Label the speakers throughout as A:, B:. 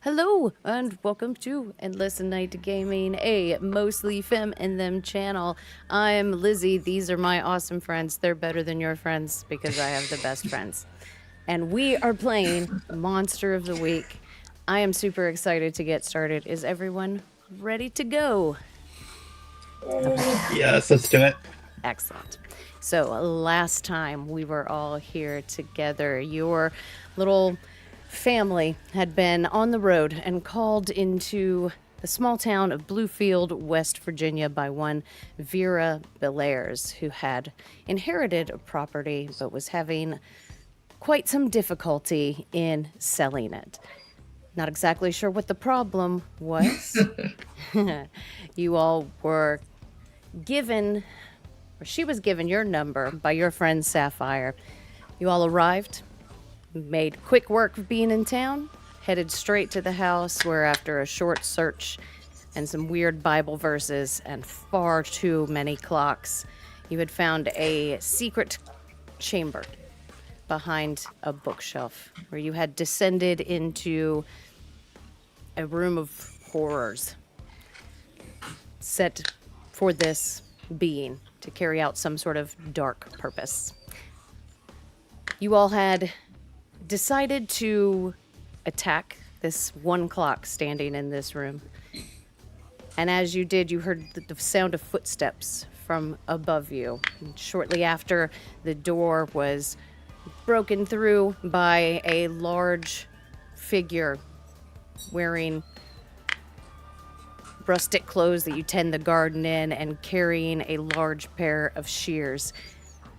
A: Hello, and welcome to Endless Night Gaming, a mostly fem and them channel. I'm Lizzie. These are my awesome friends. They're better than your friends because I have the best friends. And we are playing Monster of the Week. I am super excited to get started. Is everyone ready to go?
B: Yes, let's do it.
A: Excellent. So, last time we were all here together, your little family had been on the road and called into the small town of Bluefield, West Virginia, by one Vera Belaires, who had inherited a property but was having quite some difficulty in selling it. Not exactly sure what the problem was. You all were given, or she was given your number by your friend Sapphire. You all arrived, made quick work of being in town, headed straight to the house where, after a short search and some weird Bible verses and far too many clocks, you had found a secret chamber behind a bookshelf where you had descended into a room of horrors set for this being to carry out some sort of dark purpose. You all had decided to attack this one clock standing in this room. And as you did, you heard the sound of footsteps from above you. And shortly after, the door was broken through by a large figure wearing rustic clothes that you tend the garden in and carrying a large pair of shears.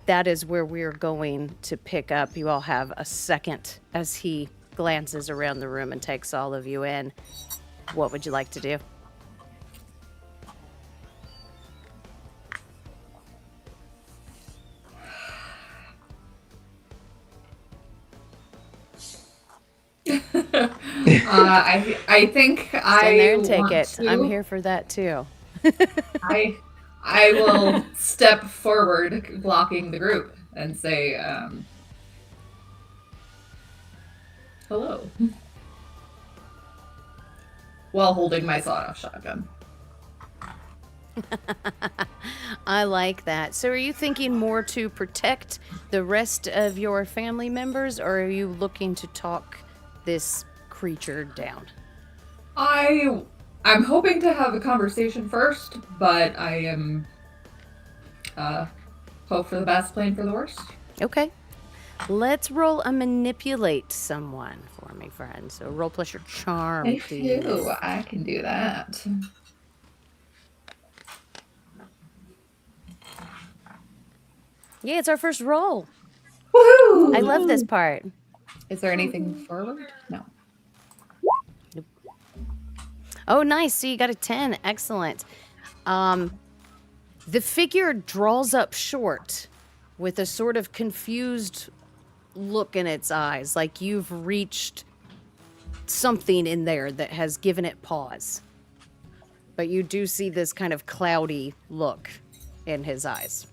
A: That is where we're going to pick up. You all have a second as he glances around the room and takes all of you in. What would you like to do?
C: I think
A: Stand there
C: I
A: and take
C: want
A: it.
C: to.
A: I'm here for that too.
C: I I will step forward, blocking the group, and say, "Hello," while holding my sawed-off shotgun.
A: I like that. So are you thinking more to protect the rest of your family members, or are you looking to talk this creature down?
C: I'm hoping to have a conversation first, but I am hope for the best, plan for the worst.
A: Okay. Let's roll a manipulate someone for me, friend. So roll plus your charm,
C: Thank
A: please.
C: you. I can do that.
A: Yeah, it's our first roll.
C: Woohoo!
A: I love this part.
C: Is there anything forward? No.
A: Oh, nice. So you got a 10. Excellent. The figure draws up short with a sort of confused look in its eyes, like you've reached something in there that has given it pause. But you do see this kind of cloudy look in his eyes.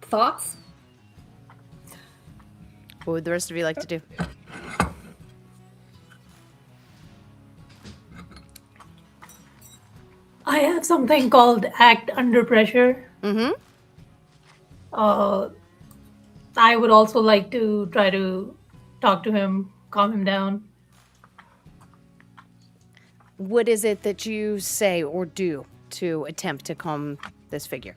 C: Thoughts?
A: What would the rest of you like to do?
D: I have something called Act Under Pressure.
A: Mm-hmm.
D: I would also like to try to talk to him, calm him down.
A: What is it that you say or do to attempt to calm this figure?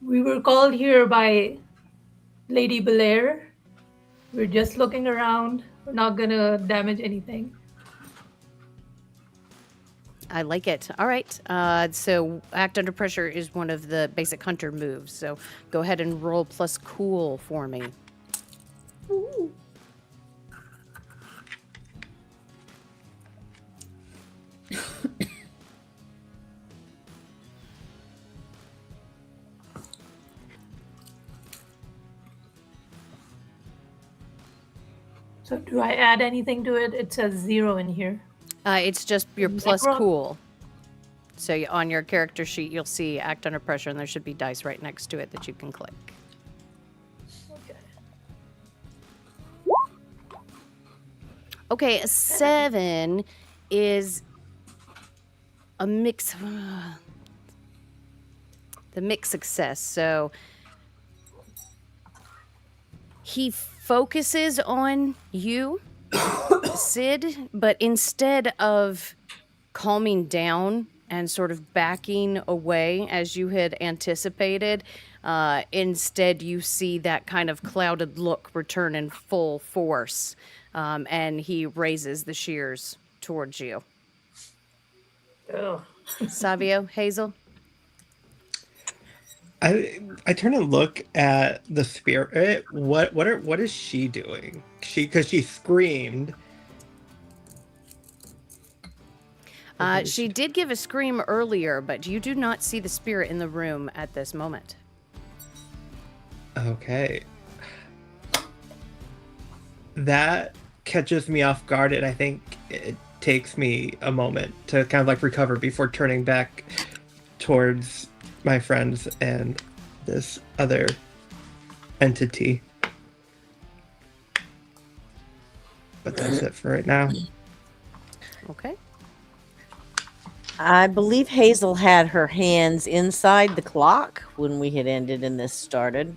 D: We were called here by Lady Belair. We're just looking around. We're not gonna damage anything.
A: I like it. All right. So act under pressure is one of the basic hunter moves. So go ahead and roll plus cool for me.
D: Ooh. So do I add anything to it? It says 0 in here.
A: It's just your plus
D: Necro?
A: cool. So on your character sheet, you'll see act under pressure, and there should be dice right next to it that you can click.
D: Okay.
A: Okay, a 7 is a mix. The mixed success. So he focuses on you, Sid, but instead of calming down and sort of backing away as you had anticipated, instead you see that kind of clouded look return in full force, and he raises the shears towards you.
D: Ugh.
A: Savio, Hazel?
B: I turn and look at the spirit. What is she doing? Because she screamed.
A: She did give a scream earlier, but you do not see the spirit in the room at this moment.
B: Okay. That catches me off guard, and I think it takes me a moment to kind of like recover before turning back towards my friends and this other entity. But that's it for right now.
A: Okay.
E: I believe Hazel had her hands inside the clock when we had ended and this started.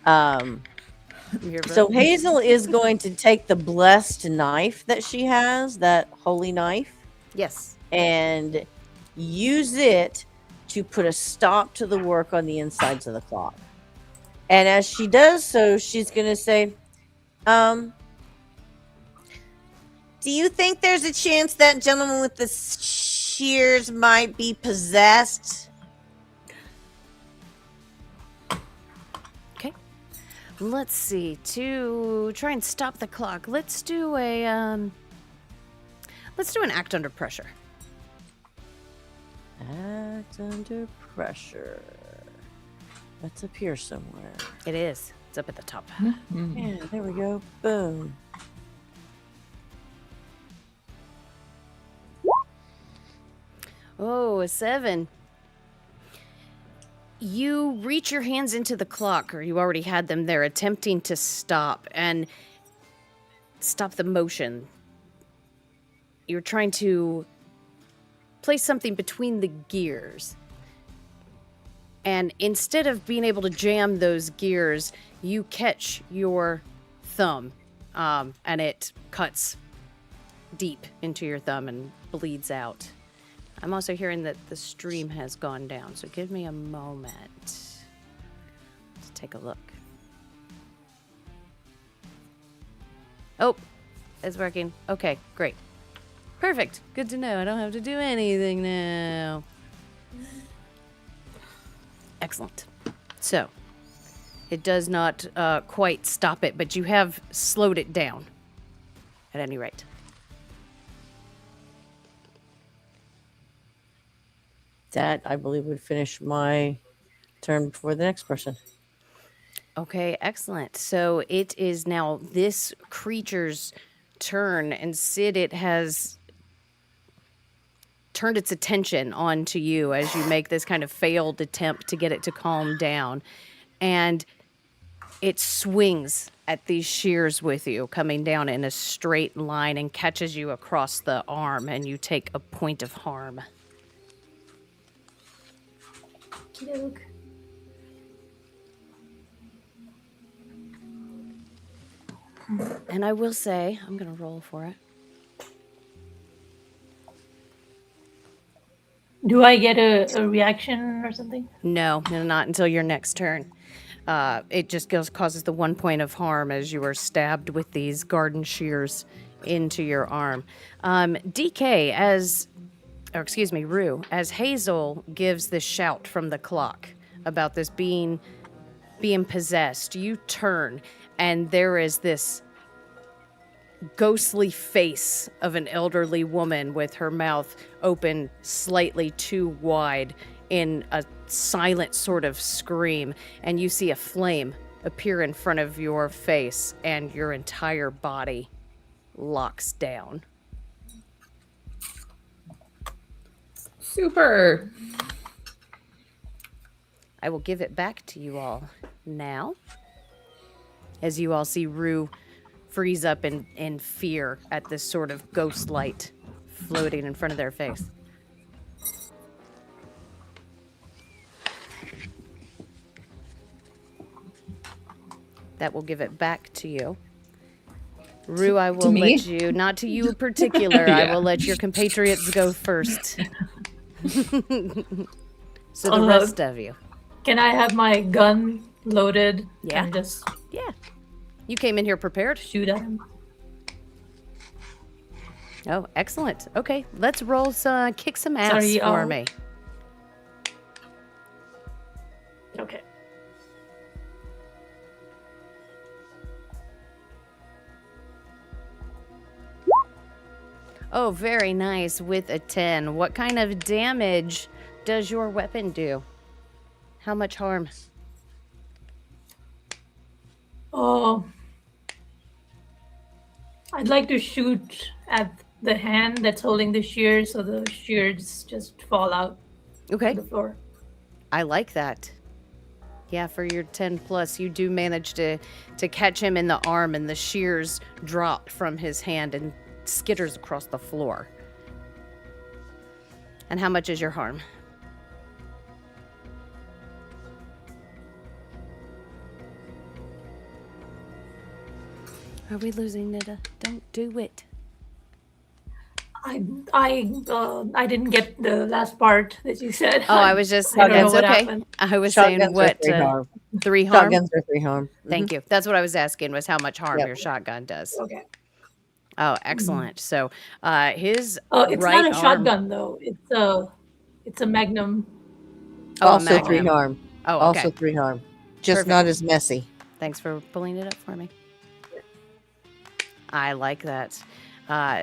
E: So Hazel is going to take the blessed knife that she has, that holy knife,
A: Yes.
E: and use it to put a stop to the work on the insides of the clock. And as she does so, she's going to say, do you think there's a chance that gentleman with the shears might be possessed?
A: Okay. Let's see. To try and stop the clock, let's do an act under pressure.
E: Act under pressure. That's up here somewhere.
A: It is. It's up at the top.
E: Yeah, there we go. Boom.
A: Oh, a 7. You reach your hands into the clock, or you already had them there, attempting to stop the motion. You're trying to place something between the gears. And instead of being able to jam those gears, you catch your thumb, and it cuts deep into your thumb and bleeds out. I'm also hearing that the stream has gone down, so give me a moment to take a look. Oh, it's working. Okay, great. Perfect. Good to know. I don't have to do anything now. Excellent. So, it does not quite stop it, but you have slowed it down, at any rate.
E: That, I believe, would finish my turn before the next person.
A: Okay, excellent. So it is now this creature's turn, and Sid, it has turned its attention onto you as you make this kind of failed attempt to get it to calm down. And it swings at these shears with you, coming down in a straight line, and catches you across the arm, and you take a point of harm.
D: Look.
A: And I will say, I'm going to roll for it.
D: Do I get a reaction or something?
A: No, not until your next turn. It just causes the 1 point of harm as you are stabbed with these garden shears into your arm. DK, Rue, as Hazel gives this shout from the clock about this being possessed, you turn, and there is this ghostly face of an elderly woman with her mouth open slightly too wide in a silent sort of scream, and you see a flame appear in front of your face, and your entire body locks down.
C: Super.
A: I will give it back to you all now. As you all see Rue freeze up in fear at this sort of ghost light floating in front of their face. That will give it back to you. Rue, I will
C: me?
A: let you, not to you in particular, I
B: Yeah.
A: will let your compatriots go first. So the
D: Uh,
A: rest of you.
D: Can I have my gun loaded
A: Yeah.
D: and just
A: Yeah. You came in here prepared?
D: shoot at him?
A: Oh, excellent. Okay, let's roll some, kick some ass
D: Sorry,
A: for me.
D: Okay.
A: Oh, very nice with a 10. What kind of damage does your weapon do? How much harm?
D: Oh, I'd like to shoot at the hand that's holding the shears, so the shears just fall out
A: Okay,
D: to the floor.
A: I like that. Yeah, for your 10 plus, you do manage to catch him in the arm, and the shears drop from his hand and skitters across the floor. And how much is your harm? Are we losing Nida? Don't do it.
D: I didn't get the last part that you said.
A: Oh, I was just,
D: I don't know
A: it's
D: what
A: okay.
D: happened.
A: I was
E: Shotguns
A: saying what,
E: are 3 harm.
A: 3 harm?
E: Shotguns are 3 harm.
A: Thank you. That's what I was asking, was how much harm
E: Yep.
A: your shotgun does.
D: Okay.
A: Oh, excellent. So his
D: Oh, it's
A: right
D: not a
A: arm...
D: shotgun though. It's a Magnum.
A: Oh, a
E: Also 3
A: Magnum.
E: harm.
A: Oh, okay.
E: Also 3 harm. Just
A: Perfect.
E: not as messy.
A: Thanks for pulling it up for me. I like that.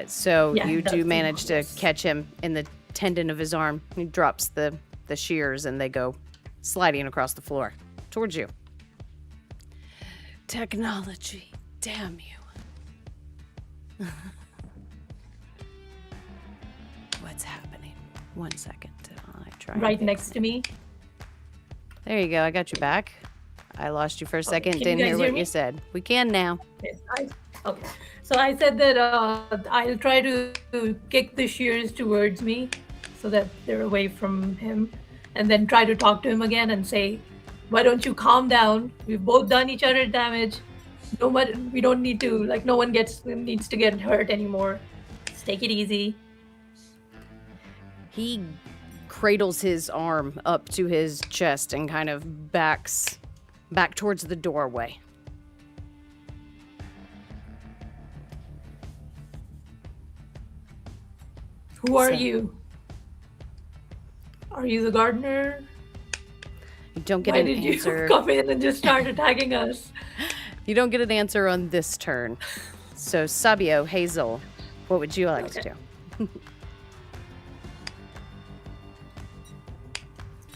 A: So
D: Yeah,
A: you
D: it does
A: do
D: seem
A: manage to
D: close.
A: catch him in the tendon of his arm. He drops the shears and they go sliding across the floor towards you. Technology, damn you. What's happening? 1 second. I try and
D: Right
A: fix
D: next
A: it.
D: to me.
A: There you go. I got you back. I lost you for a second.
D: can you
A: Didn't
D: guys
A: hear
D: hear
A: what
D: me?
A: you said. We can now.
D: Yes, okay. So I said that I'll try to kick the shears towards me so that they're away from him, and then try to talk to him again and say, "Why don't you calm down? We've both done each other damage. We don't need to, like, no one needs to get hurt anymore. Just take it easy."
A: He cradles his arm up to his chest and kind of backs back towards the doorway.
D: Who are
A: So-
D: you? Are you the gardener?
A: You don't get
D: Why
A: an
D: did
A: answer.
D: you come in and just start attacking us?
A: You don't get an answer on this turn. So Sabio, Hazel, what would you like to
D: Okay.
A: do?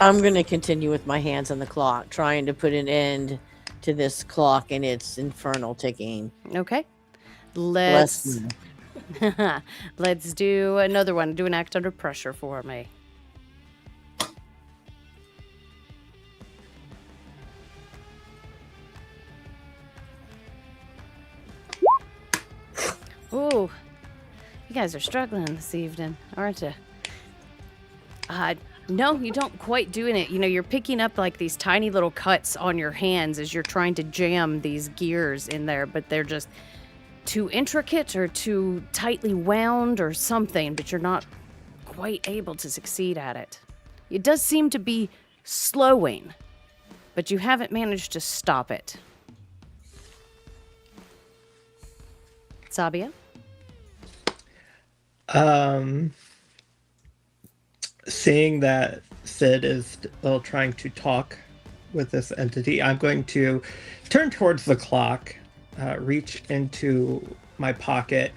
E: I'm going to continue with my hands on the clock, trying to put an end to this clock and its infernal ticking.
A: Okay.
E: Bless
A: Let's
E: me.
A: let's do another one. Do an act under pressure for me. Ooh, you guys are struggling this evening, aren't you? No, you don't quite doing it. You know, you're picking up like these tiny little cuts on your hands as you're trying to jam these gears in there, but they're just too intricate or too tightly wound or something, but you're not quite able to succeed at it. It does seem to be slowing, but you haven't managed to stop it. Sabia?
B: Seeing that Sid is still trying to talk with this entity, I'm going to turn towards the clock, reach into my pocket,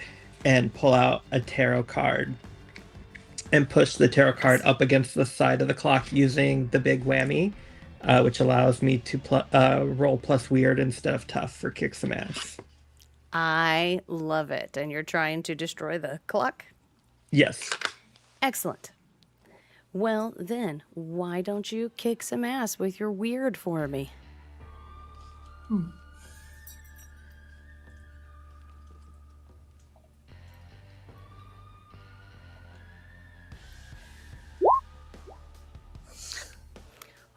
B: and pull out a tarot card and push the tarot card up against the side of the clock using the big whammy, which allows me to roll plus weird instead of tough for kick some ass.
A: I love it. And you're trying to destroy the clock?
B: Yes.
A: Excellent. Well, then, why don't you kick some ass with your weird for me?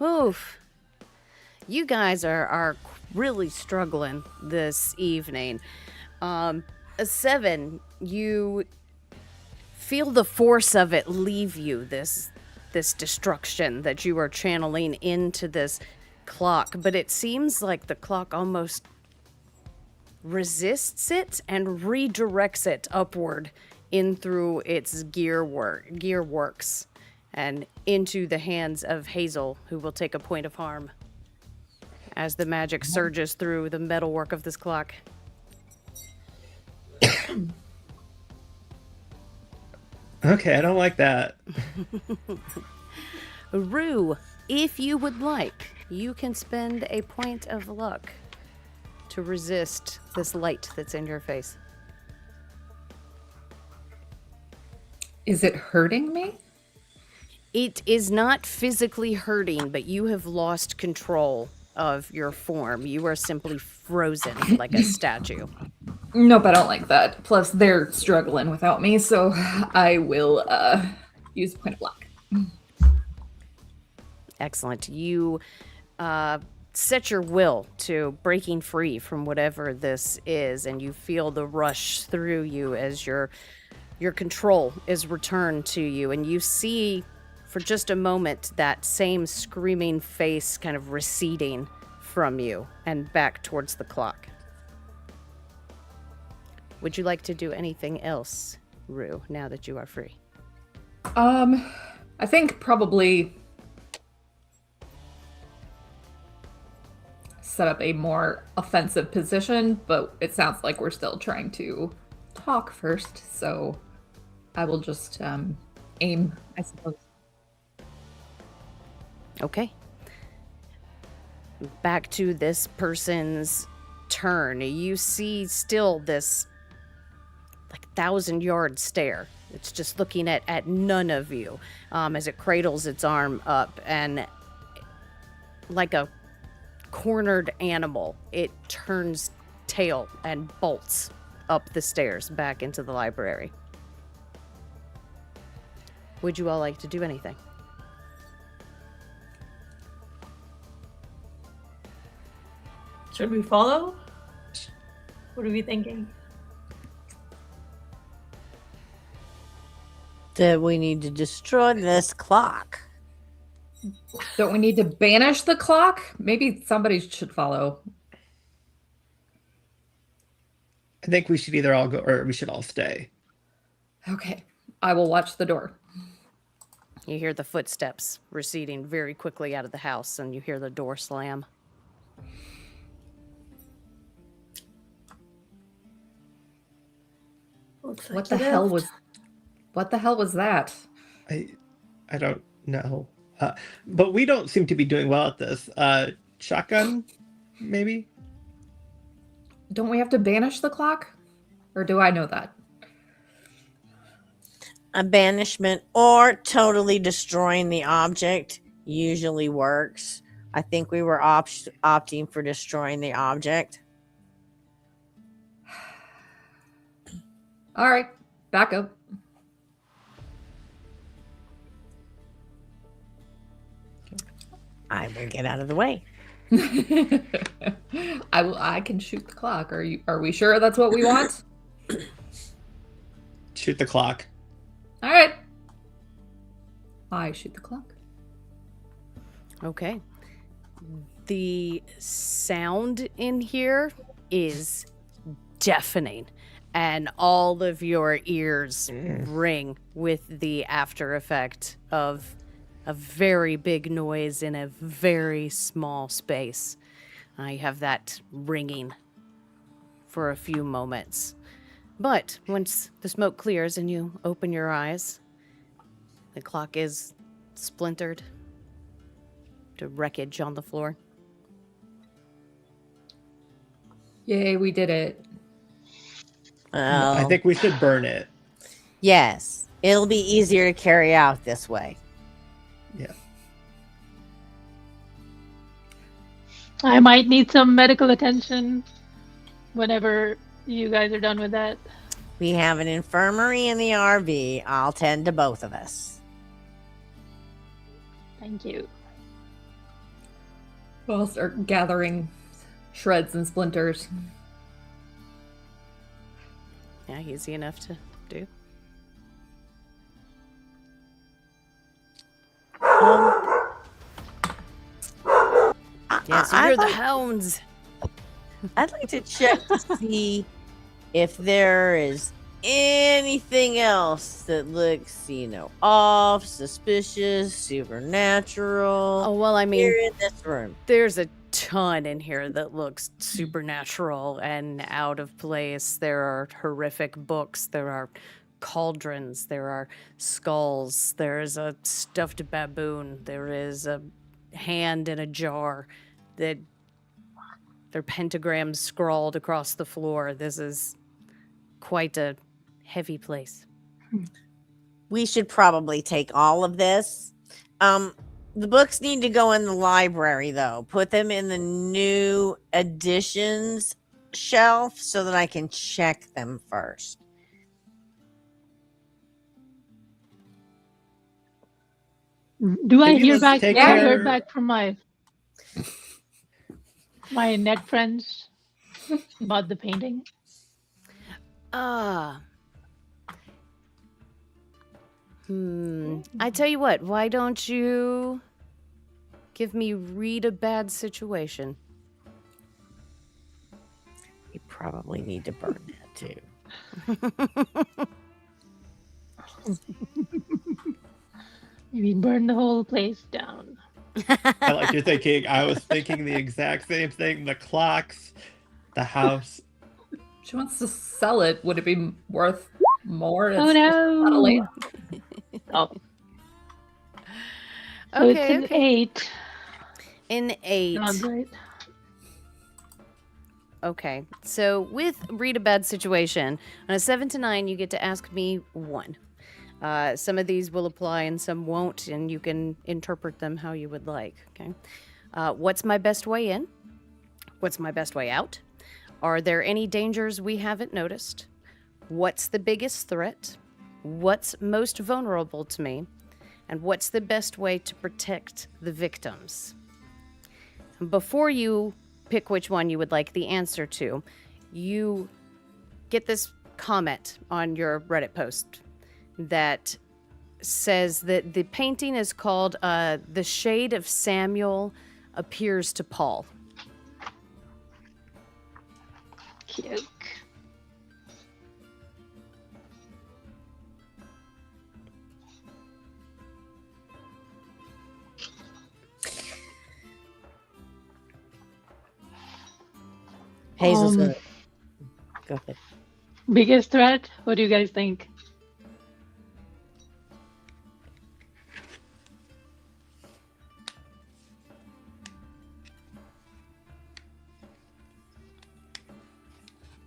A: Oof. You guys are really struggling this evening. A 7, you feel the force of it leave you, this destruction that you are channeling into this clock, but it seems like the clock almost resists it and redirects it upward in through its gearworks and into the hands of Hazel, who will take a point of harm as the magic surges through the metalwork of this clock.
B: Okay, I don't like that.
A: Rue, if you would like, you can spend a point of luck to resist this light that's in your face.
C: Is it hurting me?
A: It is not physically hurting, but you have lost control of your form. You are simply frozen like a statue.
C: Nope, I don't like that. Plus, they're struggling without me, so I will use a point of luck.
A: Excellent. You set your will to breaking free from whatever this is, and you feel the rush through you as your control is returned to you, and you see for just a moment that same screaming face kind of receding from you and back towards the clock. Would you like to do anything else, Rue, now that you are free?
C: I think probably set up a more offensive position, but it sounds like we're still trying to talk first, so I will just aim, I suppose.
A: Okay. Back to this person's turn. You see still this like 1,000-yard stare. It's just looking at none of you as it cradles its arm up, and like a cornered animal, it turns tail and bolts up the stairs back into the library. Would you all like to do anything?
D: Should we follow? What are we thinking?
E: That we need to destroy this clock.
C: Don't we need to banish the clock? Maybe somebody should follow.
B: I think we should either all go or we should all stay.
C: Okay, I will watch the door.
A: You hear the footsteps receding very quickly out of the house, and you hear the door slam.
D: Looks like
C: What the
D: he
C: hell
D: left.
C: was that?
B: I don't know. But we don't seem to be doing well at this. Shotgun, maybe?
C: Don't we have to banish the clock? Or do I know that?
E: A banishment or totally destroying the object usually works. I think we were opting for destroying the object.
C: All right, back up.
E: I will get out of the way.
C: I can shoot the clock. Are we sure that's what we want?
B: Shoot the clock.
C: All right. I shoot the clock.
A: Okay. The sound in here is deafening, and all of your ears ring with the after effect of a very big noise in a very small space. You have that ringing for a few moments. But once the smoke clears and you open your eyes, the clock is splintered to wreckage on the floor.
C: Yay, we did it.
B: I think we should burn it.
E: Yes, it'll be easier to carry out this way.
B: Yeah.
D: I might need some medical attention whenever you guys are done with that.
E: We have an infirmary in the RV. I'll tend to both of us.
D: Thank you.
C: We'll start gathering shreds and splinters.
A: Yeah, easy enough to do. Yes, you're the hounds.
E: I'd like to check to see if there is anything else that looks, off, suspicious, supernatural.
A: Oh, well, I mean,
E: here in this room.
A: there's a ton in here that looks supernatural and out of place. There are horrific books. There are cauldrons. There are skulls. There is a stuffed baboon. There is a hand in a jar that there are pentagrams scrawled across the floor. This is quite a heavy place.
E: We should probably take all of this. The books need to go in the library, though. Put them in the new editions shelf so that I can check them first.
D: Do I
B: Can you
D: hear
B: just
D: back?
B: take
D: I
B: care-
D: heard back from my neck friends about the painting.
A: I tell you what, why don't you give me read a bad situation?
E: We probably need to burn that too.
D: Maybe burn the whole place down.
B: I like you're thinking. I was thinking the exact same thing. The clocks, the house.
C: She wants to sell it. Would it be worth more?
D: Oh
C: It's just a lot of land.
D: no! Oh, so it's an 8.
A: An 8.
D: Sounds right.
A: Okay, so with read a bad situation, on a 7 to 9, you get to ask me 1. Some of these will apply and some won't, and you can interpret them how you would like. Okay, what's my best way in? What's my best way out? Are there any dangers we haven't noticed? What's the biggest threat? What's most vulnerable to me? And what's the best way to protect the victims? Before you pick which one you would like the answer to, you get this comment on your Reddit post that says that the painting is called The Shade of Samuel Appears to Paul.
D: Cute.
E: Hazel's gonna go ahead.
D: Biggest threat? What do you guys think?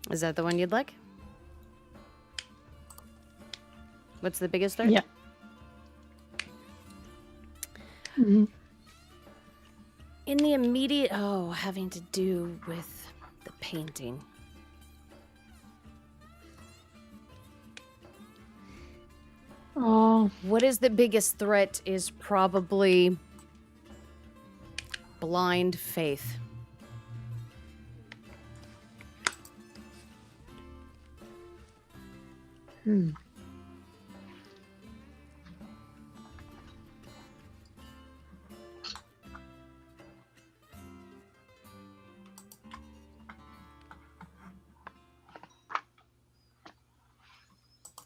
A: Is that the one you'd like? What's the biggest threat?
D: Yeah. Mhm.
A: In the immediate, having to do with the painting.
D: Oh,
A: What is the biggest threat is probably blind faith.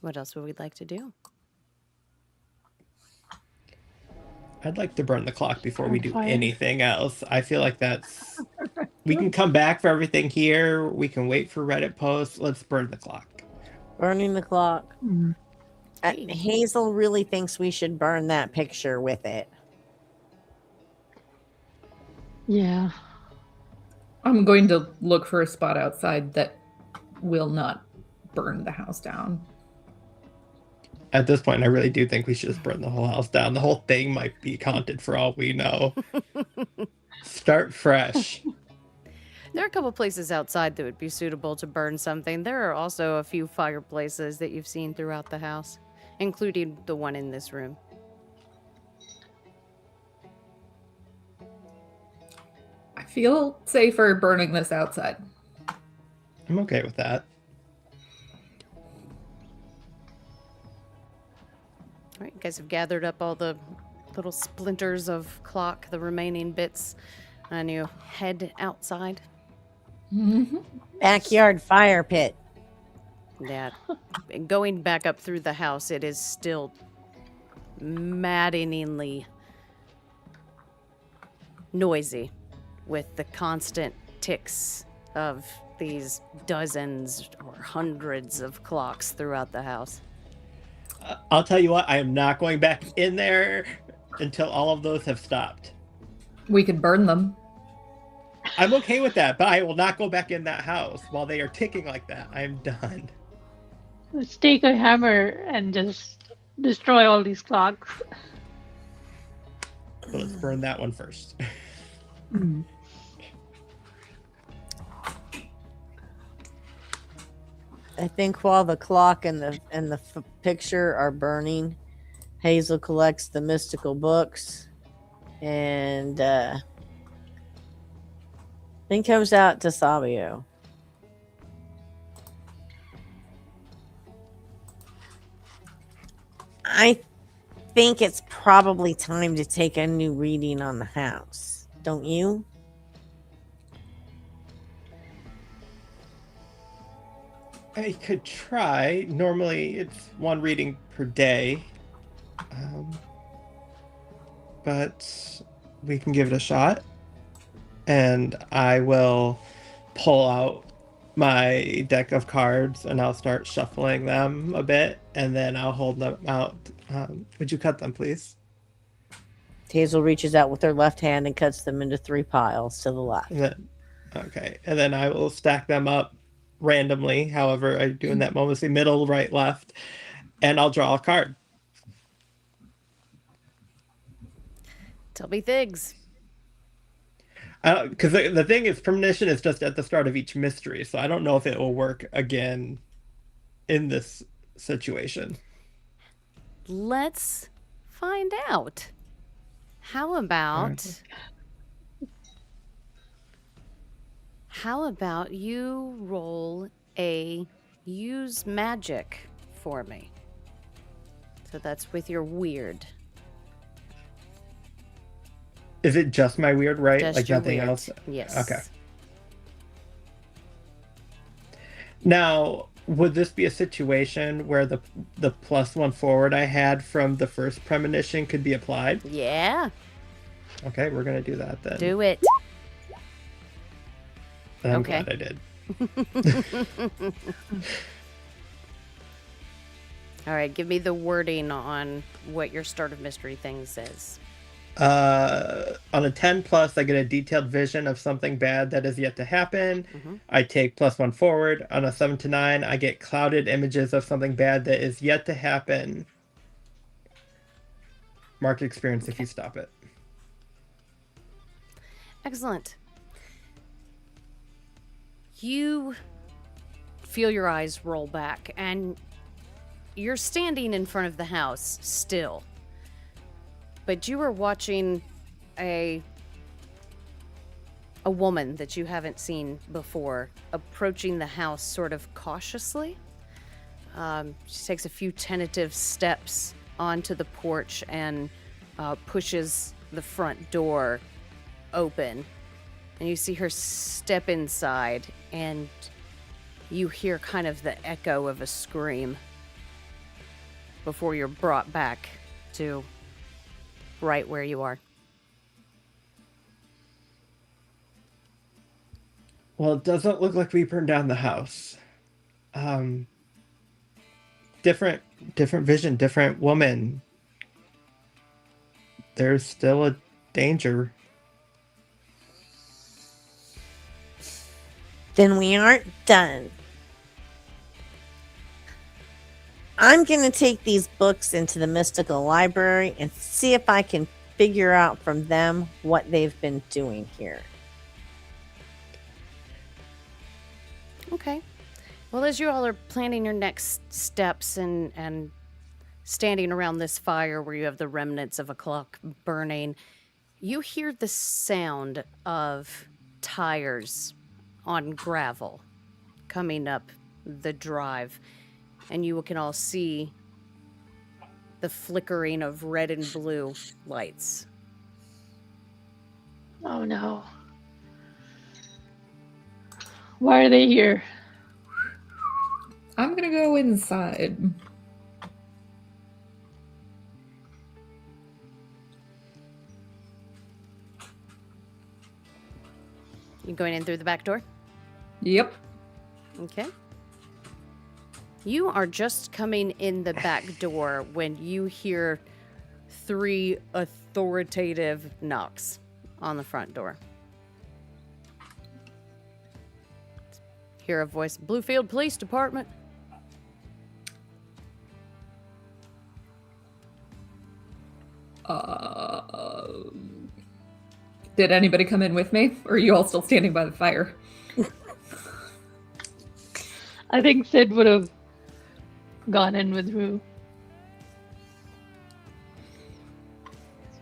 A: What else would we like to do?
B: I'd like to burn the clock before we do
D: Fire.
B: anything else. I feel like that's. We can come back for everything here. We can wait for Reddit posts. Let's burn the clock.
E: Burning the clock.
D: Mm.
E: Hazel really thinks we should burn that picture with it.
D: yeah.
C: I'm going to look for a spot outside that will not burn the house down.
B: At this point, I really do think we should just burn the whole house down. The whole thing might be haunted for all we know. Start fresh.
A: There are a couple places outside that would be suitable to burn something. There are also a few fireplaces that you've seen throughout the house, including the one in this room.
C: I feel safer burning this outside.
B: I'm okay with that.
A: All right, you guys have gathered up all the little splinters of clock, the remaining bits, and you head outside.
E: Backyard fire pit.
A: Yeah. And going back up through the house, it is still maddeningly noisy with the constant ticks of these dozens or hundreds of clocks throughout the house.
B: I'll tell you what, I am not going back in there until all of those have stopped.
C: We could burn them.
B: I'm okay with that, but I will not go back in that house while they are ticking like that. I am done.
F: Let's take a hammer and just destroy all these clocks.
B: So let's burn that one first.
E: I think while the clock and the picture are burning, Hazel collects the mystical books and then comes out to Sabio. I think it's probably time to take a new reading on the house. Don't you?
B: I could try. Normally, it's one reading per day. But we can give it a shot. And I will pull out my deck of cards and I'll start shuffling them a bit. And then I'll hold them out. Would you cut them, please?
E: Hazel reaches out with her left hand and cuts them into 3 piles to the left.
B: Okay. And then I will stack them up randomly, however I do in that moment, say middle, right, left, and I'll draw a card.
A: Tell me things.
B: Because the thing is, premonition is just at the start of each mystery, so I don't know if it will work again in this situation.
A: Let's find out. How about you roll a use magic for me? So that's with your weird.
B: Is it just my weird, right?
A: Just
B: like
A: your
B: nothing
A: weird.
B: else?
A: Yes.
B: Okay. Now, would this be a situation where the +1 forward I had from the first premonition could be applied?
A: Yeah.
B: Okay, we're gonna do that then.
A: Do it.
B: And I'm
A: Okay.
B: glad I did.
A: All right, give me the wording on what your start of mystery thing says.
B: On a 10+, I get a detailed vision of something bad that is yet to happen. I take +1 forward. On a 7 to 9, I get clouded images of something bad that is yet to happen. Mark experience if you stop it.
A: Excellent. You feel your eyes roll back, and you're standing in front of the house still. But you are watching a woman that you haven't seen before approaching the house sort of cautiously. She takes a few tentative steps onto the porch and pushes the front door open. And you see her step inside, and you hear kind of the echo of a scream before you're brought back to right where you are.
B: Well, it doesn't look like we burned down the house. Different vision, different woman. There's still a danger.
E: Then we aren't done. I'm going to take these books into the mystical library and see if I can figure out from them what they've been doing here.
A: Okay. Well, as you all are planning your next steps and standing around this fire where you have the remnants of a clock burning, you hear the sound of tires on gravel coming up the drive, and you can all see the flickering of red and blue lights.
F: Oh no. Why are they here?
C: I'm gonna go inside.
A: You going in through the back door?
C: Yep.
A: Okay. You are just coming in the back door when you hear 3 authoritative knocks on the front door. Hear a voice, Bluefield Police Department.
C: Did anybody come in with me? Or are you all still standing by the fire?
F: I think Sid would have gone in with Rue.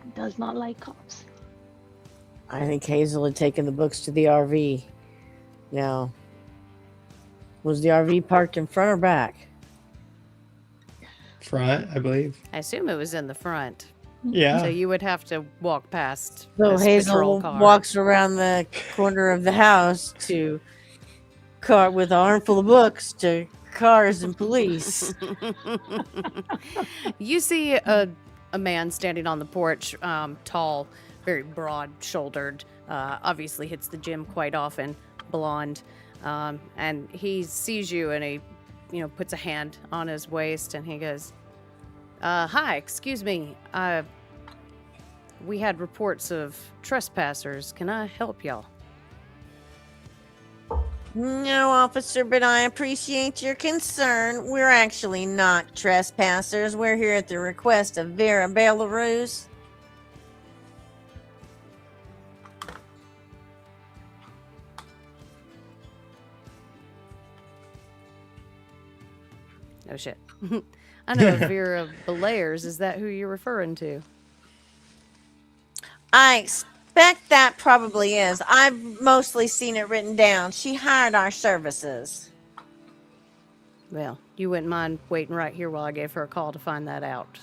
F: He does not like cops.
E: I think Hazel had taken the books to the RV. Now, was the RV parked in front or back?
B: Front, I believe.
A: I assume it was in the front.
B: Yeah.
A: So you would have to walk past
E: So
A: this
E: Hazel
A: patrol car.
E: walks around the corner of the house to car with an armful of books to cars and police.
A: You see a man standing on the porch, tall, very broad-shouldered, obviously hits the gym quite often, blonde, and he sees you and he, puts a hand on his waist and he goes, hi, excuse me, we had reports of trespassers. Can I help y'all?
E: No, officer, but I appreciate your concern. We're actually not trespassers. We're here at the request of Vera Belarus.
A: Oh, shit. I know Vera Belayers. Is that who you're referring to?
E: I expect that probably is. I've mostly seen it written down. She hired our services.
A: Well, you wouldn't mind waiting right here while I gave her a call to find that out.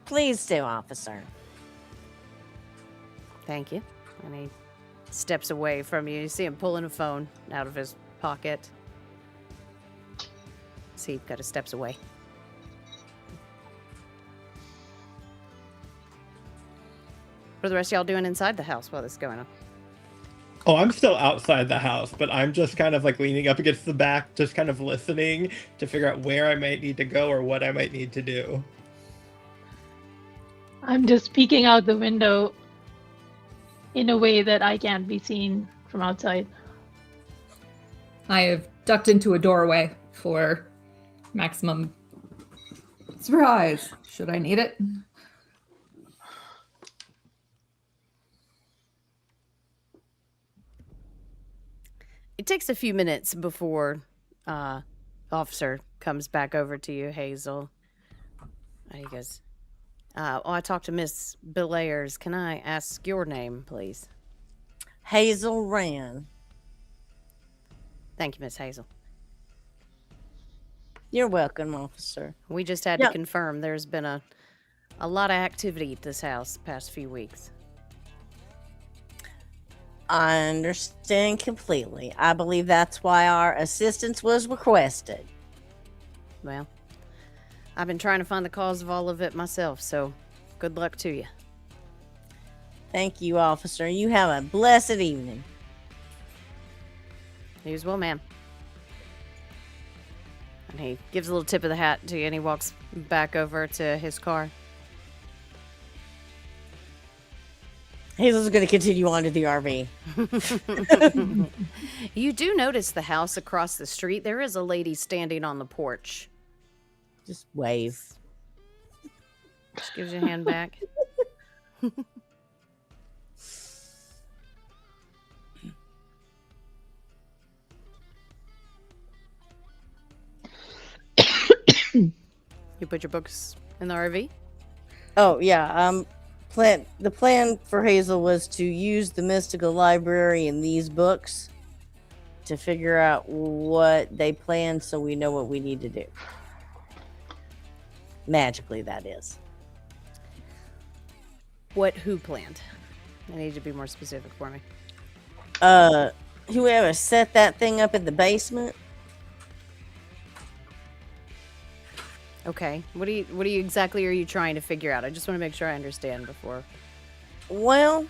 E: Please do, officer.
A: Thank you. And he steps away from you. You see him pulling a phone out of his pocket. See, he kind of steps away. What are the rest of y'all doing inside the house while this is going on?
B: Oh, I'm still outside the house, but I'm just kind of like leaning up against the back, just kind of listening to figure out where I might need to go or what I might need to do.
F: I'm just peeking out the window in a way that I can't be seen from outside.
C: I have ducked into a doorway for maximum surprise, should I need it.
A: It takes a few minutes before officer comes back over to you, Hazel. He goes, I talked to Miss Belayers. Can I ask your name, please?
E: Hazel Rand.
A: Thank you, Miss Hazel.
E: You're welcome, officer.
A: We just had to confirm there's been a lot of activity at this house the past few weeks.
E: I understand completely. I believe that's why our assistance was requested.
A: Well, I've been trying to find the cause of all of it myself, so good luck to you.
E: Thank you, officer. You have a blessed evening.
A: You as well, ma'am. And he gives a little tip of the hat to you and he walks back over to his car.
E: Hazel's going to continue on to the RV.
A: You do notice the house across the street. There is a lady standing on the porch.
E: Just wave.
A: Just gives you a hand back. You put your books in the RV?
E: Oh yeah. The plan for Hazel was to use the mystical library in these books to figure out what they plan, so we know what we need to do. Magically, that is.
A: Who planned? I need you to be more specific for me.
E: Whoever set that thing up in the basement.
A: Okay. What exactly are you trying to figure out? I just want to make sure I understand before.
E: Well,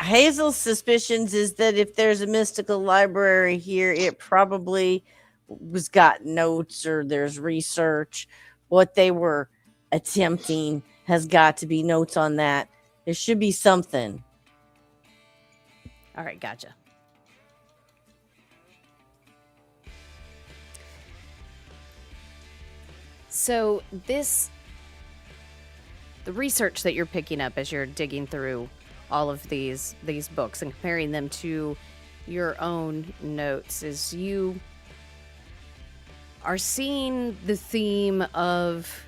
E: Hazel's suspicions is that if there's a mystical library here, it probably was got notes or there's research. What they were attempting has got to be notes on that. There should be something.
A: All right, gotcha. So the research that you're picking up as you're digging through all of these books and comparing them to your own notes is you are seeing the theme of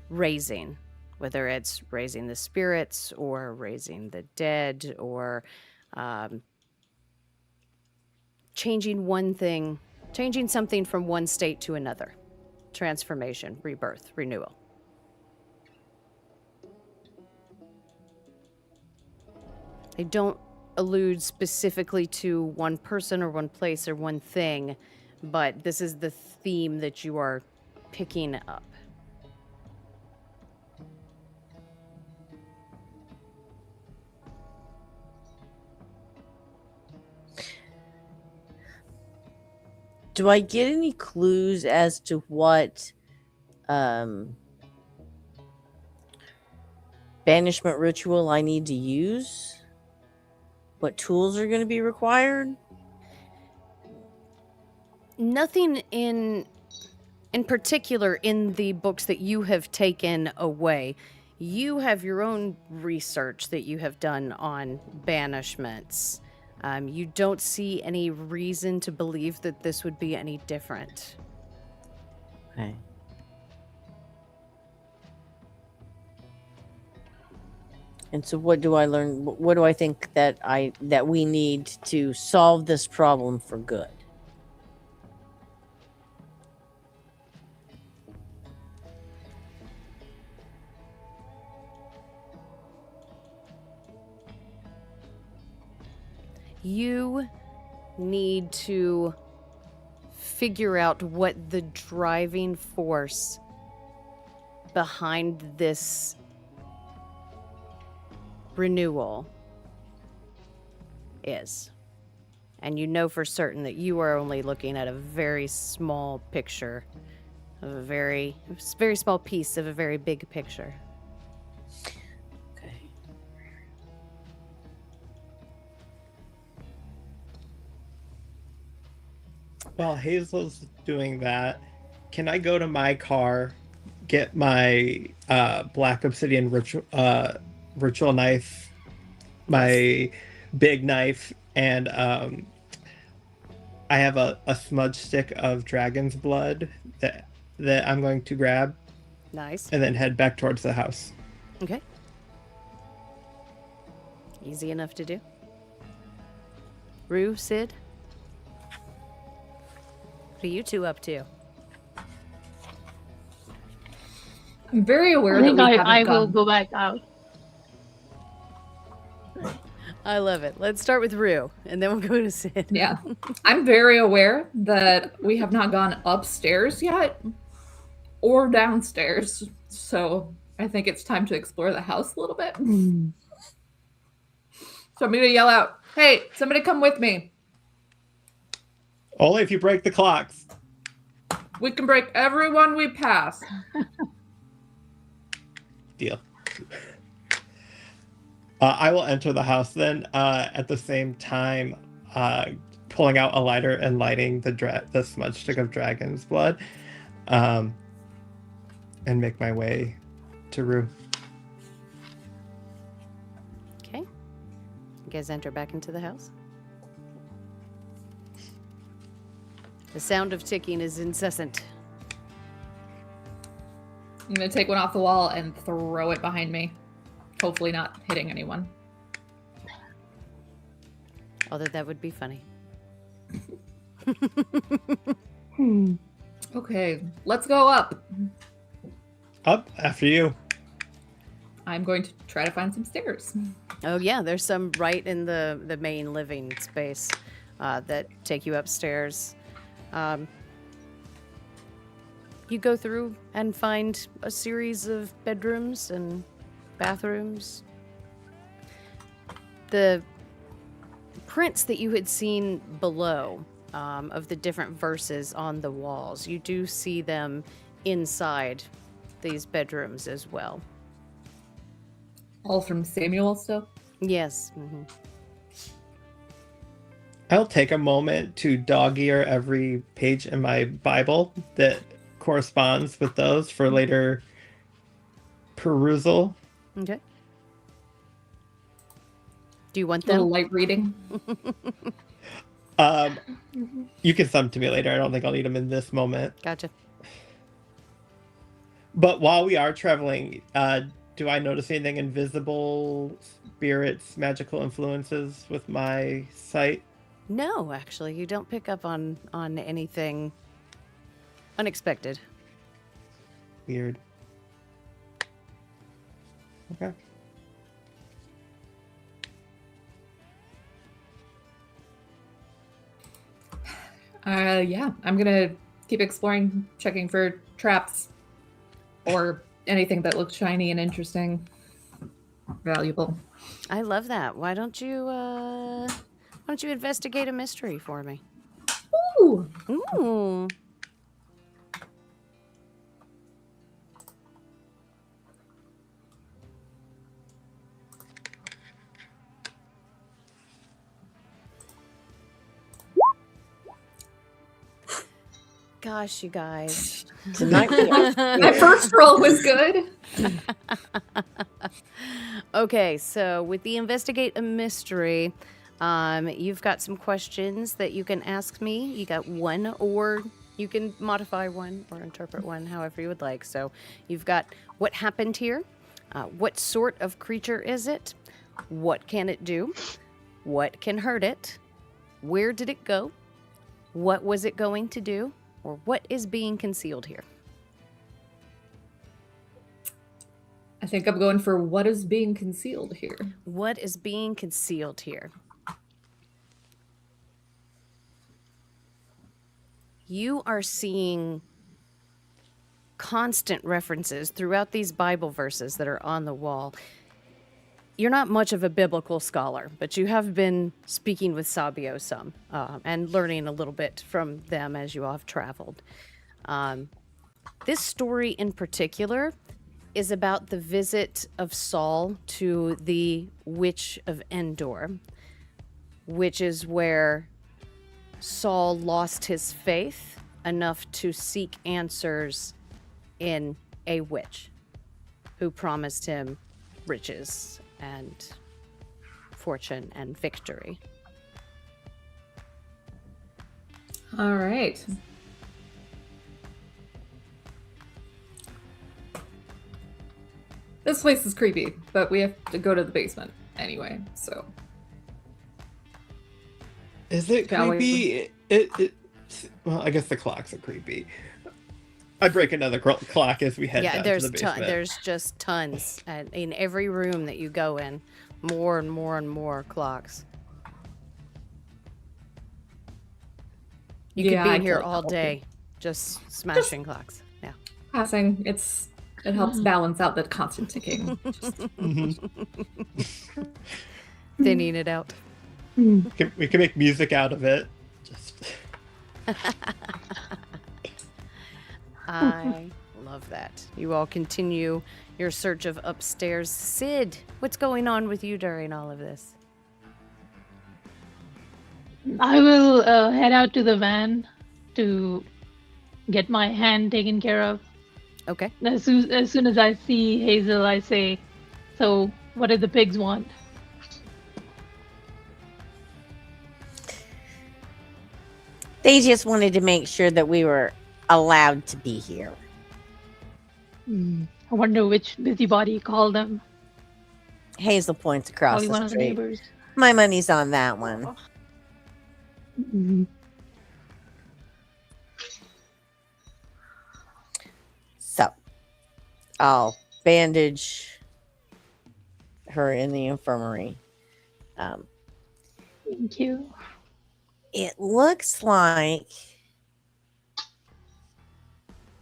A: raising, whether it's raising the spirits or raising the dead or changing something from one state to another. Transformation, rebirth, renewal. They don't allude specifically to one person or one place or one thing, but this is the theme that you are picking up.
E: Do I get any clues as to what banishment ritual I need to use? What tools are going to be required?
A: Nothing in particular in the books that you have taken away. You have your own research that you have done on banishments. You don't see any reason to believe that this would be any different.
E: Okay. And so what do I learn? What do I think that we need to solve this problem for good?
A: You need to figure out what the driving force behind this renewal is. And you know for certain that you are only looking at a very small picture of a very small piece of a very big picture.
E: Okay.
B: While Hazel's doing that, can I go to my car, get my black obsidian ritual knife, my big knife, and I have a smudge stick of dragon's blood that I'm going to grab
A: Nice.
B: and then head back towards the house.
A: Okay. Easy enough to do. Rue, Sid? What are you two up to?
C: I'm very aware
F: I
C: that
F: think
C: we haven't
F: I will
C: gone.
F: go back out.
A: I love it. Let's start with Rue, and then we'll go to Sid.
C: Yeah. I'm very aware that we have not gone upstairs yet or downstairs. So I think it's time to explore the house a little bit. So I'm going to yell out, hey, somebody come with me.
B: Only if you break the clocks.
C: We can break every one we pass.
B: Deal. I will enter the house then. At the same time, pulling out a lighter and lighting the smudge stick of dragon's blood, and make my way to Rue.
A: Okay. You guys enter back into the house. The sound of ticking is incessant.
C: I'm gonna take one off the wall and throw it behind me. Hopefully not hitting anyone.
A: Although that would be funny.
C: Okay, let's go up.
B: Up after you.
C: I'm going to try to find some stairs.
A: Oh yeah, there's some right in the main living space that take you upstairs. You go through and find a series of bedrooms and bathrooms. The prints that you had seen below of the different verses on the walls, you do see them inside these bedrooms as well.
C: All from Samuel still?
A: Yes. Mm-hmm.
B: I'll take a moment to dog ear every page in my Bible that corresponds with those for later perusal.
A: Okay. Do you want
C: A little
A: them?
C: light reading.
B: You can send them to me later. I don't think I'll need them in this moment.
A: Gotcha.
B: But while we are traveling, do I notice anything invisible, spirits, magical influences with my sight?
A: No, actually, you don't pick up on anything unexpected.
B: Weird. Okay.
C: Yeah, I'm gonna keep exploring, checking for traps or anything that looks shiny and interesting, valuable.
A: I love that. Why don't you investigate a mystery for me?
C: Ooh,
A: Ooh. Gosh, you guys.
E: Tonight we are.
C: my first roll was good.
A: Okay, so with the investigate a mystery, you've got some questions that you can ask me. You got one, or you can modify one or interpret one, however you would like. So you've got what happened here, what sort of creature is it, what can it do, what can hurt it, where did it go, what was it going to do, or what is being concealed here.
C: I think I'm going for what is being concealed here.
A: What is being concealed here? You are seeing constant references throughout these Bible verses that are on the wall. You're not much of a biblical scholar, but you have been speaking with Sabio some and learning a little bit from them as you all have traveled. This story in particular is about the visit of Saul to the Witch of Endor, which is where Saul lost his faith enough to seek answers in a witch who promised him riches and fortune and victory.
C: All right. This place is creepy, but we have to go to the basement anyway, so.
B: Is it
C: Shall we?
B: creepy? Well, I guess the clocks are creepy. I break another clock as we head down
A: There's
B: to the basement.
A: there's just tons in every room that you go in, more and more and more clocks. You
C: Yeah,
A: could be
C: I'd
A: in here
C: like
A: all
C: that.
A: day, just smashing clocks. Yeah.
C: Passing, it helps balance out the constant ticking. Just-
A: Thinning it out.
B: We can make music out of it. Just
A: I love that. You all continue your search of upstairs. Sid, what's going on with you during all of this?
F: I will head out to the van to get my hand taken care of.
A: Okay.
F: As soon as I see Hazel, I say, "So, what do the pigs want?"
E: They just wanted to make sure that we were allowed to be here.
F: I wonder which busybody called them.
E: Hazel points across
F: Probably
E: the
F: one of the
E: street.
F: neighbors.
E: My money's on that one.
F: Mhm.
E: So I'll bandage her in the infirmary.
F: Thank you.
E: It looks like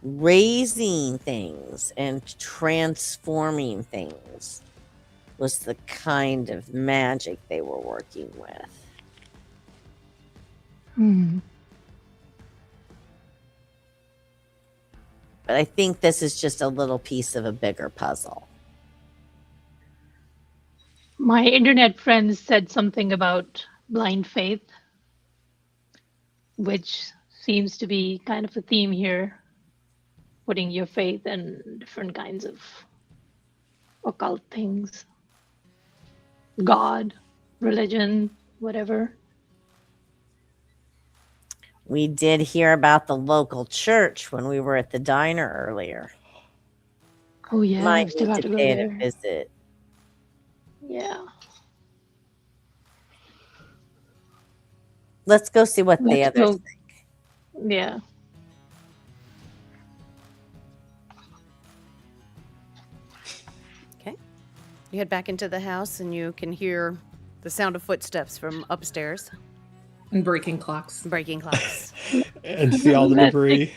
E: raising things and transforming things was the kind of magic they were working with. But I think this is just a little piece of a bigger puzzle.
F: My internet friends said something about blind faith, which seems to be kind of a theme here, putting your faith in different kinds of occult things, God, religion, whatever.
E: We did hear about the local church when we were at the diner earlier.
F: Oh yeah, I
E: Might
F: still
E: need
F: have
E: to
F: to go
E: pay it
F: there.
E: a visit.
F: Yeah.
E: Let's go see what the
F: Let's
E: others
F: go. Yeah.
A: Okay. You head back into the house and you can hear the sound of footsteps from upstairs,
C: And breaking clocks.
A: breaking clocks.
B: And see all the
F: Let's
B: debris.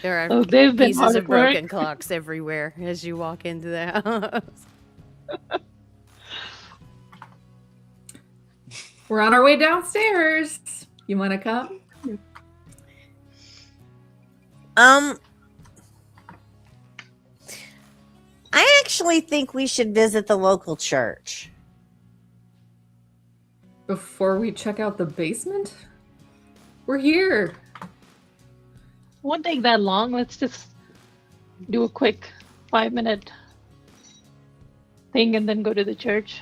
A: There are
F: Oh, they've been
A: pieces
F: hard
A: of
F: at work.
A: broken clocks everywhere as you walk into the house.
C: We're on our way downstairs. You want to come?
E: I actually think we should visit the local church.
C: Before we check out the basement? We're here.
F: Won't take that long. Let's just do a quick 5-minute thing and then go to the church.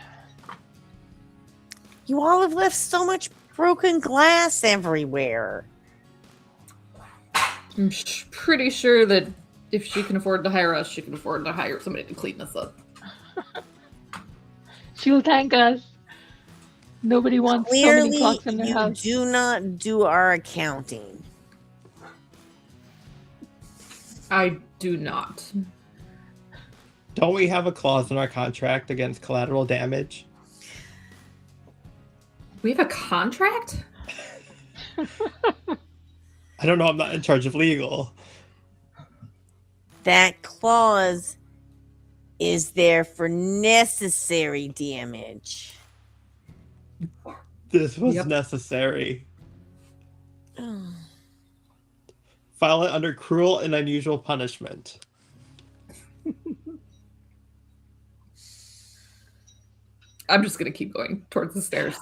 E: You all have left so much broken glass everywhere.
C: I'm pretty sure that if she can afford to hire us, she can afford to hire somebody to clean this up.
F: She'll thank us. Nobody wants so many
E: Clearly,
F: clocks in their
E: you
F: house.
E: do not do our accounting.
C: I do not.
B: Don't we have a clause in our contract against collateral damage?
C: We have a contract?
B: I don't know. I'm not in charge of legal.
E: That clause is there for necessary damage.
B: This was
C: Yep.
B: necessary. File it under cruel and unusual punishment.
C: I'm just going to keep going towards the stairs.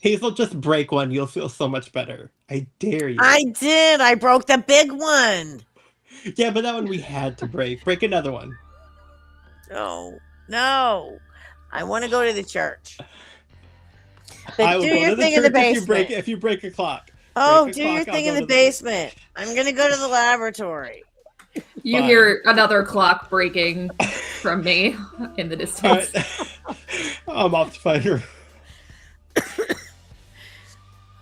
B: Hazel, just break one. You'll feel so much better. I dare you.
E: I did. I broke the big one.
B: Yeah, but that one we had to break. Break another one.
E: No. I want to go to the church.
B: I
E: But
B: will
E: do
B: go
E: your
B: to the
E: thing in the
B: church
E: basement.
B: if you break a clock.
E: Oh,
B: break a
E: do your
B: clock,
E: thing
B: I'll
E: in
B: go
E: the
B: to the-
E: basement. I'm going to go to the laboratory.
C: You
B: Fine.
C: hear another clock breaking from me in the
B: All
C: distance.
B: right. I'm off to find her.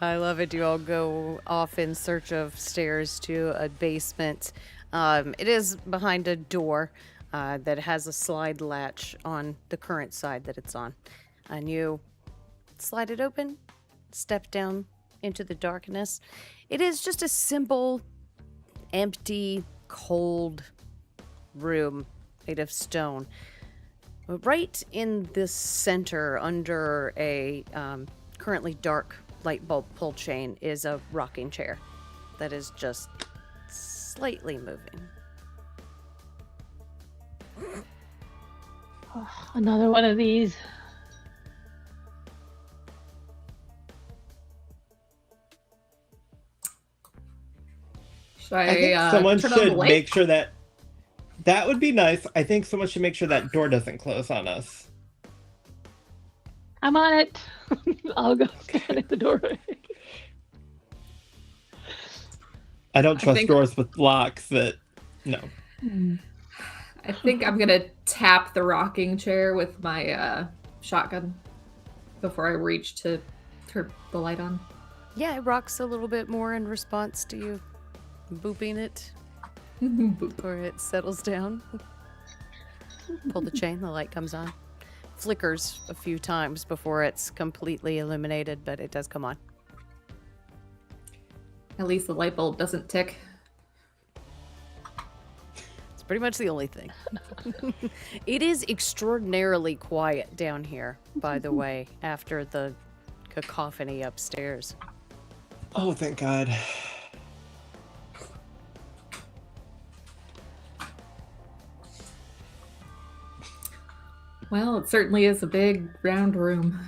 A: I love it. You all go off in search of stairs to a basement. It is behind a door that has a slide latch on the current side that it's on. And you slide it open, step down into the darkness. It is just a simple, empty, cold room made of stone. But right in the center, under a currently dark light bulb pull chain, is a rocking chair that is just slightly moving.
F: Another one of these.
C: Should
B: I think
C: I
B: someone
C: turn on the
B: should
C: light?
B: make sure that would be nice. I think someone should make sure that door doesn't close on us.
F: I'm on it. I'll go stand at the doorway.
B: I don't
C: I
B: trust
C: think-
B: doors with locks that no.
C: I think I'm gonna tap the rocking chair with my shotgun before I reach to turn the light on.
A: Yeah, it rocks a little bit more in response to you booping it
C: Boop.
A: before it settles down. Pull the chain, the light comes on. Flickers a few times before it's completely illuminated, but it does come on.
C: At least the light bulb doesn't tick.
A: It's pretty much the only thing. It is extraordinarily quiet down here, by the way, after the cacophony upstairs.
B: Oh, thank God.
C: Well, it certainly is a big round room.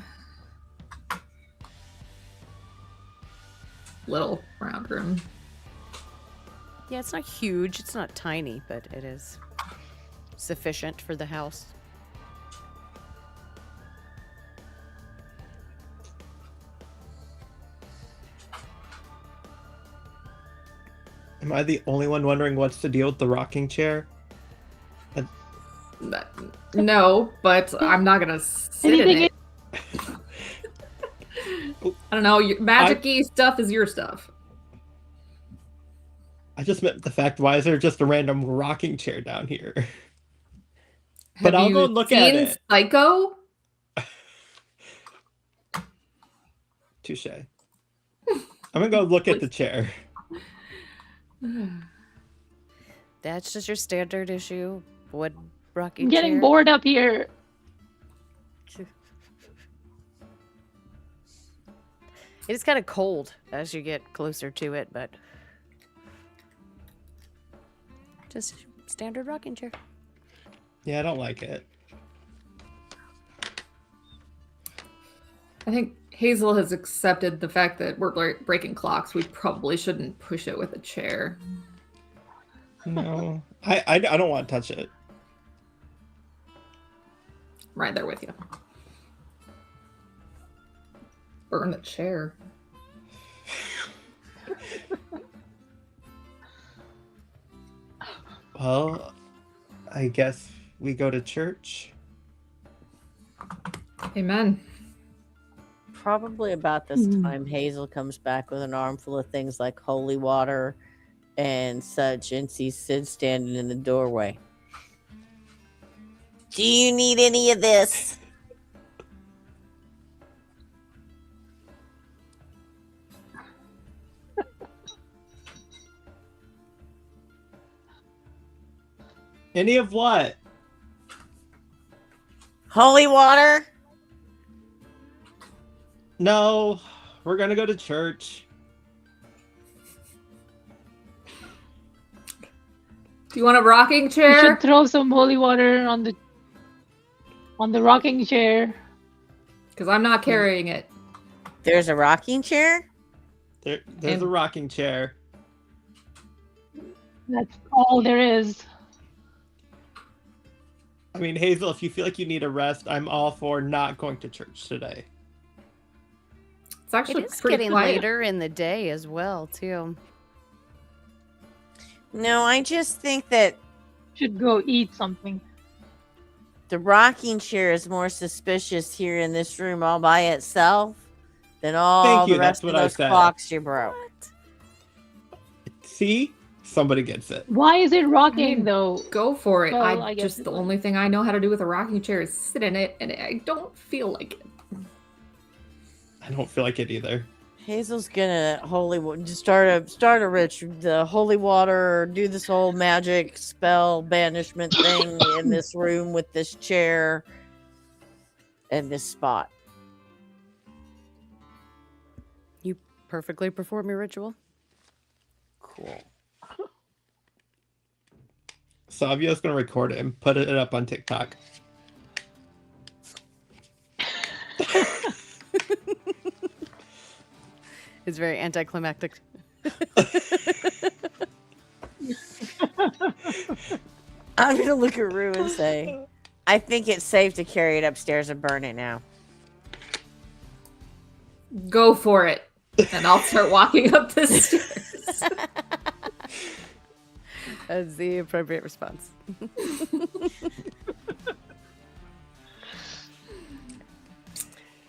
C: Little round room.
A: Yeah, it's not huge, it's not tiny, but it is sufficient for the house.
B: Am I the only one wondering what's the deal with the rocking chair?
C: No, but I'm not gonna sit in
F: Anything
C: it. I don't know. Magic-y stuff is your stuff.
B: I just meant the fact, why is there just a random rocking chair down here? But
C: Have
B: I'll
C: you
B: go look at
C: seen
B: it.
C: Psycho?
B: Touche. I'm gonna go look at the chair.
A: That's just your standard issue wood rocking
F: I'm getting
A: chair.
F: bored up here.
A: It is kind of cold as you get closer to it, but just standard rocking chair.
B: Yeah, I don't like it.
C: I think Hazel has accepted the fact that we're breaking clocks. We probably shouldn't push it with a chair.
B: No, I don't want to touch it.
C: I'm right there with you. Burn the chair.
B: Well, I guess we go to church.
C: Amen.
E: Probably about this time, Hazel comes back with an armful of things like holy water and such, and sees Sid standing in the doorway. Do you need any of this?
B: Any of what?
E: Holy water?
B: No, we're gonna go to church.
C: Do you want a rocking
F: You
C: chair?
F: should throw some holy water on the rocking chair.
C: Because I'm not carrying it.
E: There's a rocking chair?
B: There's
C: And-
B: a rocking chair.
F: That's all there is.
B: I mean, Hazel, if you feel like you need a rest, I'm all for not going to church today.
C: It's actually
A: It is
C: pretty
A: getting
C: quiet.
A: later in the day as well, too.
E: No, I just think that
F: Should go eat something.
E: the rocking chair is more suspicious here in this room all by itself than all
B: Thank you,
E: the rest
B: that's
E: of
B: what I
E: those
B: said.
E: clocks you broke.
B: See? Somebody gets it.
F: Why is it rocking
C: mean,
F: though?
C: Go for it.
F: Well, I guess
C: just
F: it's
C: the
F: like-
C: only thing I know how to do with a rocking chair is sit in it, and I don't feel like it.
B: I don't feel like it either.
E: Hazel's gonna just start a the holy water, do this whole magic spell banishment thing in this room with this chair and this spot.
A: You perfectly perform your ritual.
E: Cool.
B: Savio's gonna record it and put it up on TikTok.
A: It's very anticlimactic.
E: I'm gonna look at Rue and say, I think it's safe to carry it upstairs and burn it now.
C: Go for it. And I'll start walking up the stairs.
A: That's the appropriate response.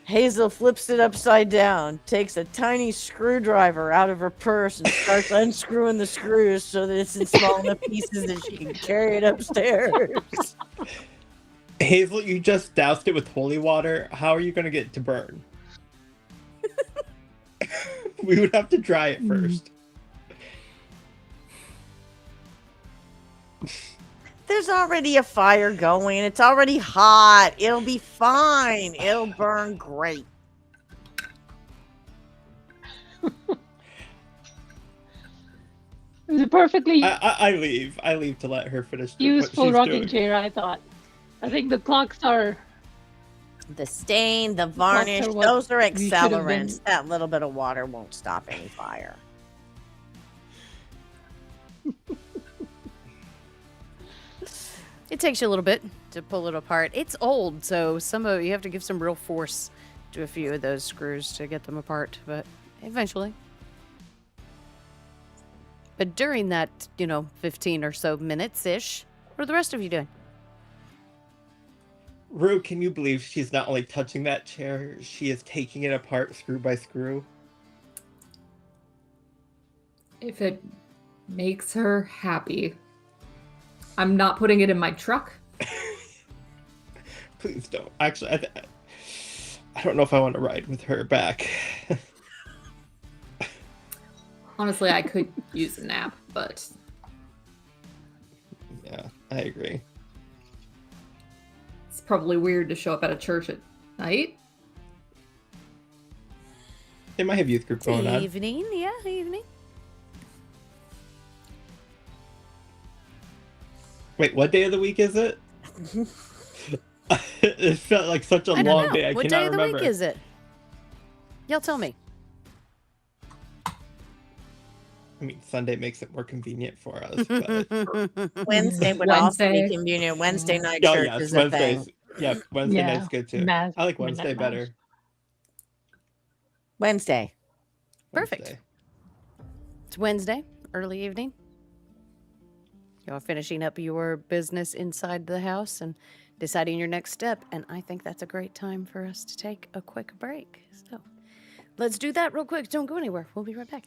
E: Hazel flips it upside down, takes a tiny screwdriver out of her purse, and starts unscrewing the screws so that it's in small enough pieces that she can carry it upstairs.
B: Hazel, you just doused it with holy water. How are you going to get it to burn? We would have to dry it first.
E: There's already a fire going. It's already hot. It'll be fine. It'll burn great.
F: It was a perfectly
B: I leave. I leave to let her finish what
F: useful
B: she's
F: rocking
B: doing.
F: chair, I thought. I think the clocks are
E: The stain, the varnish,
F: what
E: those are
F: we should have been-
E: accelerants. That little bit of water won't stop any fire.
A: It takes you a little bit to pull it apart. It's old, so you have to give some real force to a few of those screws to get them apart, but eventually. But during that, 15 or so minutes-ish, what are the rest of you doing?
B: Rue, can you believe she's not only touching that chair, she is taking it apart screw by screw?
C: If it makes her happy. I'm not putting it in my truck.
B: Please don't. Actually, I don't know if I want to ride with her back.
C: Honestly, I could use a nap, but
B: Yeah, I agree.
C: it's probably weird to show up at a church at night.
B: They might have youth group going on.
A: Evening, yeah, evening.
B: Wait, what day of the week is it? It felt like such a
A: I don't
B: long
A: know.
B: day. I
A: What
B: cannot
A: day of the
B: remember.
A: week is it? Y'all tell me.
B: I mean, Sunday makes it more convenient for us. But...
E: Wednesday would also be
C: Wednesday.
E: convenient. Wednesday night
B: Oh,
E: church
B: yes,
E: is a thing.
B: Wednesdays. Yeah, Wednesday
F: Yeah,
B: night's good too.
F: mass-
B: I like
F: midnight
B: Wednesday
F: mass.
B: better.
E: Wednesday.
A: Perfect.
B: Wednesday.
A: It's Wednesday, early evening. Y'all finishing up your business inside the house and deciding your next step. And I think that's a great time for us to take a quick break. So let's do that real quick. Don't go anywhere. We'll be right back.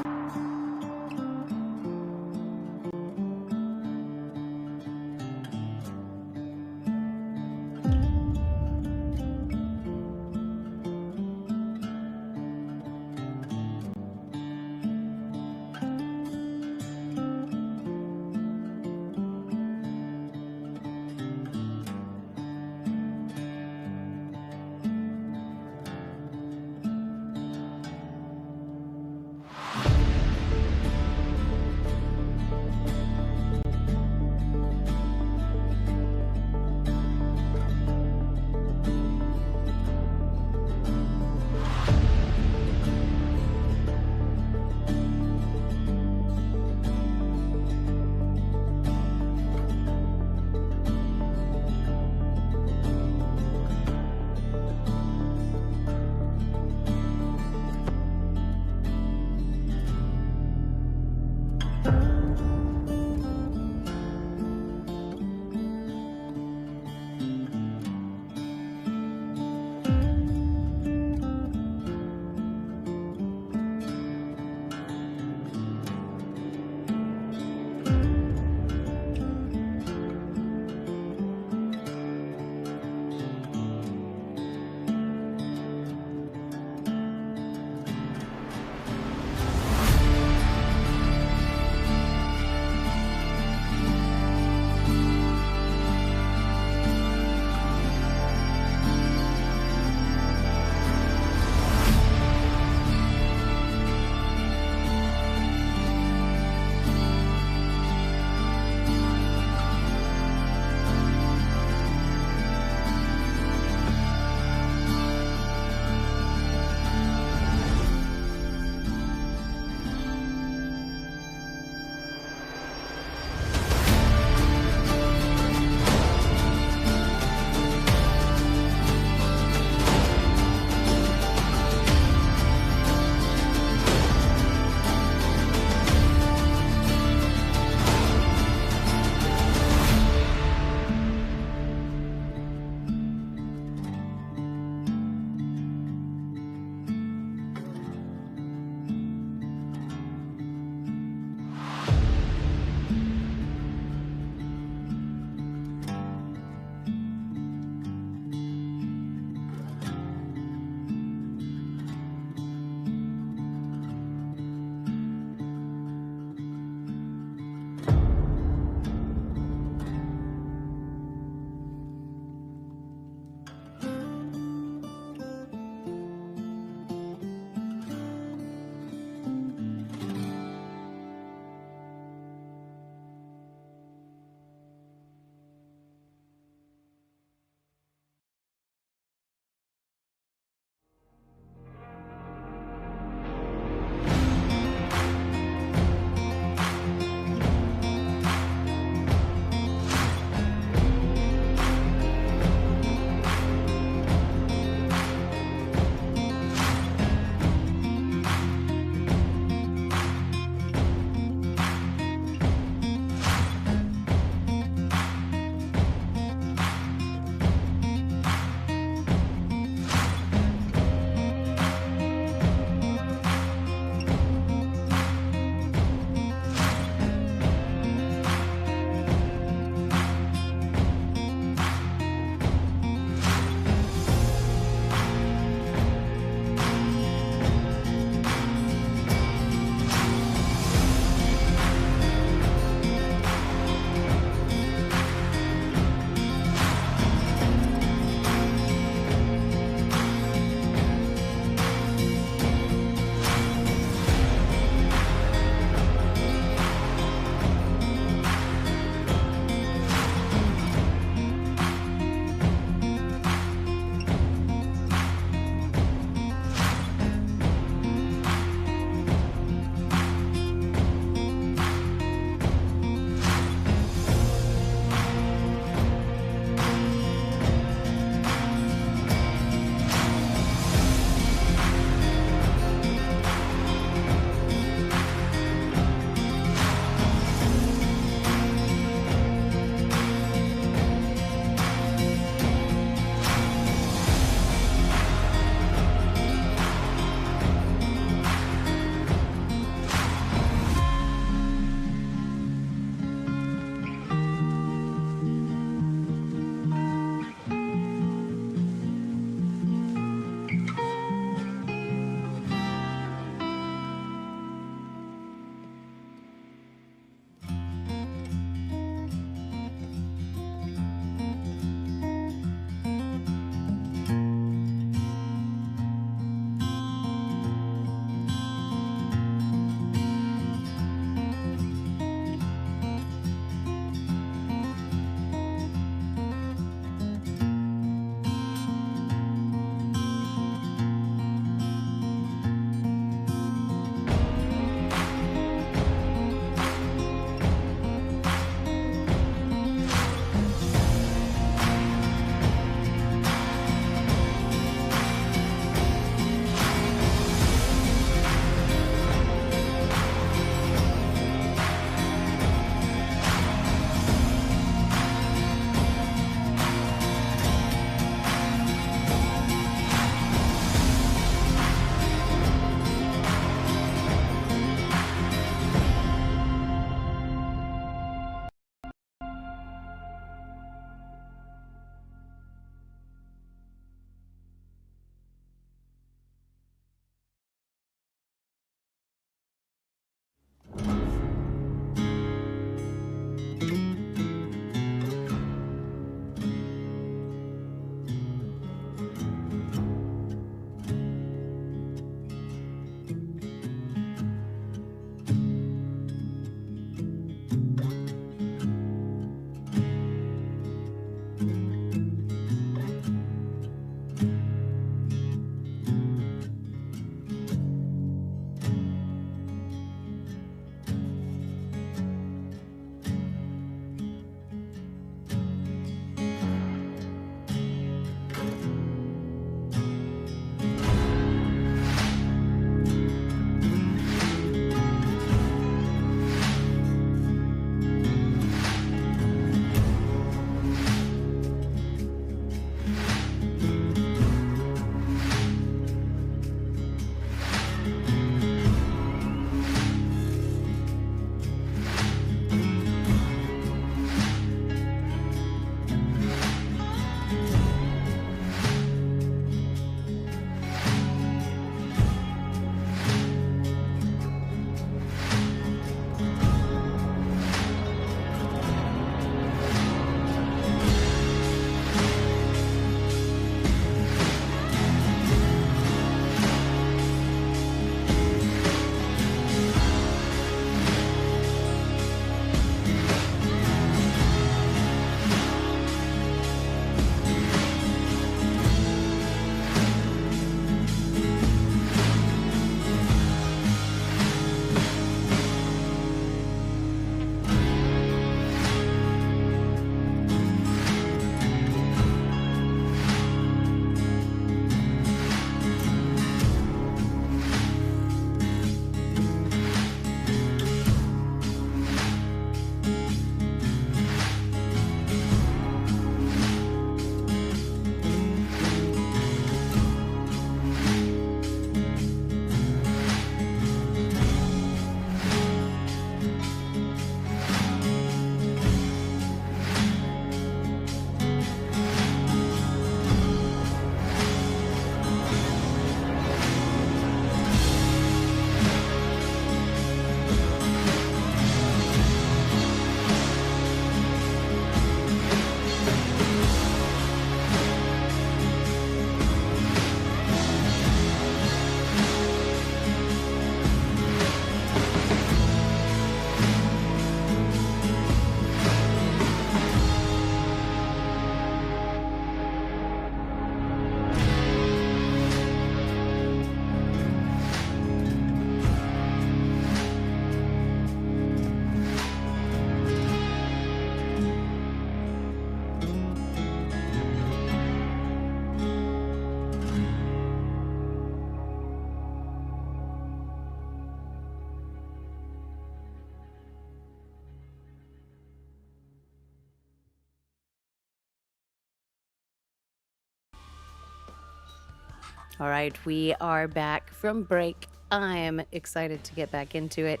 A: All right, we are back from break. I am excited to get back into it.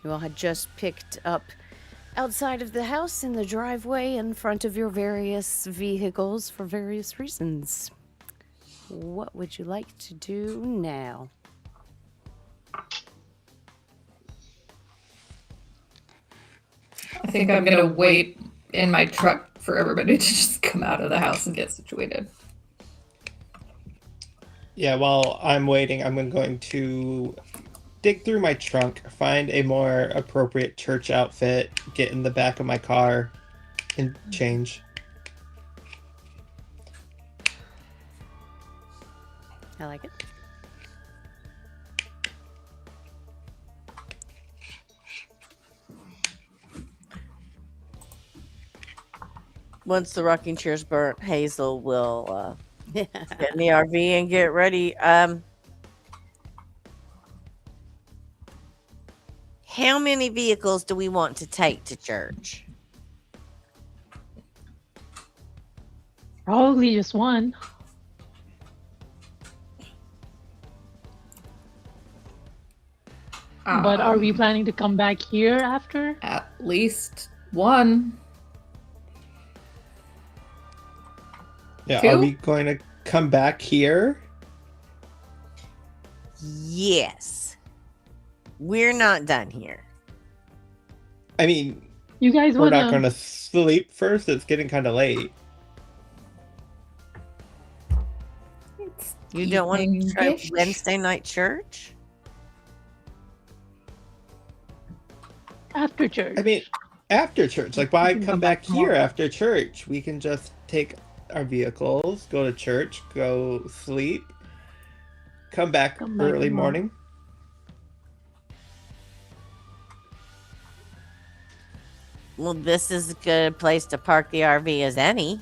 A: You all had just picked up outside of the house in the driveway in front of your various vehicles for various reasons. What would you like to do now?
C: I think I'm gonna wait in my truck for everybody to just come out of the house and get situated.
B: Yeah, while I'm waiting, I'm going to dig through my trunk, find a more appropriate church outfit, get in the back of my car, and change.
A: I like it.
E: Once the rocking chair's burnt, Hazel will get in the RV and get ready. How many vehicles do we want to take to church?
F: Probably just one. But are we planning to come back here after?
C: At least one.
B: Yeah,
C: Two?
B: are we going to come back here?
E: Yes. We're not done here.
B: I mean,
F: You guys
B: we're
F: wanna?
B: not going to sleep first. It's getting kind of late.
E: You don't want to try
C: Evening-ish.
E: Wednesday night church?
F: After church.
B: I mean, after church. Like, why
F: can
B: come
F: come
B: back
F: back
B: here
F: tomorrow.
B: after church? We can just take our vehicles, go to church, go sleep, come back
F: Come back
B: early
F: tomorrow.
B: morning.
E: Well, this is as good a place to park the RV as any.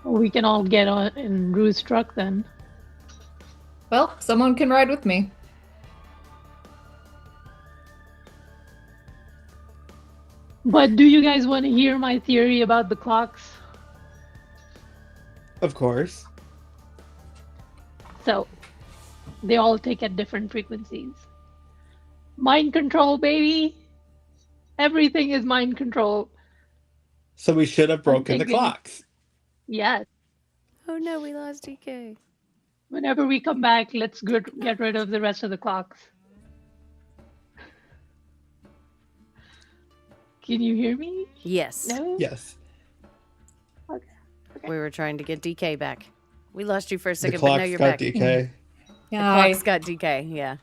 F: We can all get on in Rue's truck then.
C: Well, someone can ride with me.
F: But do you guys want to hear my theory about the clocks?
B: Of course.
F: So, they all tick at different frequencies. Mind control, baby! Everything is mind control.
B: So we should have broken the
F: thinking-
B: clocks.
F: Yes.
A: Oh no, we lost DK.
F: Whenever we come back, let's get rid of the rest of the clocks. Can you hear me?
A: Yes.
F: No?
B: Yes.
A: We were trying to get DK back. We lost you for a
B: The
A: second, but now
B: clocks
A: you're
B: got
A: back.
B: DK.
A: The
C: Yeah,
A: clock's got DK, yeah.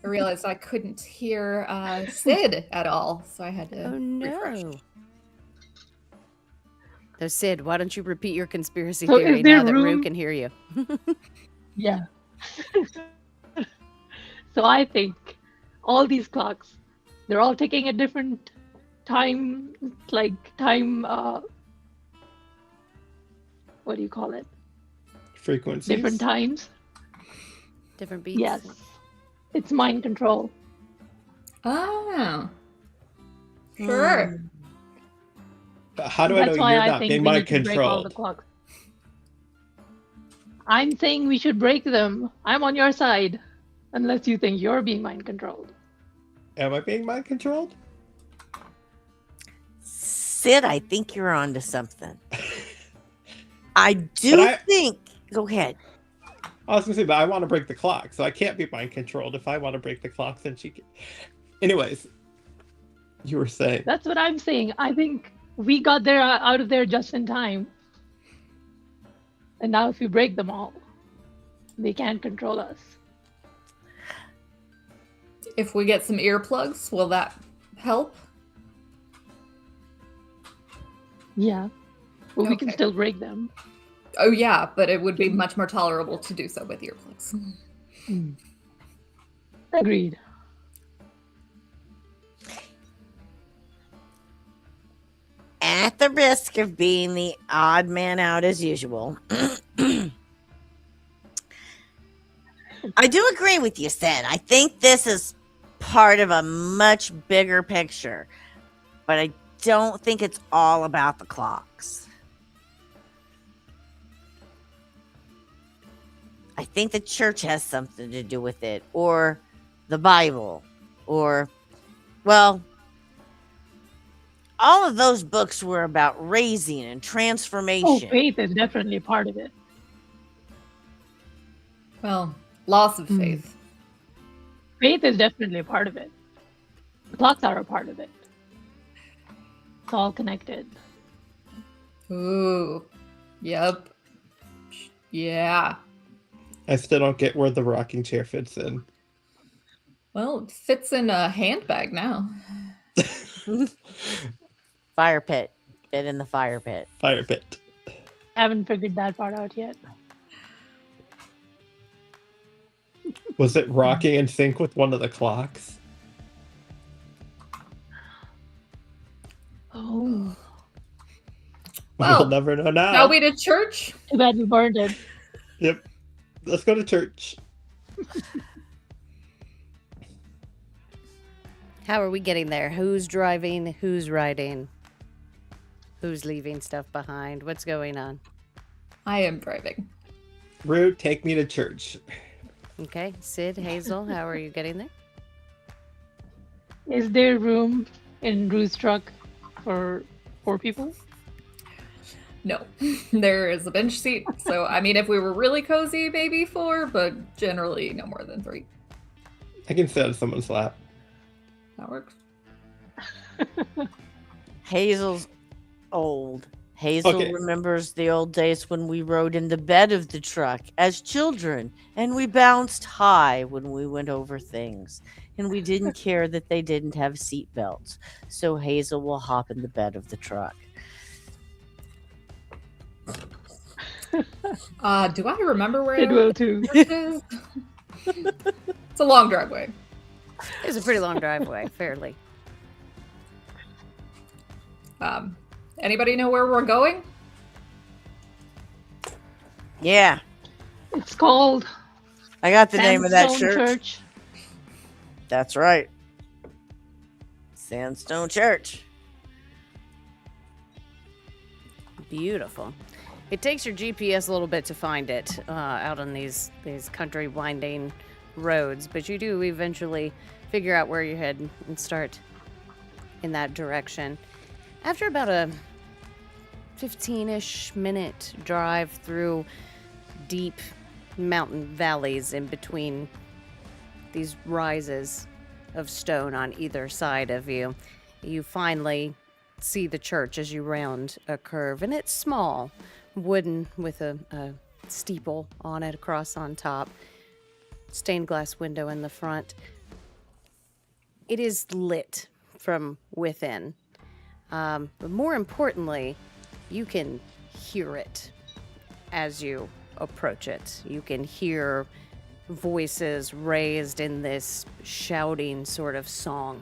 C: I realized I couldn't hear Sid at all, so I had to
A: Oh
C: refresh.
A: no. So Sid, why don't you repeat your conspiracy
F: So is
A: theory
F: there
A: now that Rue
F: room-
A: can hear you?
F: Yeah. So I think all these clocks, they're all ticking at different time, what do you call it?
B: Frequencies.
F: Different times.
A: Different beats?
F: Yes. It's mind control.
C: Oh. Sure.
B: But how do I know
F: That's why
B: you're
F: I
B: not
F: think
B: being
F: we
B: mind
F: need to break all the
B: controlled?
F: clocks. I'm saying we should break them. I'm on your side. Unless you think you're being mind controlled.
B: Am I being mind controlled?
E: Sid, I think you're onto something. I do
B: But I-
E: think. Go ahead.
B: I was gonna say, but I want to break the clock, so I can't be mind controlled. If I want to break the clock, then she can. Anyways, you were saying.
F: That's what I'm saying. I think we got there out of there just in time. And now if we break them all, they can't control us.
C: If we get some earplugs, will that help?
F: Yeah. But we can
C: Okay.
F: still break them.
C: Oh yeah, but it would be much more tolerable to do so with earplugs.
F: Agreed.
E: At the risk of being the odd man out as usual, I do agree with you, Sid. I think this is part of a much bigger picture, but I don't think it's all about the clocks. I think the church has something to do with it, or the Bible, or, well, all of those books were about raising and
F: Oh,
E: transformation.
F: faith is definitely part of it.
C: Well, loss of
F: Hmm.
C: faith.
F: Faith is definitely a part of it. The clocks are a part of it. It's all connected.
C: Ooh. Yep. Yeah.
B: I still don't get where the rocking chair fits in.
C: Well, it fits in a handbag now.
E: Fire pit. Fit in the fire pit.
B: Fire pit.
F: Haven't figured that part out yet.
B: Was it rocking in sync with one of the clocks?
F: Oh,
C: Well,
B: We'll never know now.
C: Shall we to church?
F: too bad we burned it.
B: Yep. Let's go to church.
A: How are we getting there? Who's driving? Who's riding? Who's leaving stuff behind? What's going on?
C: I am driving.
B: Rue, take me to church.
A: Okay, Sid, Hazel, how are you getting there?
F: Is there room in Rue's truck for 4 people?
C: No, there is a bench seat. So, I mean, if we were really cozy, maybe 4, but generally no more than 3.
B: I can sit on someone's lap.
C: That works.
E: Hazel's old. Hazel
B: Okay.
E: remembers the old days when we rode in the bed of the truck as children, and we bounced high when we went over things, and we didn't care that they didn't have seat belts. So Hazel will hop in the bed of the truck.
C: Do I remember where
F: It will too.
C: church is? It's a long driveway.
A: It's a pretty long driveway, fairly.
C: Anybody know where we're going?
E: Yeah,
F: It's called
E: I got the name of that
F: Sandstone
E: church. That's right. Sandstone Church.
A: Beautiful. It takes your GPS a little bit to find it out on these country winding roads, but you do eventually figure out where you're heading and start in that direction. After about a 15-ish minute drive through deep mountain valleys in between these rises of stone on either side of you, you finally see the church as you round a curve, and it's small, wooden with a steeple on it, across on top, stained glass window in the front. It is lit from within, but more importantly, you can hear it as you approach it. You can hear voices raised in this shouting sort of song.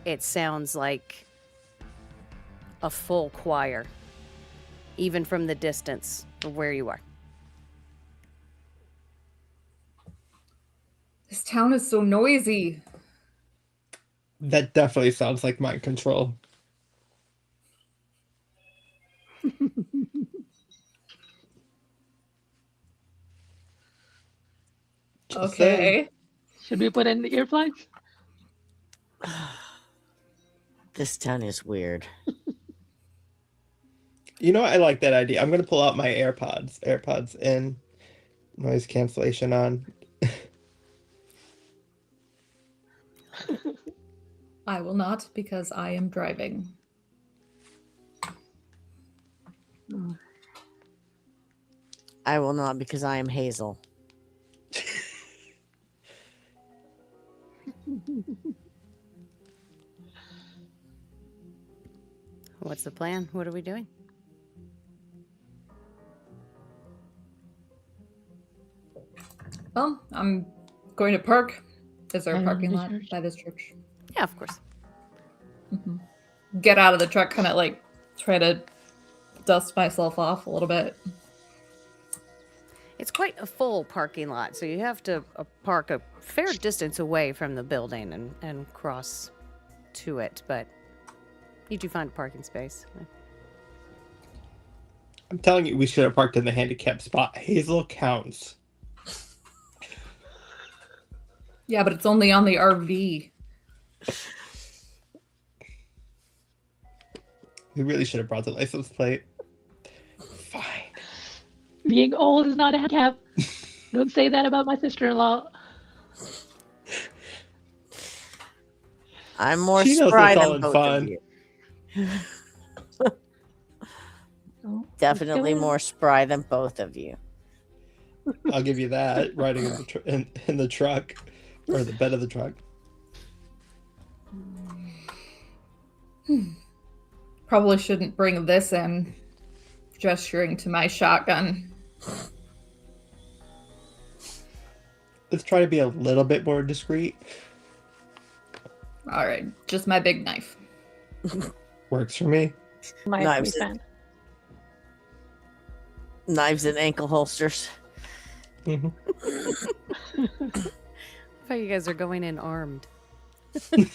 A: It sounds like a full choir, even from the distance of where you are.
C: This town is so noisy.
B: That definitely sounds like mind control. Just saying.
C: Okay.
F: Should we put in the earplugs?
E: This town is weird.
B: You know what? I like that idea. I'm gonna pull out my AirPods in, noise cancellation on.
C: I will not because I am driving.
E: I will not because I am Hazel.
A: What's the plan? What are we doing?
C: Well, I'm going to park. Is there a
F: By
C: parking
F: the
C: lot
F: church?
C: by this church?
A: Yeah, of course.
C: Get out of the truck, kind of like try to dust myself off a little bit.
A: It's quite a full parking lot, so you have to park a fair distance away from the building and cross to it, but you do find a parking space.
B: I'm telling you, we should have parked in the handicapped spot. Hazel counts.
C: Yeah, but it's only on the RV.
B: We really should have brought the license plate. Fine.
F: Being old is not a handicap. Don't say that about my sister-in-law.
E: I'm more
B: She knows
E: spry
B: it's all
E: than
B: in
E: both
B: fun.
E: of you.
F: Oh,
E: Definitely
F: okay.
E: more spry than both of you.
B: I'll give you that. Riding in the truck, or the bed of the truck.
C: Probably shouldn't bring this in. Gesturing to my shotgun.
B: Let's try to be a little bit more discreet.
C: All right, just my big knife.
B: Works for me.
F: My
E: Knives.
F: fan.
E: Knives and ankle holsters.
B: Mm-hmm.
A: I thought you guys are going in armed.
C: Did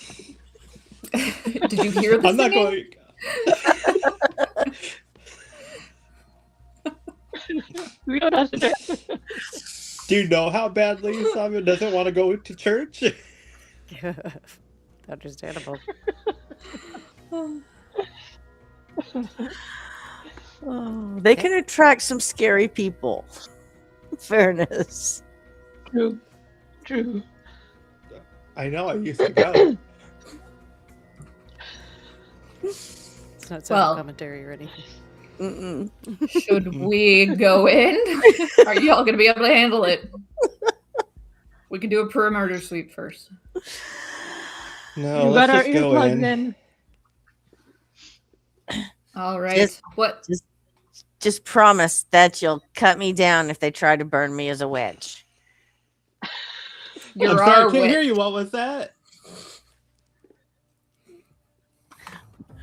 C: you hear the
B: I'm not
C: singing?
B: going.
F: We don't have to do it.
B: Do you know how badly Simon doesn't want to go to church?
A: Understandable.
E: Oh, they can attract some scary people. Fairness.
F: True. True.
B: I know. I used to go.
A: It's not social
C: Well-
A: commentary or anything.
E: Mm-mm.
C: Should we go in? Are y'all gonna be able to handle it? We can do a perimeter sweep first.
B: No,
F: We
B: let's
F: got our
B: just go
F: earplugs
B: in.
F: in.
C: All right.
E: Just-
C: What?
E: Just promise that you'll cut me down if they try to burn me as a witch.
C: You're
B: I'm sorry,
C: our
B: I can't hear
C: witch.
B: you. What was that?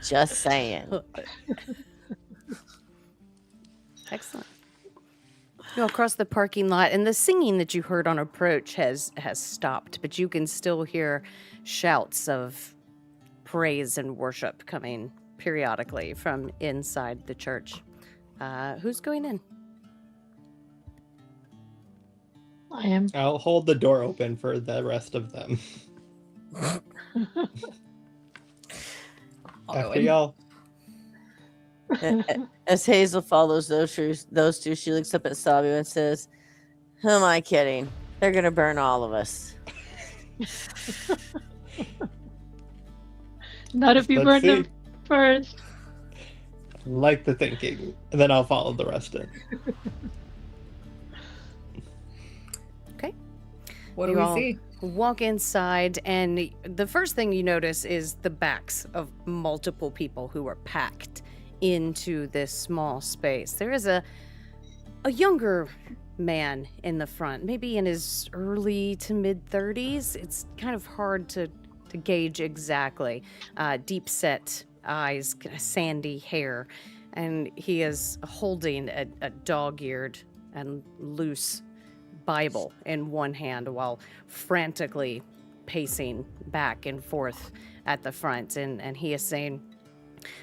E: Just saying.
A: Excellent. You go across the parking lot, and the singing that you heard on approach has stopped, but you can still hear shouts of praise and worship coming periodically from inside the church. Who's going in?
F: I am.
B: I'll hold the door open for the rest of them.
C: I'll go
B: After
C: in.
B: y'all.
E: As Hazel follows those two, she looks up at Sabu and says, "Who am I kidding? They're gonna burn all of us."
F: Not if you
B: Let's
F: burn
B: see.
F: them first.
B: Like the thinking. And then I'll follow the rest in.
C: What do
A: You
C: we
A: all
C: see?
A: walk inside, and the first thing you notice is the backs of multiple people who are packed into this small space. There is a younger man in the front, maybe in his early to mid 30s. It's kind of hard to gauge exactly. Deep set eyes, kind of sandy hair, and he is holding a dog-eared and loose Bible in one hand while frantically pacing back and forth at the front. And he is saying,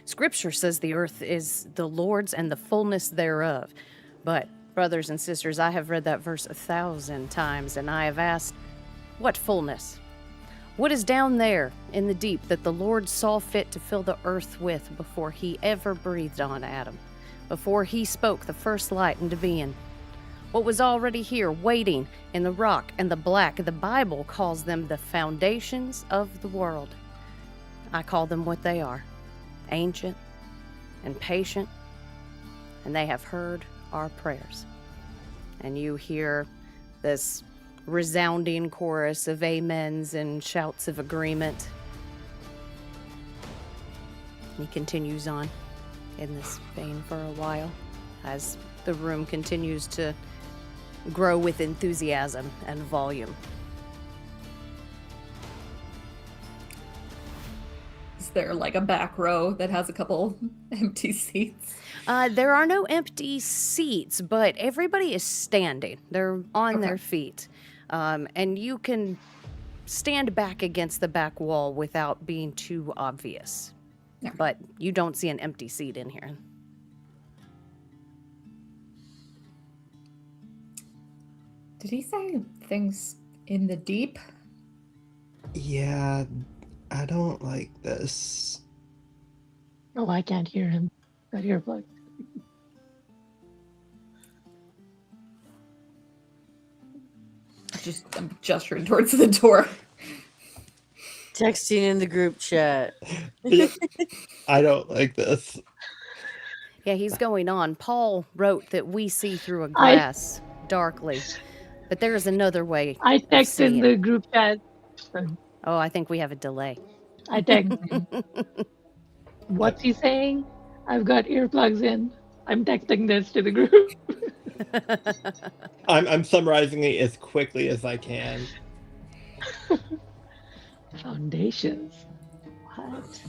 A: Scripture says the earth is the Lord's and the fullness thereof. But, brothers and sisters, I have read that verse 1,000 times, and I have asked, what fullness? What is down there in the deep that the Lord saw fit to fill the earth with before he ever breathed on Adam, before he spoke the first light into being? What was already here, waiting in the rock and the black? The Bible calls them the foundations of the world. I call them what they are, ancient and patient, and they have heard our prayers. And you hear this resounding chorus of amens and shouts of agreement. He continues on in this vein for a while as the room continues to grow with enthusiasm and volume.
C: Is there like a back row that has a couple empty seats?
A: There are no empty seats, but everybody is standing. They're on their feet. And you can stand back against the back wall without being too obvious.
C: Yeah.
A: But you don't see an empty seat in here.
C: Did he say things in the deep?
B: Yeah, I don't like this.
F: Oh, I can't hear him. Got earplugs.
C: I'm gesturing towards the door.
E: Texting in the group chat.
B: I don't like this.
A: Yeah, he's going on. Paul wrote that we see through a
F: I
A: glass darkly, but there is another way
F: I
A: of
F: text in
A: seeing.
F: the group chat.
A: Oh, I think we have a delay.
F: I text. What's he saying? I've got earplugs in. I'm texting this to the group.
B: I'm summarizing it as quickly as I can.
F: Foundations. What?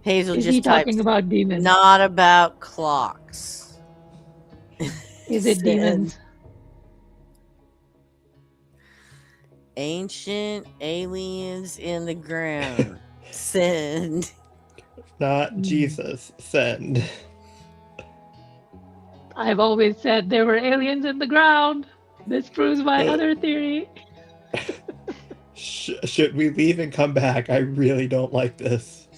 E: Hazel
F: Is
E: just
F: he
E: typed,
F: talking about demons?
E: not about clocks.
F: Is it
E: Send.
F: demons?
E: Ancient aliens in the ground. Send.
B: Not Jesus. Send.
F: I've always said there were aliens in the ground. This proves my other theory.
B: Should we leave and come back? I really don't like this.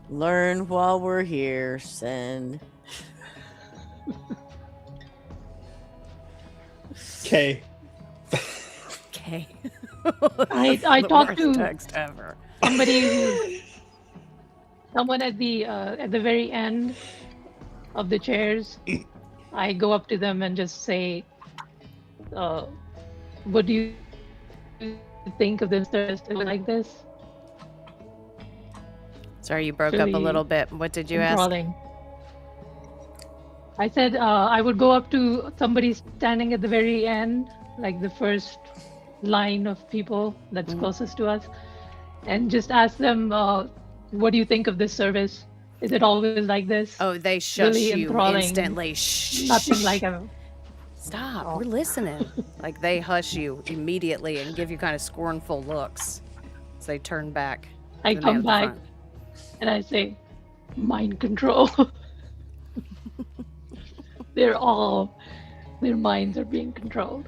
E: Learn while we're here. Send.
B: Okay.
A: Okay.
F: I
A: The
F: talked
A: worst
F: to
A: text ever.
F: someone at the very end of the chairs. I go up to them and just say, "What do you think of this service like this?"
A: Sorry, you broke up a
F: Really
A: little bit. What did you ask?
F: Enthralling. I said I would go up to somebody standing at the very end, like the first line of people that's closest to us, and just ask them, "What do you think of this service? Is it always like this?"
A: Oh, they shush
F: Really
A: you
F: enthralling.
A: instantly. Shh.
F: Nothing like a.
A: Stop.
F: Oh.
A: We're listening. Like they hush you immediately and give you kind of scornful looks as they turn back.
F: I
A: to the man
F: come
A: at the
F: back
A: front.
F: and I say, "Mind control." Their minds are being controlled.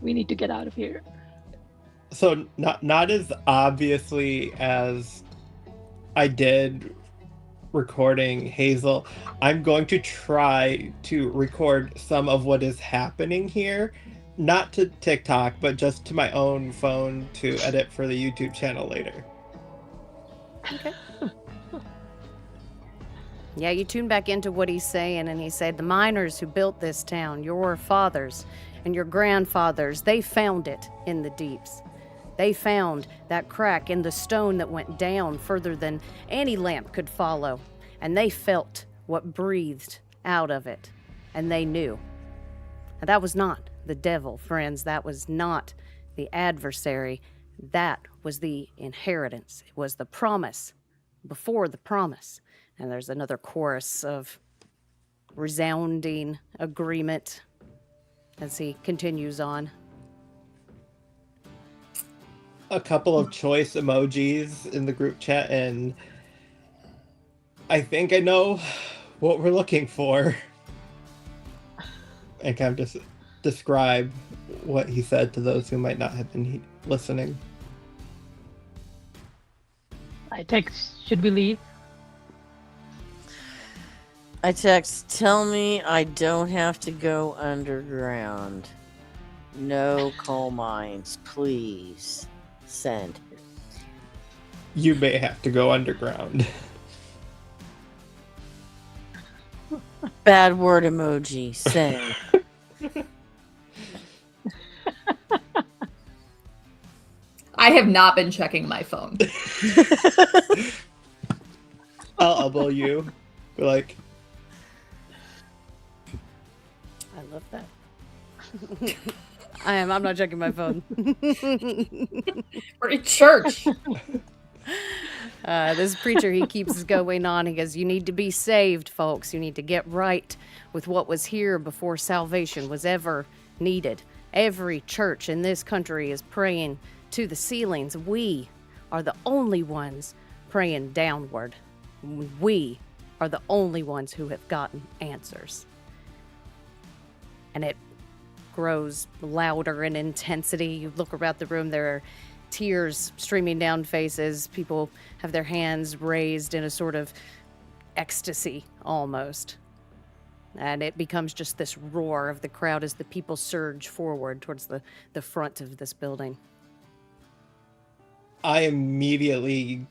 F: We need to get out of here.
B: So not as obviously as I did recording Hazel. I'm going to try to record some of what is happening here, not to TikTok, but just to my own phone to edit for the YouTube channel later.
A: Okay. Yeah, you tune back into what he's saying, and he said, the miners who built this town, your fathers and your grandfathers, they found it in the deeps. They found that crack in the stone that went down further than any lamp could follow, and they felt what breathed out of it, and they knew. And that was not the devil, friends. That was not the adversary. That was the inheritance. It was the promise before the promise. And there's another chorus of resounding agreement as he continues on.
B: A couple of choice emojis in the group chat, and I think I know what we're looking for. And kind of just describe what he said to those who might not have been listening.
F: I text, "Should we leave?"
E: I text, tell me I don't have to go underground. No coal mines, please. Send.
B: You may have to go underground.
E: Bad word emoji. Send.
C: I have not been checking my phone.
B: I'll elbow you. Be like,
A: I love that. I'm not checking my phone.
C: We're at church.
A: This preacher, he keeps going on. He goes, you need to be saved, folks. You need to get right with what was here before salvation was ever needed. Every church in this country is praying to the ceilings. We are the only ones praying downward. We are the only ones who have gotten answers. and it grows louder in intensity. You look around the room, there are tears streaming down faces. People have their hands raised in a sort of ecstasy almost. And it becomes just this roar of the crowd as the people surge forward towards the front of this building.
B: I immediately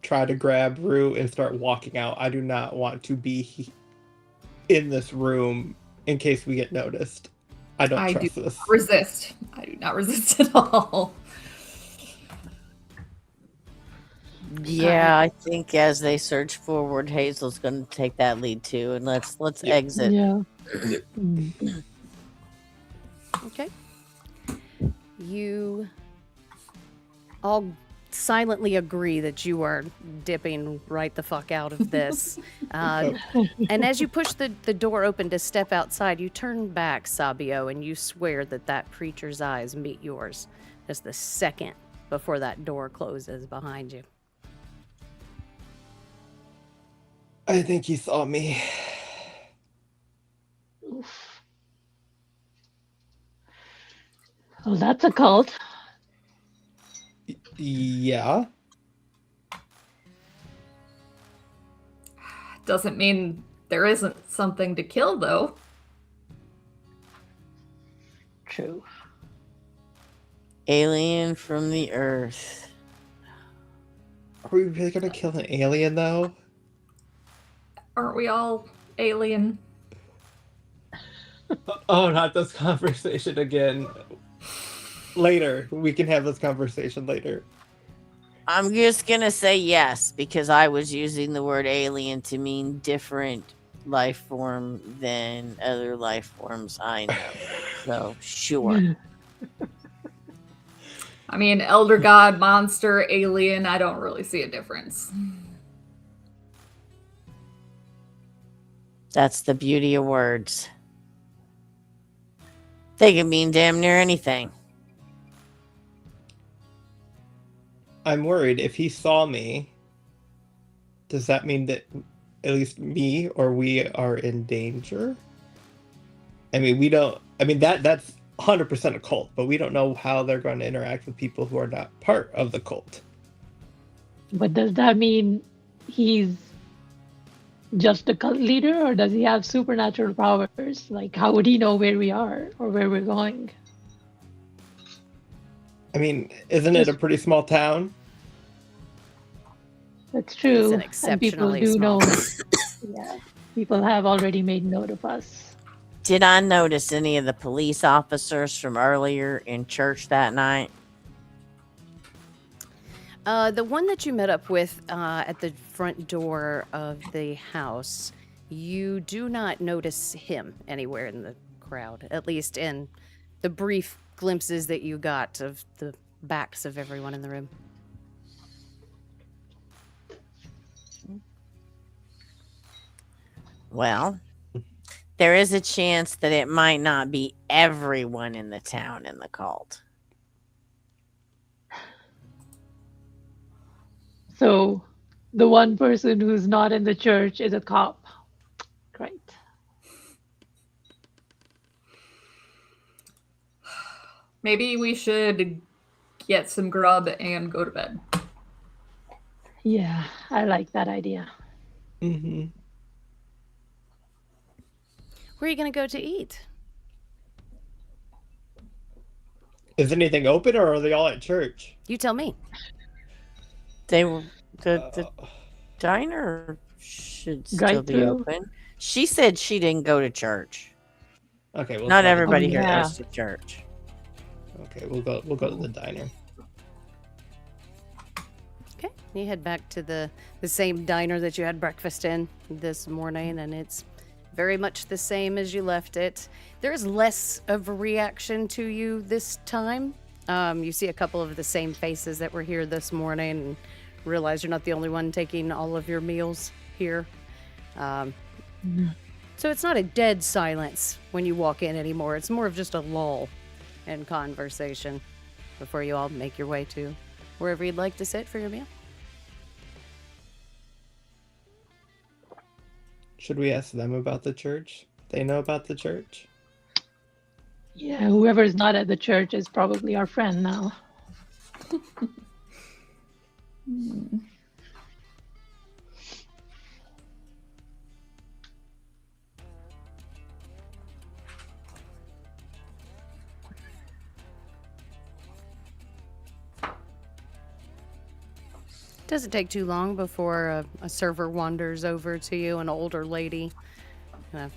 B: try to grab Rue and start walking out. I do not want to be in this room in case we get noticed. I don't
C: I
B: trust
C: do
B: this.
C: not resist. I do not resist at all.
E: Yeah, I think as they surge forward, Hazel's going to take that lead too, and let's
B: Yeah.
E: exit.
F: Yeah. Mm.
A: Okay. You all silently agree that you are dipping right the fuck out of this. And as you push the door open to step outside, you turn back, Sabio, and you swear that that preacher's eyes meet yours just the second before that door closes behind you.
B: I think he saw me.
F: Oof. Well, that's a cult.
B: Yeah.
C: Doesn't mean there isn't something to kill, though.
F: True.
E: Alien from the Earth.
B: Are we really gonna kill an alien though?
C: Aren't we all alien?
B: Oh, not this conversation again. Later. We can have this conversation later.
E: I'm just going to say yes because I was using the word alien to mean different life form than other life forms I know. So, sure.
C: I mean, elder god, monster, alien, I don't really see a difference.
E: That's the beauty of words. They can mean damn near anything.
B: I'm worried if he saw me, does that mean that at least me or we are in danger? I mean, we don't. I mean that's 100% a cult, but we don't know how they're going to interact with people who are not part of the cult.
F: But does that mean he's just a cult leader, or does he have supernatural powers? Like, how would he know where we are or where we're going?
B: I mean, isn't it a pretty small town?
F: That's true.
A: It's an
F: And people
A: exceptionally
F: do
A: small
F: know.
A: town.
F: Yeah, people have already made note of us.
E: Did I notice any of the police officers from earlier in church that night?
A: The one that you met up with at the front door of the house, you do not notice him anywhere in the crowd, at least in the brief glimpses that you got of the backs of everyone in the room.
E: Well, there is a chance that it might not be everyone in the town in the cult.
F: So the one person who's not in the church is a cop. Great.
C: Maybe we should get some grub and go to bed.
F: Yeah, I like that idea.
B: Mm-hmm.
A: Where are you going to go to eat?
B: Is anything open or are they all at church?
A: You tell me.
E: They were the diner should still be
F: Drive-thru?
E: open. She said she didn't go to church.
B: Okay, we'll
E: Not
B: try to-
E: everybody
F: Oh,
E: here
F: yeah.
E: goes to church.
B: Okay, we'll go to the diner.
A: Okay. You head back to the same diner that you had breakfast in this morning, and it's very much the same as you left it. There is less of a reaction to you this time. You see a couple of the same faces that were here this morning and realize you're not the only one taking all of your meals here. So it's not a dead silence when you walk in anymore. It's more of just a lull in conversation before you all make your way to wherever you'd like to sit for your meal.
B: Should we ask them about the church? They know about the church?
F: Yeah, whoever's not at the church is probably our friend now.
A: Doesn't take too long before a server wanders over to you, an older lady, kind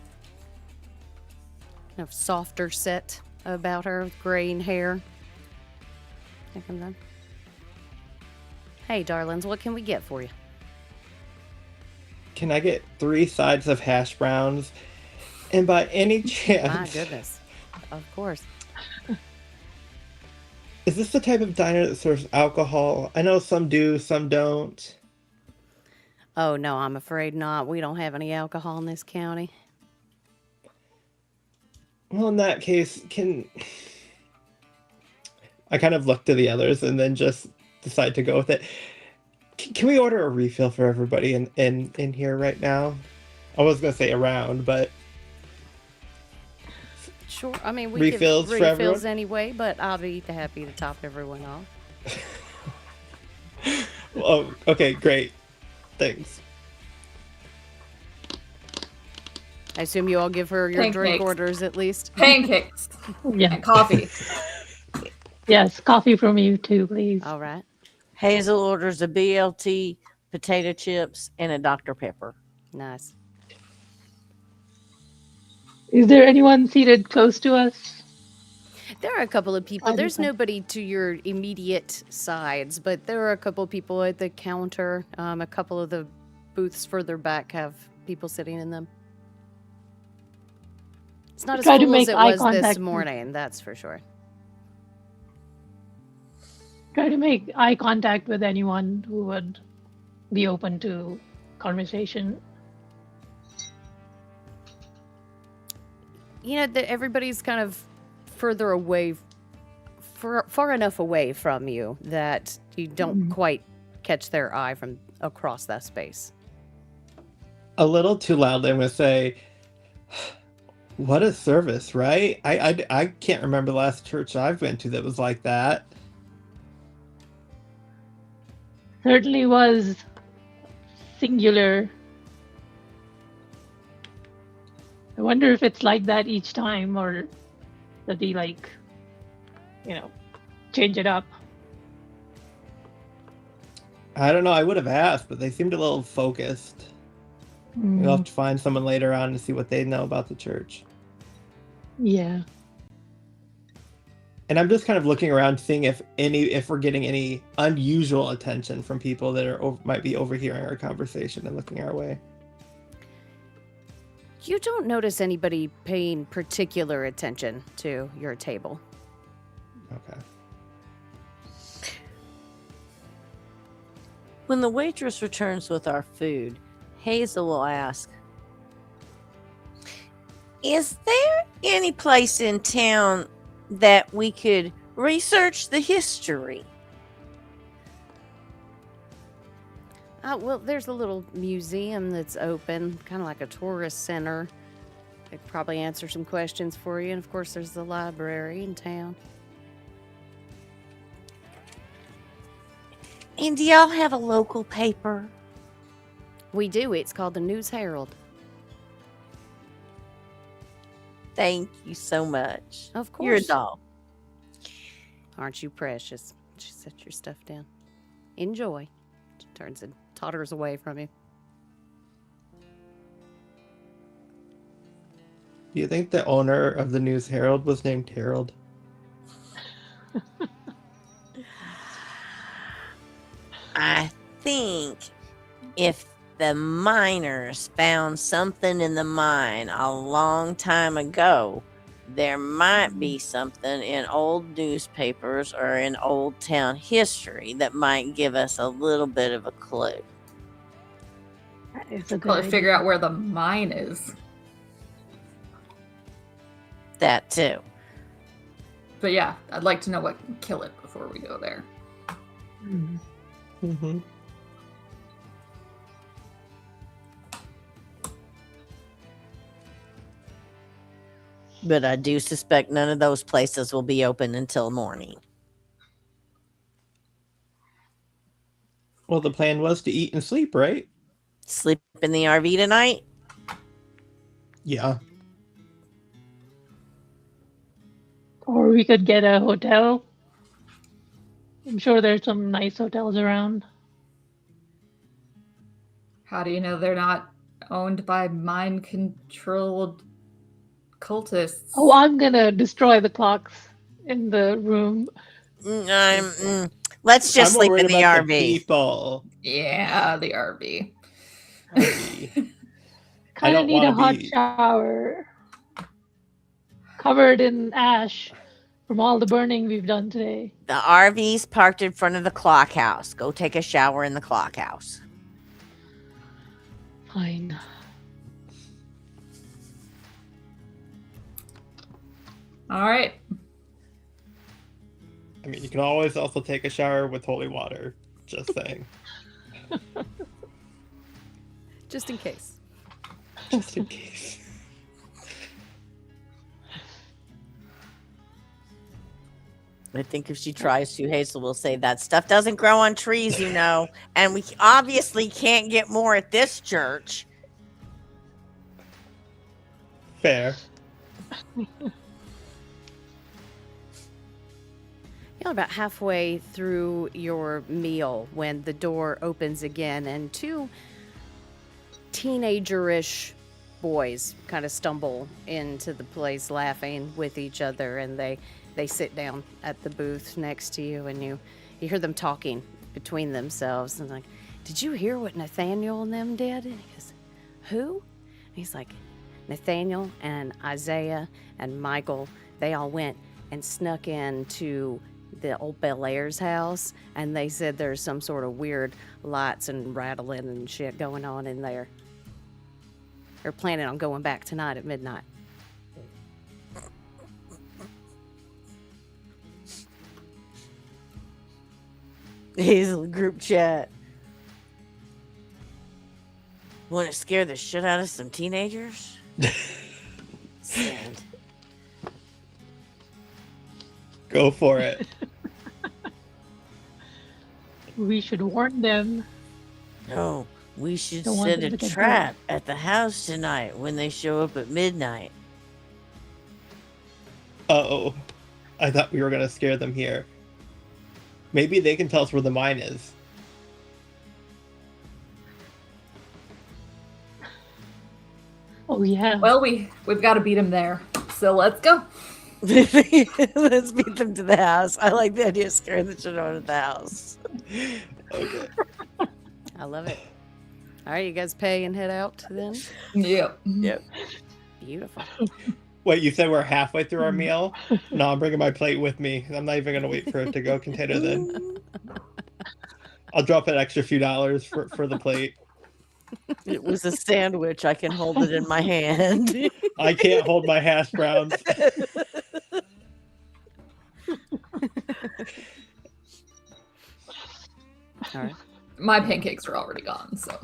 A: of softer set about her, with graying hair. Here comes in. Hey, darlings, what can we get for you?
B: Can I get 3 sides of hash browns? And by any
A: My
B: chance,
A: goodness. Of course.
B: is this the type of diner that serves alcohol? I know some do, some don't.
A: Oh, no, I'm afraid not. We don't have any alcohol in this county.
B: Well, in that case, can I kind of look to the others and then just decide to go with it? Can we order a refill for everybody in here right now? I was gonna say around, but
A: Sure. I mean, we
B: refills
A: give
B: for
A: refills
B: everyone?
A: anyway, but I'll be happy to top everyone off.
B: Oh, okay, great. Thanks.
A: I assume you all give her your drink
C: Pancakes.
A: orders at least.
C: Pancakes
F: Yeah.
C: and coffee.
F: Yes, coffee from you too, please.
A: All right.
E: Hazel orders a BLT, potato chips, and a Dr. Pepper.
A: Nice.
F: Is there anyone seated close to us?
A: There are a couple of people.
F: I
A: There's
F: don't-
A: nobody to your immediate sides, but there are a couple of people at the counter. A couple of the booths further back have people sitting in them. It's not as
F: Try to
A: full as
F: make
A: it
F: eye
A: was
F: contact
A: this
F: with-
A: morning, that's for sure.
F: Try to make eye contact with anyone who would be open to conversation.
A: You know, everybody's kind of further away, far enough away from you that you don't quite catch their eye from across that space.
B: A little too loudly, I'm gonna say, what a service, right? I can't remember the last church I've been to that was like that.
F: Certainly was singular. I wonder if it's like that each time, or that they change it up.
B: I don't know, I would have asked, but they seemed a little focused. We'll have to find someone later on to see what they know about the church.
F: Yeah.
B: And I'm just kind of looking around, seeing if we're getting any unusual attention from people that might be overhearing our conversation and looking our way.
A: You don't notice anybody paying particular attention to your table.
B: Okay.
E: When the waitress returns with our food, Hazel will ask, "Is there any place in town that we could research the history?"
A: Well, there's a little museum that's open, kind of like a tourist center. They could probably answer some questions for you. And of course, there's the library in town.
E: And do y'all have a local paper?
A: We do. It's called the News Herald.
E: Thank you so much.
A: Of course.
E: You're a doll.
A: Aren't you precious? Just set your stuff down. Enjoy. She turns and totters away from you.
B: Do you think the owner of the News Herald was named Harold?
E: I think if the miners found something in the mine a long time ago, there might be something in old newspapers or in old town history that might give us a little bit of a clue.
F: It's a good
C: Probably
F: idea.
C: figure out where the mine is.
E: That too.
C: But yeah, I'd like to know what can kill it before we go there.
F: Mhm.
B: Mm-hmm.
E: But I do suspect none of those places will be open until morning.
B: Well, the plan was to eat and sleep, right?
E: Sleep in the RV tonight?
B: Yeah.
F: Or we could get a hotel. I'm sure there's some nice hotels around.
C: How do you know they're not owned by mind-controlled cultists?
F: Oh, I'm gonna destroy the clocks in the room.
E: Let's just
B: I'm
E: sleep
B: worried
E: in the
B: about
E: RV.
B: people.
C: Yeah, the RV.
B: RV. I
F: Kind of
B: don't
F: need a
B: want to
F: hot
B: be.
F: shower, covered in ash from all the burning we've done today.
E: The RV's parked in front of the clock house. Go take a shower in the clock house.
F: Fine.
C: All right.
B: I mean, you can always also take a shower with holy water. Just saying.
A: Just in case.
B: Just in case.
E: I think if she tries to, Hazel will say that stuff doesn't grow on trees, you know, and we obviously can't get more at this church.
B: Fair.
A: You're about halfway through your meal when the door opens again and two teenager-ish boys kind of stumble into the place laughing with each other, and they sit down at the booth next to you, and you hear them talking between themselves and like, did you hear what Nathaniel and them did? And he goes, who? And he's like, Nathaniel and Isaiah and Michael, they all went and snuck into the old Belair's house, and they said there's some sort of weird lights and rattling and shit going on in there. They're planning on going back tonight at midnight.
E: Hazel group chat. Want to scare the shit out of some teenagers? Send.
B: Go for it.
F: We should warn them.
E: No, we should
F: Don't want
E: set
F: them
E: a
F: to get
E: trap at the house tonight when they show up at midnight.
B: Uh-oh. I thought we were going to scare them here. Maybe they can tell us where the mine is.
F: Oh yeah.
C: Well, we've got to beat him there. So let's go.
E: Let's beat them to the house. I like the idea of scaring the shit out of the house.
B: Okay.
A: I love it. All right, you guys pay and head out then?
C: Yep.
E: Yep.
A: Beautiful.
B: Wait, you said we're halfway through our meal? No, I'm bringing my plate with me. I'm not even going to wait for it to go container then. I'll drop an extra few dollars for the plate.
E: It was a sandwich. I can hold it in my hand.
B: I can't hold my hash browns.
A: All right.
C: My pancakes are already gone, so.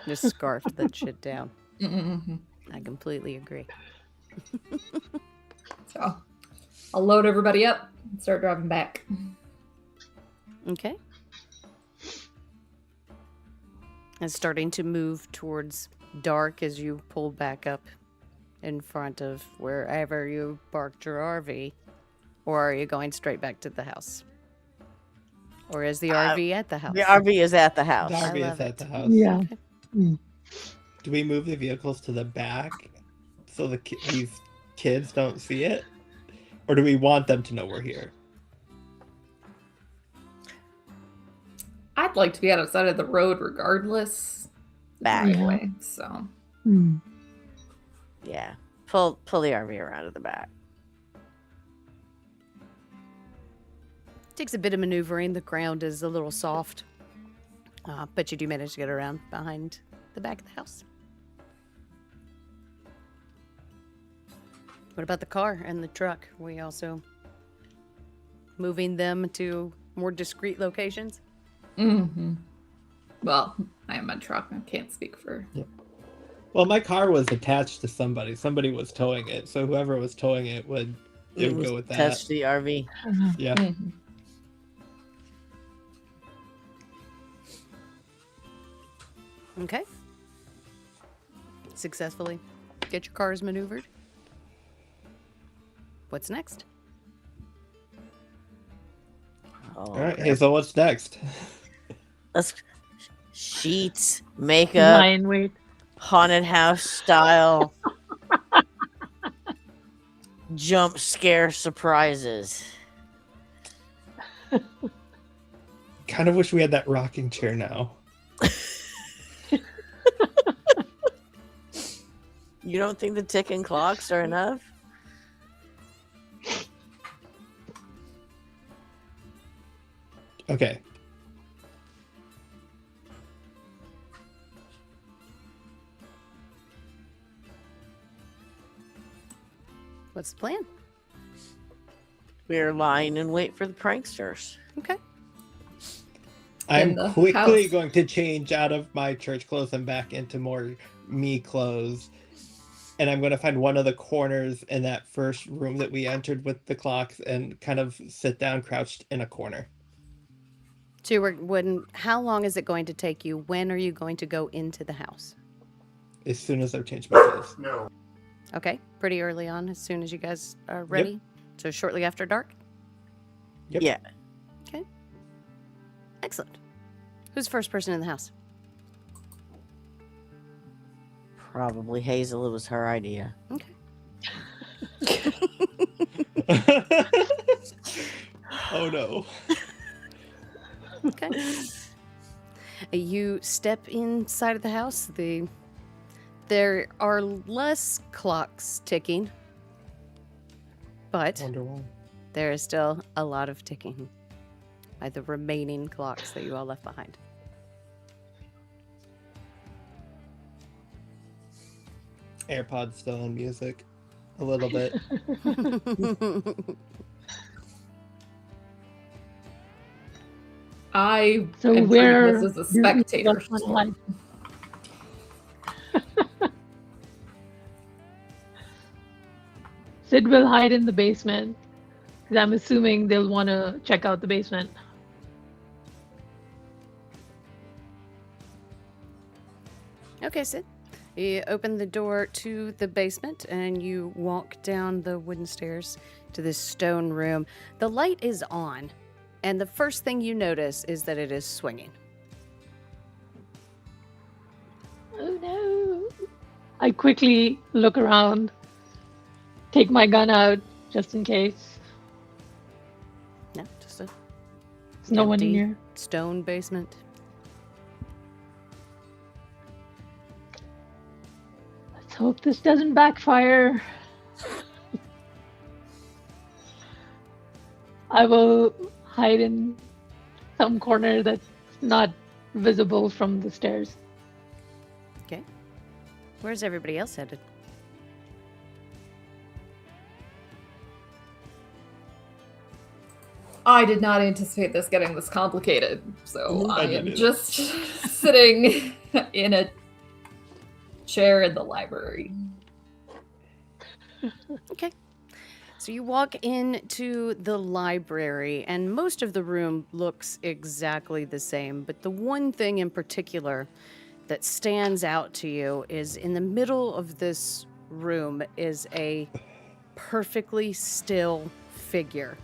A: Just scarfed that shit down.
C: Mm-hmm.
A: I completely agree.
C: So I'll load everybody up and start driving back.
A: Okay. It's starting to move towards dark as you pull back up in front of wherever you parked your RV. Or are you going straight back to the house? Or is the RV at the house?
E: The RV is at the house.
B: The
A: I
B: RV
A: love
B: is at
A: it.
B: the house.
F: Yeah.
B: Do we move the vehicles to the back so these kids don't see it? Or do we want them to know we're here?
C: I'd like to be outside of the road regardless.
E: Back.
F: Yeah.
C: Anyway, so.
F: Hmm.
E: Yeah. Pull the RV around to the back.
A: Takes a bit of maneuvering. The ground is a little soft. But you do manage to get around behind the back of the house. What about the car and the truck? Are we also moving them to more discreet locations?
C: Mm-hmm. Well, I am a truck. I can't speak for.
B: Yep. Well, my car was attached to somebody. Somebody was towing it, so whoever was towing it would go with that.
E: Touch the RV.
B: Yeah.
C: Mhm.
A: Okay. Successfully get your cars maneuvered. What's next?
E: Oh,
B: All right, Hazel, what's next?
E: let's sheets, makeup,
F: Lie in wait.
E: haunted house style, jump scare surprises.
B: Kind of wish we had that rocking chair now.
E: You don't think the ticking clocks are enough?
B: Okay.
A: What's the plan?
E: We're lying in wait for the pranksters.
A: Okay.
B: I'm
C: the
B: quickly
C: house.
B: going to change out of my church clothes and back into more me clothes. And I'm going to find one of the corners in that first room that we entered with the clocks and kind of sit down crouched in a corner.
A: So how long is it going to take you? When are you going to go into the house?
B: As soon as I've changed my clothes.
A: Okay. Pretty early on, as soon as you guys are ready. So shortly after dark?
B: Yep.
E: Yeah.
A: Okay. Excellent. Who's the first person in the house?
E: Probably Hazel. It was her idea.
A: Okay.
B: Oh no.
A: Okay. You step inside of the house. There are less clocks ticking, but
B: Wonder why.
A: there is still a lot of ticking by the remaining clocks that you all left behind.
B: AirPods still in music. A little bit.
C: I
F: So
C: am
F: where
C: treating this as a
F: do you
C: spectator.
F: guys wanna hide? Sid will hide in the basement because I'm assuming they'll want to check out the basement.
A: Okay, Sid. You open the door to the basement and you walk down the wooden stairs to this stone room. The light is on, and the first thing you notice is that it is swinging.
F: Oh no! I quickly look around, take my gun out just in case.
A: No, just a
F: There's no one in
A: empty
F: here.
A: stone basement.
F: Let's hope this doesn't backfire. I will hide in some corner that's not visible from the stairs.
A: Okay. Where's everybody else headed?
C: I did not anticipate this getting this complicated, so
B: I
C: I
B: didn't
C: am
B: either.
C: just sitting in a chair in the library.
A: Okay. So you walk into the library, and most of the room looks exactly the same. But the one thing in particular that stands out to you is in the middle of this room is a perfectly still figure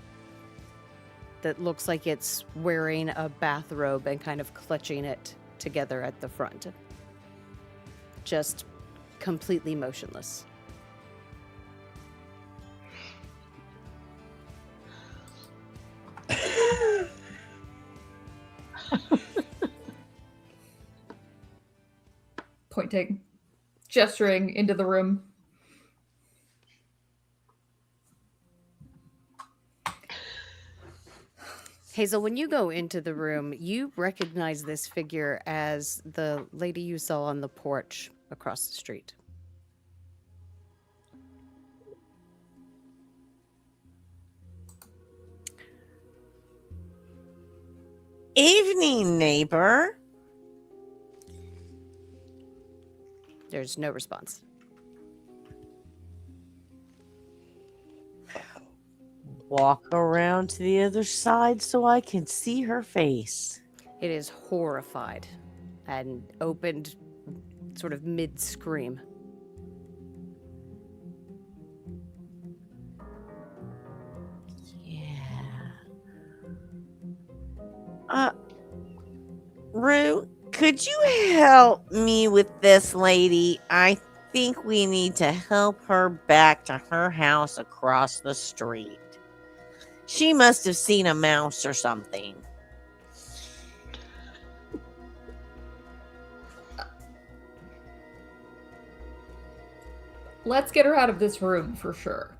A: that looks like it's wearing a bathrobe and kind of clutching it together at the front. Just completely motionless.
C: Pointing, gesturing into the room.
A: Hazel, when you go into the room, you recognize this figure as the lady you saw on the porch across the street.
E: Evening, neighbor.
A: There's no response.
E: Walk around to the other side so I can see her face.
A: It is horrified and opened sort of mid scream.
E: Yeah. Rue, could you help me with this lady? I think we need to help her back to her house across the street. She must have seen a mouse or something.
C: Let's get her out of this room for sure.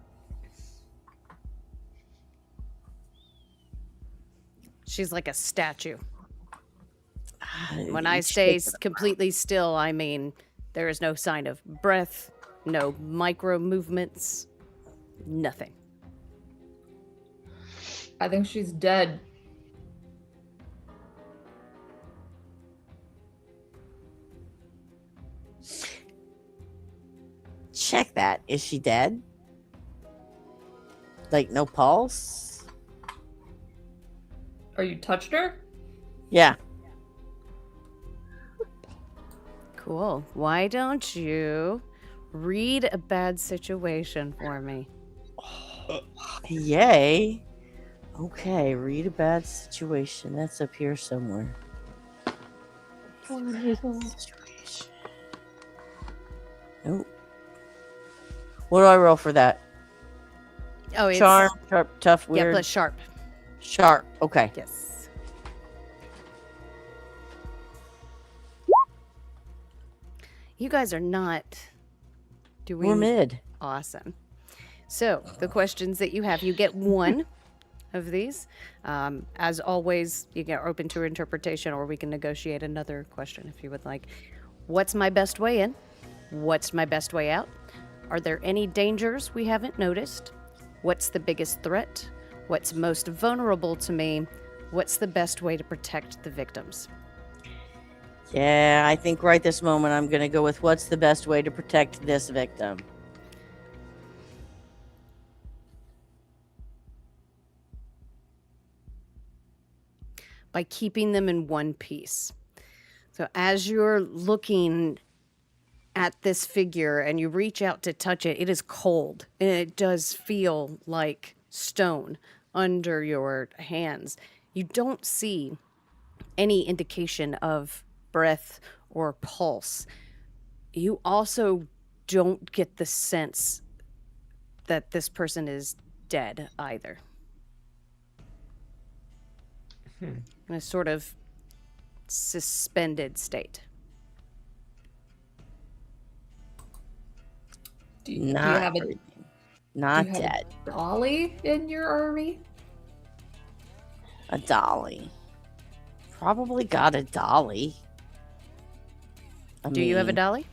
A: She's like a statue. When
E: You
A: I say
E: shake her.
A: completely still, I mean there is no sign of breath, no micro movements, nothing.
C: I think she's dead.
E: Check that. Is she dead? Like no pulse?
C: Are you touched her?
E: Yeah.
A: Cool. Why don't you read a bad situation for me?
E: Yay. Okay, read a bad situation. That's up here somewhere. Situation. Nope. What do I roll for that?
A: Oh, it's
E: Charm, sharp, tough,
A: yeah,
E: weird.
A: plus sharp.
E: Sharp. Okay.
A: Yes. You guys are not doing
E: We're mid.
A: awesome. So the questions that you have, you get one of these. As always, you get open to interpretation, or we can negotiate another question if you would like. What's my best way in? What's my best way out? Are there any dangers we haven't noticed? What's the biggest threat? What's most vulnerable to me? What's the best way to protect the victims?
E: Yeah, I think right this moment I'm going to go with what's the best way to protect this victim.
A: By keeping them in one piece. So as you're looking at this figure and you reach out to touch it, it is cold and it does feel like stone under your hands. You don't see any indication of breath or pulse. You also don't get the sense that this person is dead either. In a sort of suspended state.
C: Do you
E: Not
C: have a
E: breathing. Not
C: do you have
E: dead.
C: a dolly in your RV?
E: A dolly. Probably got a dolly.
A: Do you have a dolly?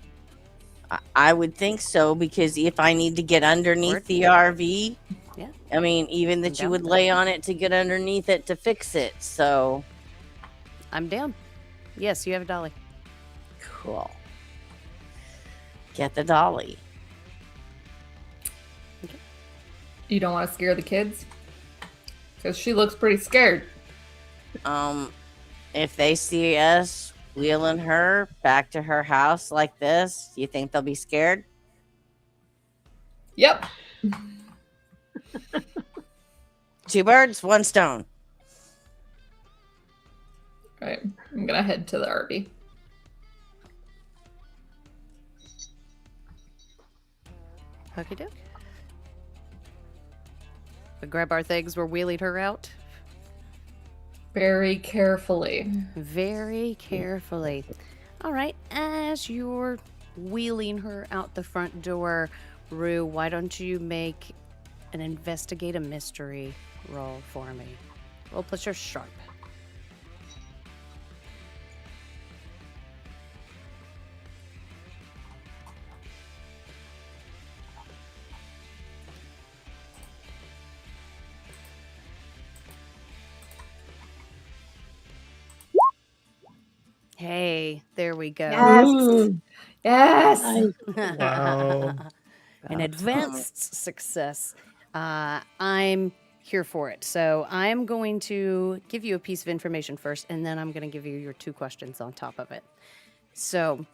E: I would think so, because if I need to get underneath
A: Word.
E: the RV,
A: Yeah.
E: I mean, even that you
A: down
E: would
A: with
E: lay on it to get underneath it to fix it. So
A: I'm down. Yes, you have a dolly.
E: cool. Get the dolly.
C: You don't want to scare the kids? Because she looks pretty scared.
E: If they see us wheeling her back to her house like this, you think they'll be scared?
C: Yep.
E: Two birds, one stone.
C: Right. I'm gonna head to the RV.
A: Okie doke. We grab our things, we're wheeling her out.
C: Very carefully.
A: Very carefully. All right, as you're wheeling her out the front door, Rue, why don't you make an investigate a mystery roll for me? Roll plus your sharp. Hey, there we go.
D: Yes.
E: Ooh.
C: Yes.
B: Wow.
A: An
E: That's
A: advanced success. I'm here for it. So I'm going to give you a piece of information first, and then I'm going to give you your 2 questions on top of it. So,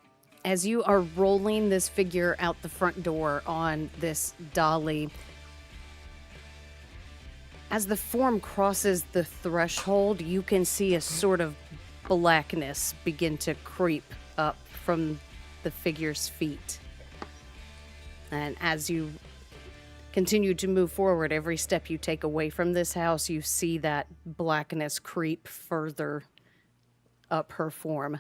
A: as you are rolling this figure out the front door on this dolly, as the form crosses the threshold, you can see a sort of blackness begin to creep up from the figure's feet. And as you continue to move forward, every step you take away from this house, you see that blackness creep further up her form.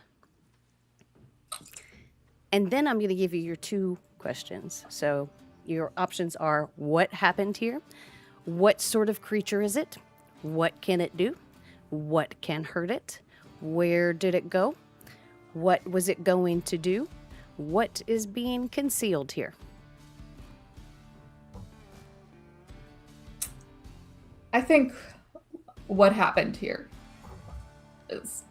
A: And then I'm going to give you your 2 questions. So your options are: what happened here? What sort of creature is it? What can it do? What can hurt it? Where did it go? What was it going to do? What is being concealed here?
C: I think what happened here is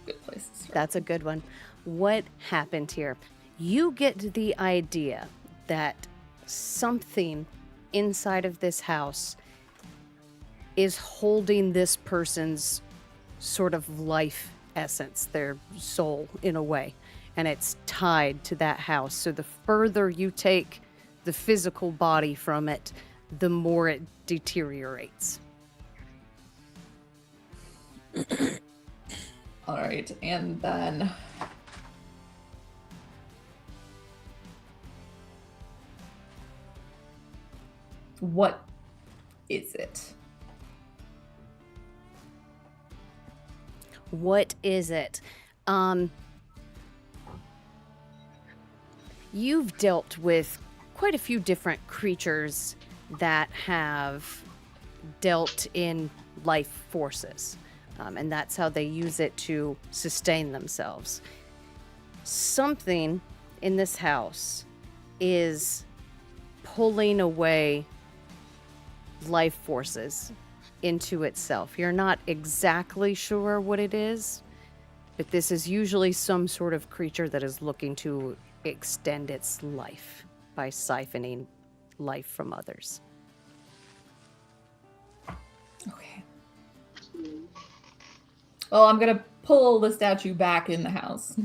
C: a good place to start.
A: That's a good one. What happened here? You get the idea that something inside of this house is holding this person's sort of life essence, their soul in a way, and it's tied to that house. So the further you take the physical body from it, the more it deteriorates.
C: All right, and then what is it?
A: What is it? You've dealt with quite a few different creatures that have dealt in life forces, and that's how they use it to sustain themselves. Something in this house is pulling away life forces into itself. You're not exactly sure what it is, but this is usually some sort of creature that is looking to extend its life by siphoning life from others.
C: Okay. Well, I'm gonna pull the statue back in the house.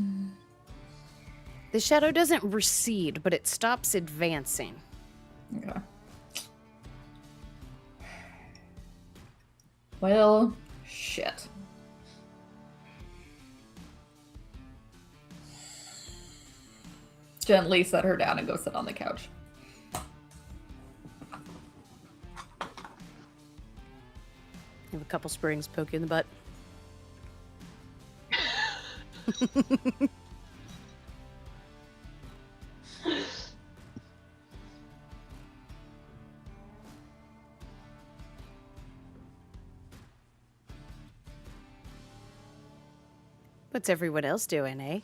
A: The shadow doesn't recede, but it stops advancing.
C: Okay. Well, shit. Gently set her down and go sit on the couch.
A: Have a couple springs poke you in the butt. What's everyone else doing, eh?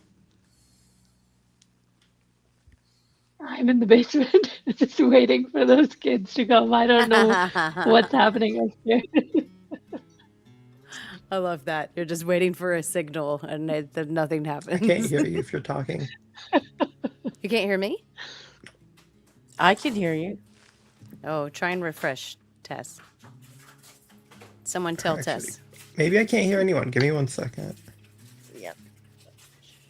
F: I'm in the basement, just waiting for those kids to come. I don't know what's happening upstairs.
A: I love that. You're just waiting for a signal and nothing
B: I
A: happens.
B: can't hear you if you're talking.
A: You can't hear me?
E: I can hear you.
A: Oh, try and refresh, Tess. Someone tell
B: Actually,
A: Tess.
B: Maybe I can't hear anyone. Give me 1 second.
E: Yep.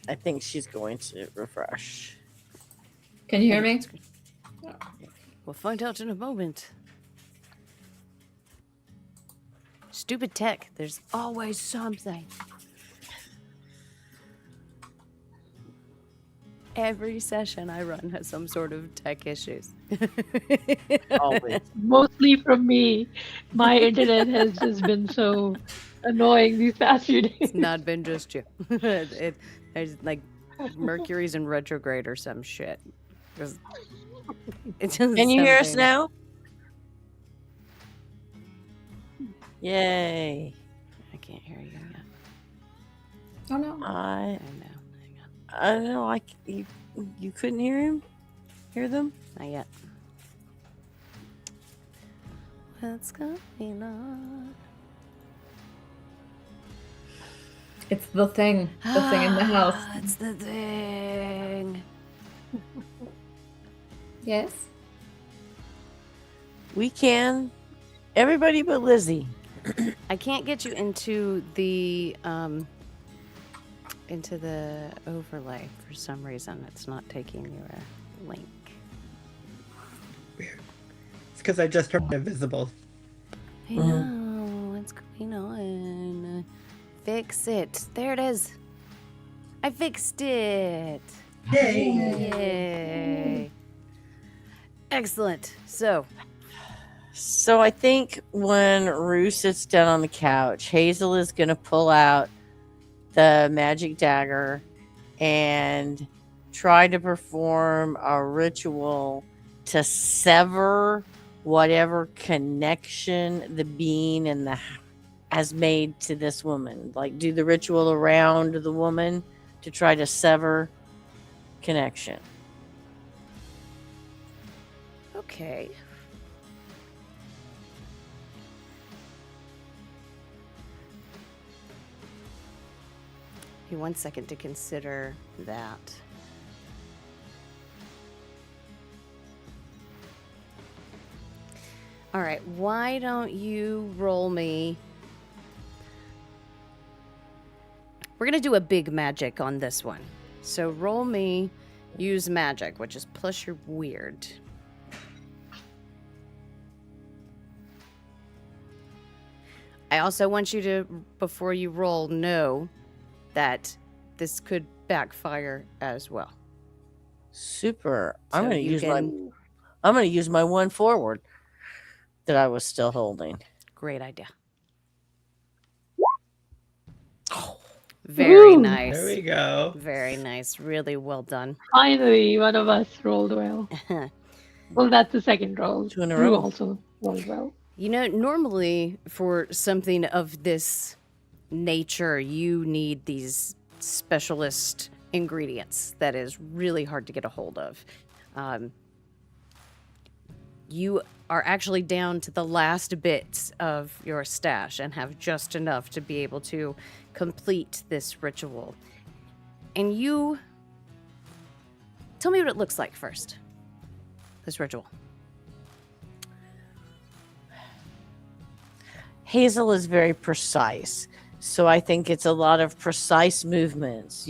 E: I think she's going to refresh.
C: Can you hear me?
A: We'll find out in a moment. Stupid tech. There's always something. Every session I run has some sort of tech issues.
E: Always.
F: Mostly from me. My internet has just been so annoying these past few days.
A: It's not been just you. There's like Mercury's in retrograde or some shit. It's just
E: Can you hear us
A: something.
E: now? Yay.
A: I can't hear you yet.
C: Oh no.
E: I
A: I know.
E: I don't know. You couldn't hear him? Hear them?
A: Not yet. What's going on?
C: It's the thing. The thing in the house.
A: It's the thing.
C: Yes.
E: We can. Everybody but Lizzie.
A: I can't get you into the overlay for some reason. It's not taking you a link.
B: Weird. It's because I just turned invisible.
A: I know what's going on. Fix it. There it is. I fixed it. Yay. Excellent. So
E: I think when Rue sits down on the couch, Hazel is going to pull out the magic dagger and try to perform a ritual to sever whatever connection the being and the has made to this woman. Like, do the ritual around the woman to try to sever connection.
A: okay. Give me 1 second to consider that. All right, why don't you roll me? We're going to do a big magic on this one. So roll me use magic, which is plus your weird. I also want you to, before you roll, know that this could backfire as well.
E: Super.
A: So
E: I'm going
A: you
E: to
A: can-
E: use my one forward that I was still holding.
A: Great idea. Very
F: Ooh.
A: nice.
B: There we go.
A: Very nice. Really well done.
F: Finally, one of us rolled well. Well, that's the second roll.
E: 2 in a
F: Drew
E: row.
F: also rolled well.
A: You know, normally for something of this nature, you need these specialist ingredients that is really hard to get a hold of. You are actually down to the last bits of your stash and have just enough to be able to complete this ritual. And you... Tell me what it looks like first. This ritual.
E: Hazel is very precise. So I think it's a lot of precise movements.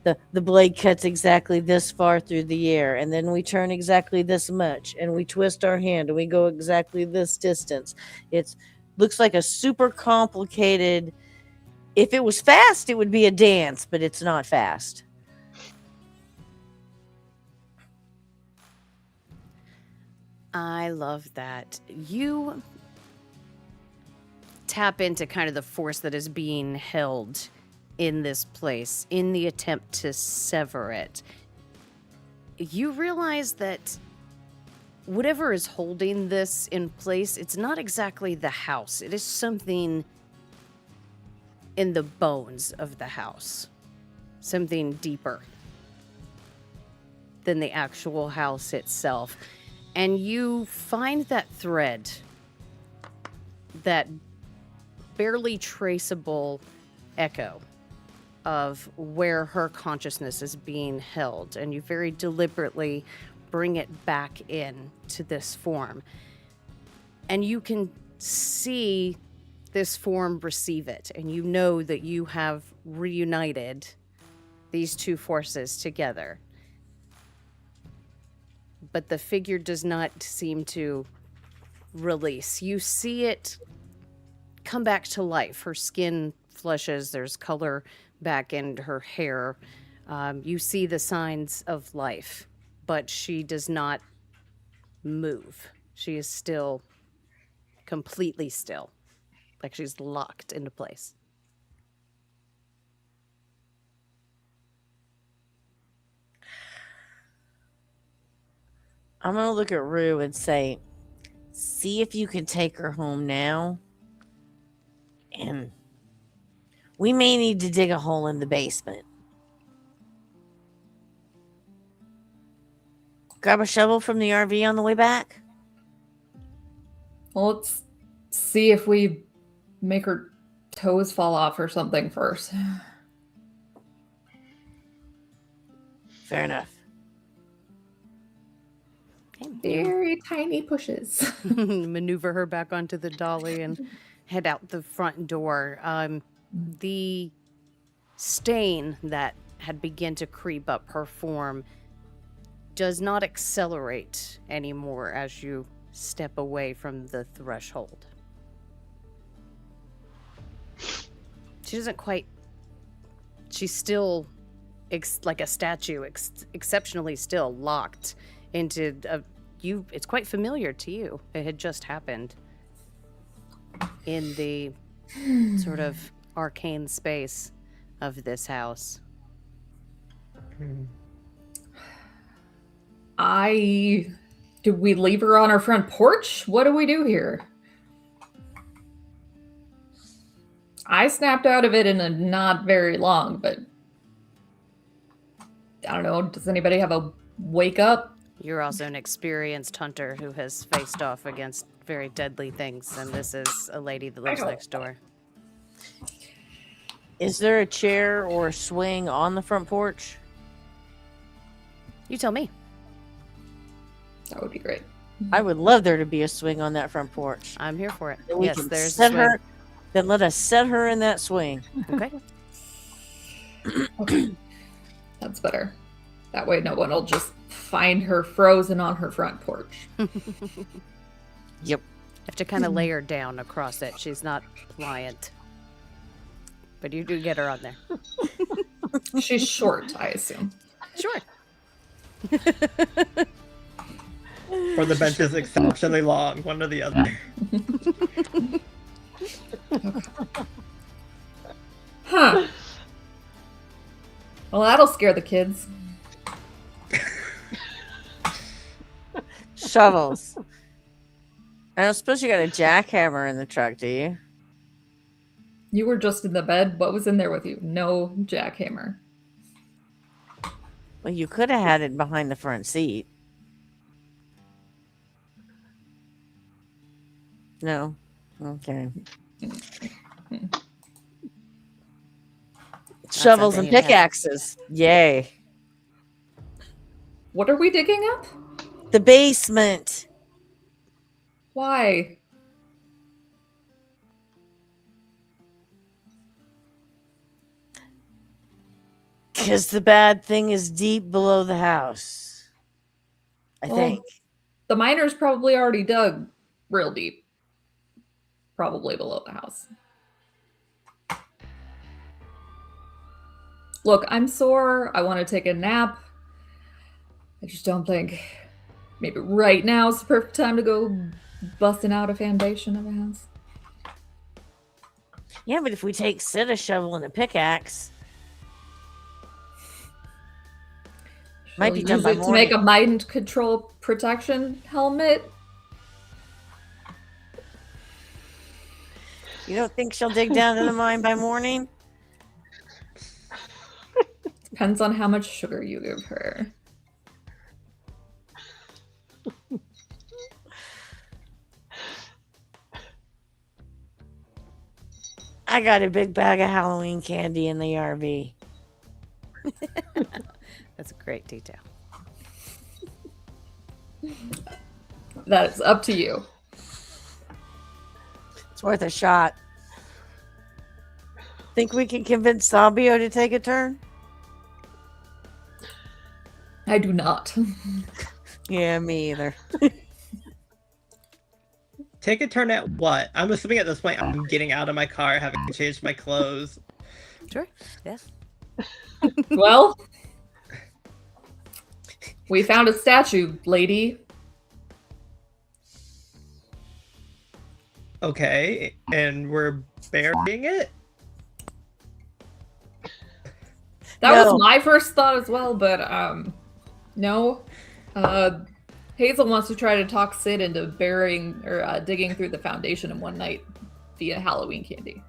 E: The blade cuts exactly this far through the air, and then we turn exactly this much, and we twist our hand, and we go exactly this distance. It looks like a super complicated. If it was fast, it would be a dance, but it's not fast.
A: I love that. You tap into kind of the force that is being held in this place in the attempt to sever it. You realize that whatever is holding this in place, it's not exactly the house. It is something in the bones of the house. Something deeper than the actual house itself. And you find that thread, that barely traceable echo of where her consciousness is being held, and you very deliberately bring it back in to this form. And you can see this form receive it, and you know that you have reunited these two forces together. But the figure does not seem to release. You see it come back to life. Her skin flushes, there's color back in her hair. You see the signs of life, but she does not move. She is still completely still, like she's locked into place.
E: I'm going to look at Rue and say, see if you can take her home now. And we may need to dig a hole in the basement. Grab a shovel from the RV on the way back.
C: Well, let's see if we make her toes fall off or something first.
E: Fair enough.
A: Okay.
C: Very tiny pushes.
A: Maneuver her back onto the dolly and head out the front door. The stain that had begun to creep up her form does not accelerate anymore as you step away from the threshold. She doesn't quite. She's still like a statue, exceptionally still locked into you. It's quite familiar to you. It had just happened in the sort of arcane space of this house.
C: Do we leave her on our front porch? What do we do here? I snapped out of it in a not very long, but I don't know. Does anybody have a wake up?
A: You're also an experienced hunter who has faced off against very deadly things, and this is a lady that lives next door.
E: Is there a chair or a swing on the front porch?
A: You tell me.
C: That would be great.
E: I would love there to be a swing on that front porch.
A: I'm here for it.
E: Then we
A: Yes,
E: can
A: there's
E: set
A: a
E: her. Then let us set her in that swing.
A: Okay.
C: Okay. That's better. That way no one will just find her frozen on her front porch.
E: Yep.
A: Have to kind of lay her down across it. She's not pliant. But you do get her on there.
C: She's short, I assume.
A: Sure.
B: Or the bench is exceptionally long, one or the other.
C: Huh. Well, that'll scare the kids.
E: Shovels. I don't suppose you got a jackhammer in the truck, do you?
C: You were just in the bed. What was in there with you? No jackhammer.
E: Well, you could have had it behind the front seat. No. Okay. Shovels and
A: something you'd have.
E: pickaxes. Yay.
C: What are we digging up?
E: The basement.
C: Why?
E: Because the bad thing is deep below the house. I
C: Well,
E: think.
C: The miners probably already dug real deep. Probably below the house. Look, I'm sore. I want to take a nap. I just don't think maybe right now is the perfect time to go busting out a foundation of a house.
E: Yeah, but if we take Sid a shovel and a pickaxe, might be
C: She'll
E: done
C: use
E: by
C: it to make
E: morning.
C: a mind control protection helmet.
E: You don't think she'll dig down to the mine by morning?
C: Depends on how much sugar you give her.
E: I got a big bag of Halloween candy in the RV.
A: That's a great detail.
C: That is up to you.
E: It's worth a shot. Think we can convince Sabio to take a turn?
C: I do not.
E: Yeah, me either.
B: Take a turn at what? I'm assuming at this point I'm getting out of my car, having changed my clothes.
A: Sure. Yeah.
C: Well, we found a statue, lady.
B: Okay, and we're burying it?
C: That
E: No.
C: was my first thought as well, but no. Hazel wants to try to talk Sid into burying or digging through the foundation in one night via Halloween candy.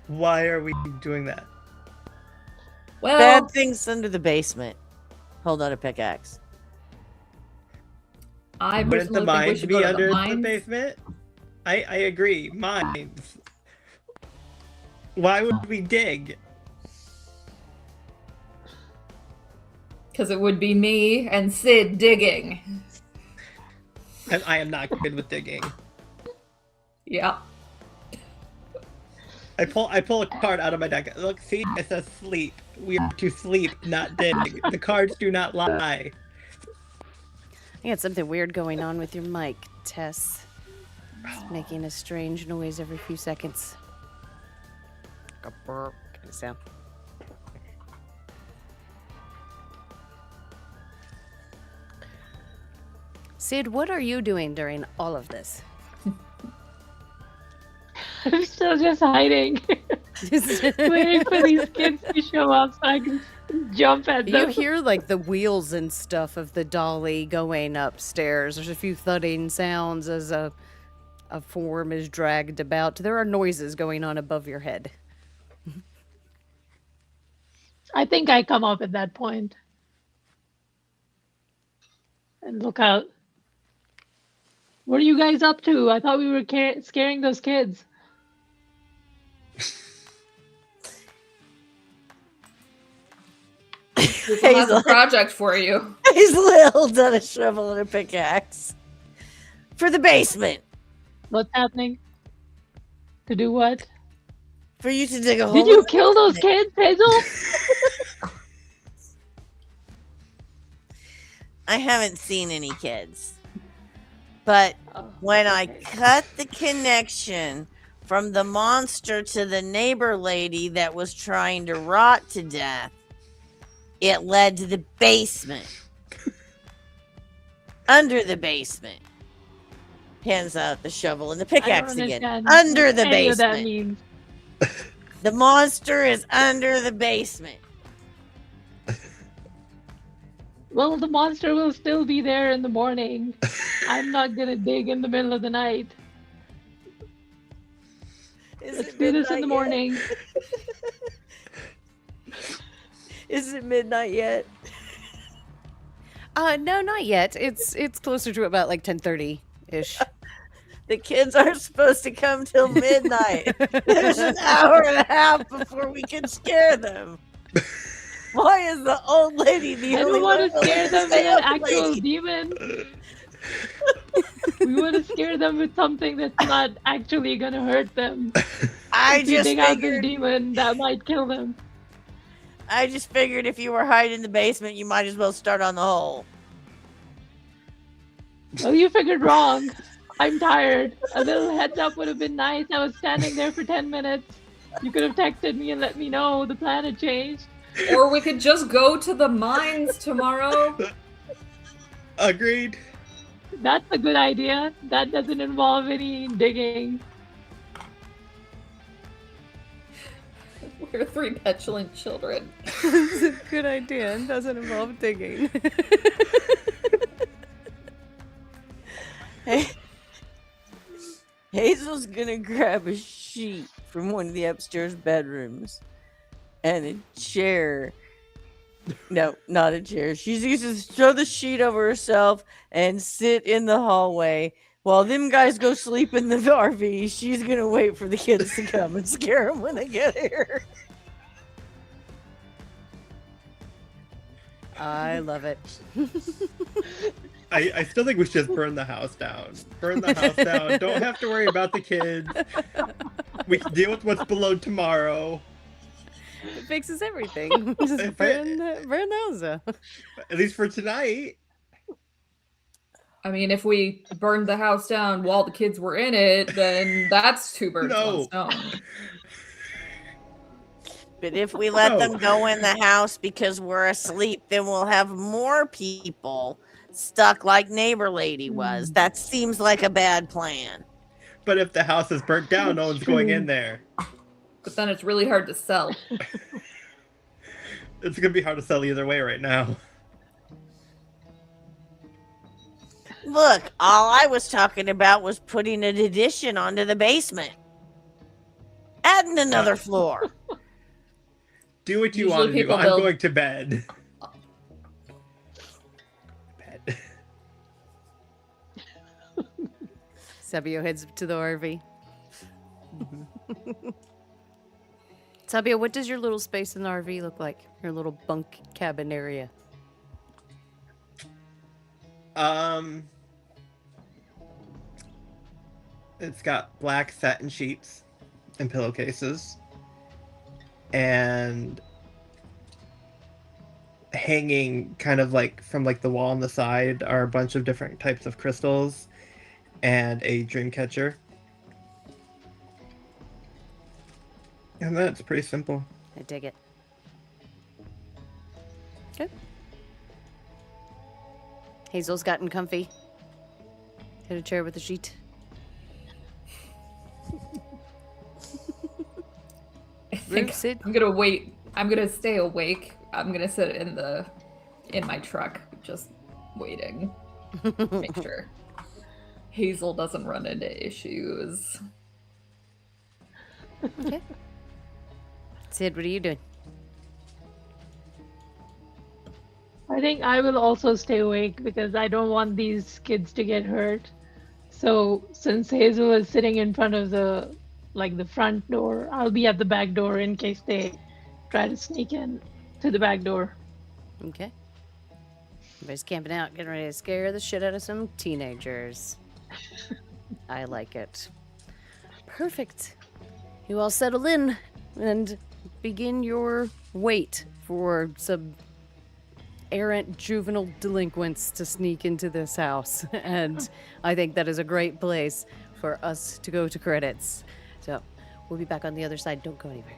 B: Why are we doing that?
C: Well,
E: Bad things under the basement. Hold on a pickaxe.
C: I
B: Wouldn't the
C: personally think we
B: mines
C: should
B: be
C: go to
B: under
C: the
B: the
C: mines.
B: basement? I agree. Mines. Why would we dig?
C: Because it would be me and Sid digging.
B: And I am not good with digging.
C: Yeah.
B: I pull a card out of my deck. Look, see, it says sleep. We are to sleep, not dig. The cards do not lie.
A: I got something weird going on with your mic, Tess. It's making a strange noise every few seconds. Like a burp kind of sound. Sid, what are you doing during all of this?
F: I'm still just hiding, waiting for these kids to show up so I can jump at
A: You
F: them.
A: hear like the wheels and stuff of the dolly going upstairs. There's a few thudding sounds as a form is dragged about. There are noises going on above your head.
F: I think I come up at that point and look out. What are you guys up to? I thought we were scaring those kids.
C: This one has a project for you.
E: Hazel holds out a shovel and a pickaxe for the basement.
F: What's happening? To do what?
E: For you to dig a hole.
F: Did you kill those kids, Hazel?
E: I haven't seen any kids. But when I cut the connection from the monster to the neighbor lady that was trying to rot to death, it led to the basement. Under the basement. Hands out the shovel and the pickaxe again. Under the
F: any of that
E: basement.
F: means.
E: The monster is under the basement.
F: Well, the monster will still be there in the morning. I'm not gonna dig in the middle of the night. Let's do this in the morning.
E: Is it midnight yet?
A: No, not yet. It's closer to about like 10:30-ish.
E: The kids aren't supposed to come till midnight. There's an hour and a half before we can scare them. Why is the old lady the
F: I
E: only
F: don't want
E: one
F: to scare them with
E: stay
F: an
E: up
F: actual
E: late?
F: demon. We want to scare them with something that's not actually gonna hurt them.
E: I
F: If you
E: just
F: dig out this
E: figured.
F: demon, that might kill them.
E: I just figured if you were hiding in the basement, you might as well start on the hole.
F: Well, you figured wrong. I'm tired. A little heads up would have been nice. I was standing there for 10 minutes. You could have texted me and let me know the plan had changed.
C: Or we could just go to the mines tomorrow.
B: Agreed.
F: That's a good idea. That doesn't involve any digging.
C: We're three petulant children.
A: It's a good idea. It doesn't involve digging.
E: Hey, Hazel's gonna grab a sheet from one of the upstairs bedrooms and a chair. No, not a chair. She's used to throw the sheet over herself and sit in the hallway while them guys go sleep in the RV. She's gonna wait for the kids to come and scare them when they get here.
A: I love it.
B: I still think we should just burn the house down. Burn the house down. Don't have to worry about the kids. We can deal with what's below tomorrow.
A: It fixes everything. Just burn the house down.
B: At least for tonight.
C: I mean, if we burned the house down while the kids were in it, then that's two birds, one stone.
E: But if we let them go in the house because we're asleep, then we'll have more people stuck like neighbor lady was. That seems like a bad plan.
B: But if the house is burnt down, no one's going in there.
C: But then it's really hard to sell.
B: It's going to be hard to sell either way right now.
E: Look, all I was talking about was putting an addition onto the basement. Adding another floor.
B: Do what you
C: Usually
B: want to do.
C: people
B: I'm
C: build-
B: going to bed. Bed.
A: Sabio heads to the RV. Sabio, what does your little space in the RV look like? Your little bunk cabin area.
B: It's got black satin sheets and pillowcases, and hanging kind of like from like the wall on the side are a bunch of different types of crystals and a dream catcher. And that's pretty simple.
A: I dig it. Good. Hazel's gotten comfy. Hit a chair with a sheet.
C: I think
A: Sit.
C: I'm gonna wait. I'm gonna stay awake. I'm gonna sit in my truck, just waiting. Make sure Hazel doesn't run into issues.
A: Okay. Sid, what are you doing?
F: I think I will also stay awake because I don't want these kids to get hurt. So since Hazel is sitting in front of the front door, I'll be at the back door in case they try to sneak in to the back door.
A: Okay. Everybody's camping out, getting ready to scare the shit out of some teenagers. I like it. Perfect. You all settle in and begin your wait for some errant juvenile delinquents to sneak into this house. And I think that is a great place for us to go to credits. So we'll be back on the other side. Don't go anywhere.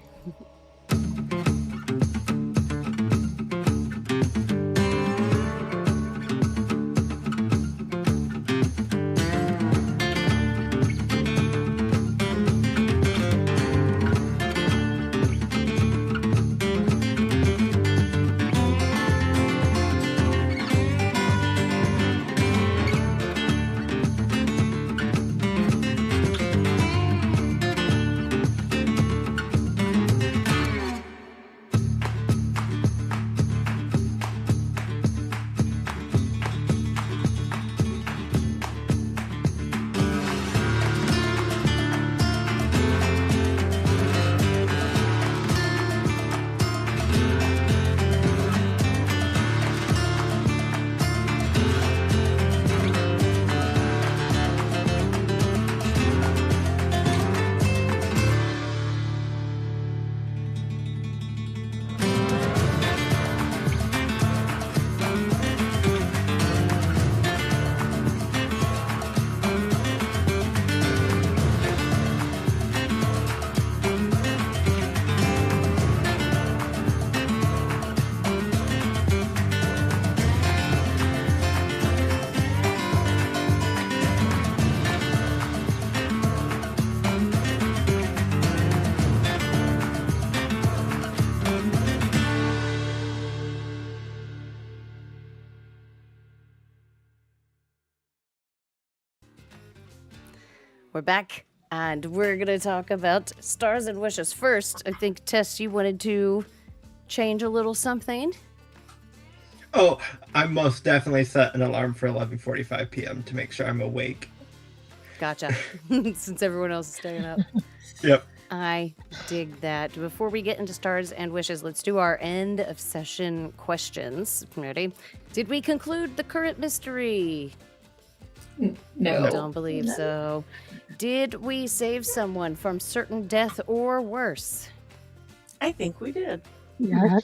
A: We're back, and we're going to talk about Stars and Wishes. First, I think, Tess, you wanted to change a little something?
B: Oh, I most definitely set an alarm for 11:45 p.m. to make sure I'm awake.
A: Gotcha. Since everyone else is staying up.
B: Yep.
A: I dig that. Before we get into Stars and Wishes, let's do our end of session questions. Ready? Did we conclude the current mystery?
C: No.
A: I don't believe so. Did we save someone from certain death or worse?
E: I think we did.
F: Yes.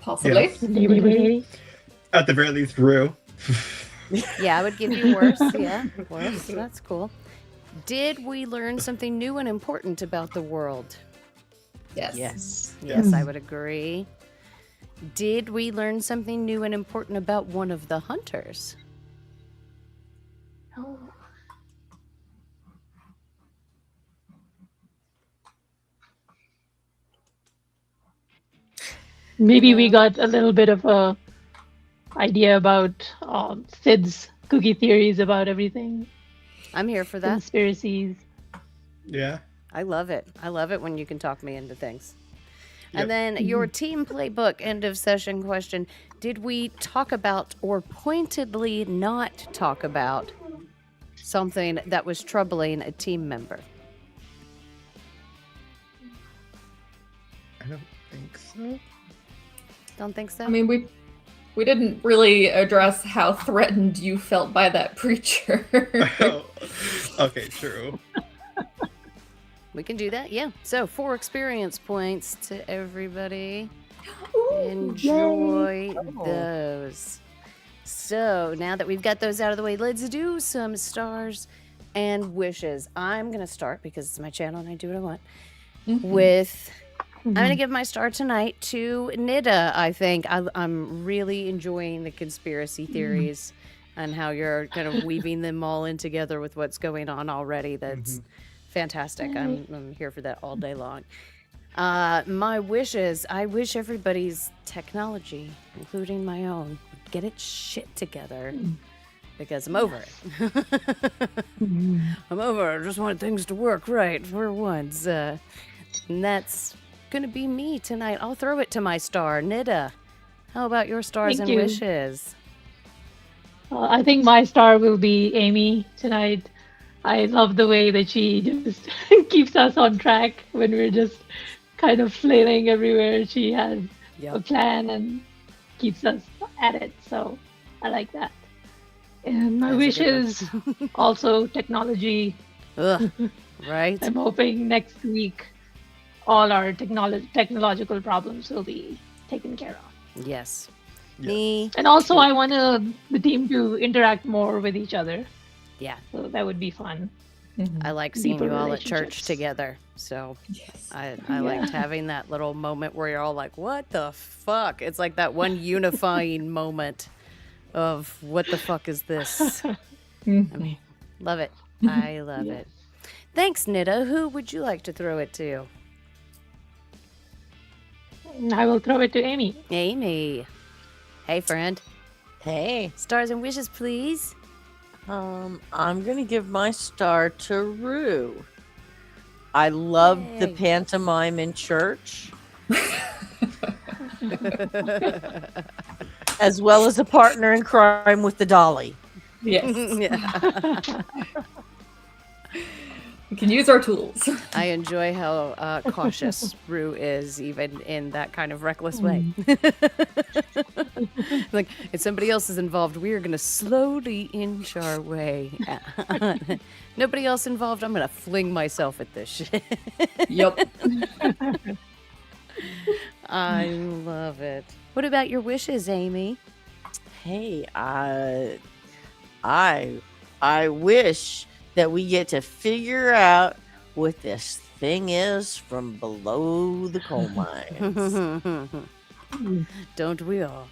C: Possibly.
B: Yes.
F: Maybe.
B: At the very least, Rue.
A: Yeah, I would give you worse. Yeah, worse. That's cool. Did we learn something new and important about the world?
C: Yes.
E: Yes.
A: Yes, I would agree. Did we learn something new and important about one of the hunters?
F: Maybe we got a little bit of a idea about Sid's cookie theories about everything,
A: I'm here for that.
F: conspiracies.
B: Yeah.
A: I love it. I love it when you can talk me into things.
B: Yep.
A: And then your team playbook end of session question. Did we talk about or pointedly not talk about something that was troubling a team member?
B: I don't think so.
A: Don't think so?
C: I mean, we didn't really address how threatened you felt by that preacher.
B: Oh, okay, true.
A: We can do that. Yeah. So 4 experience points to everybody. Enjoy those. So now that we've got those out of the way, let's do some stars and wishes. I'm going to start because it's my channel and I do what I want. With, I'm going to give my star tonight to Nida, I think. I'm really enjoying the conspiracy theories and how you're kind of weaving them all in together with what's going on already. That's fantastic. I'm here for that all day long. My wishes, I wish everybody's technology, including my own, would get its shit together. Because I'm over it. I'm over it. I just want things to work right for once. And that's going to be me tonight. I'll throw it to my star. Nida, how about your stars
F: Thank
A: and
F: you.
A: wishes?
F: I think my star will be Amy tonight. I love the way that she just keeps us on track when we're just kind of flailing everywhere. She has a plan and keeps us at it. So I like that. And my
A: That's a good
F: wishes also technology.
A: Ugh, right?
F: I'm hoping next week all our technological problems will be taken care of.
A: Yes.
B: Yeah.
A: Me.
F: And also, I want the team to interact more with each other.
A: Yeah.
F: So that would be fun.
A: I like seeing
F: Deeper
A: you all at church
F: relationships.
A: together. So
C: Yes.
A: I liked having that little moment where you're all like, what the fuck? It's like that one unifying moment of what the fuck is this? I mean, love it. I love it. Thanks, Nida. Who would you like to throw it to?
F: I will throw it to Amy.
A: Amy. Hey, friend.
E: Hey,
A: Stars and wishes, please.
E: I'm gonna give my star to Rue. I loved the
A: Yay.
E: pantomime in church, as well as a partner in crime with the dolly.
C: Yes.
A: Yeah.
C: We can use our tools.
A: I enjoy how cautious Rue is, even in that kind of reckless way. Like, if somebody else is involved, we are going to slowly inch our way. Nobody else involved, I'm going to fling myself at this shit.
C: Yep.
A: I love it. What about your wishes, Amy?
E: Hey, I wish that we get to figure out what this thing is from below the coal mines.
A: Don't we all?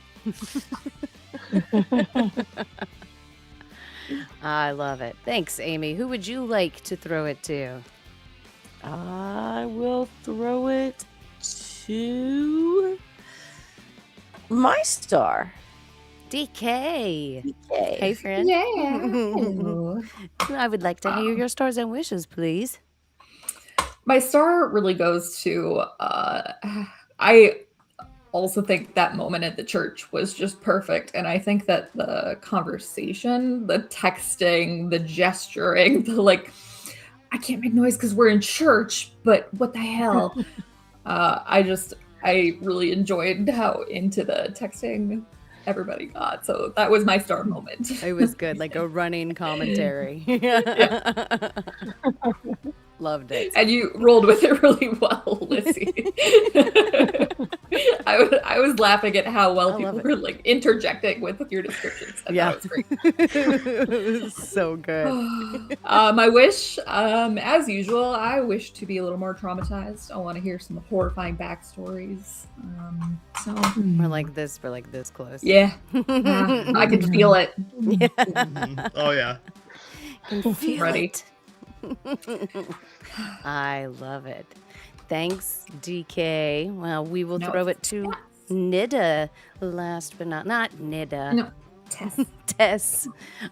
A: I love it. Thanks, Amy. Who would you like to throw it to?
E: I will throw it to my star.
A: DK.
E: Okay.
A: Hey, friend.
C: Yeah.
A: I would like to hear your stars and wishes, please.
C: My star really goes to I also think that moment at the church was just perfect, and I think that the conversation, the texting, the gesturing, the like, I can't make noise because we're in church, but what the hell? I really enjoyed how into the texting everybody got, so that was my star moment.
A: It was good, like a running commentary. Loved it.
C: And you rolled with it really well, Lissy. I was laughing at how well
A: I love
C: people
A: it.
C: were like interjecting with your descriptions. I
A: Yeah.
C: thought it was great.
A: It was so good.
C: My wish, as usual, I wish to be a little more traumatized. I want to hear some horrifying backstories. So
A: We're like this close.
C: yeah, I can feel it.
B: Oh yeah.
A: Can feel
C: Ready.
A: it. I love it. Thanks, DK. Well, we will
C: No.
A: throw it to Nida last but not Nida.
C: No, Tess.
A: Tess.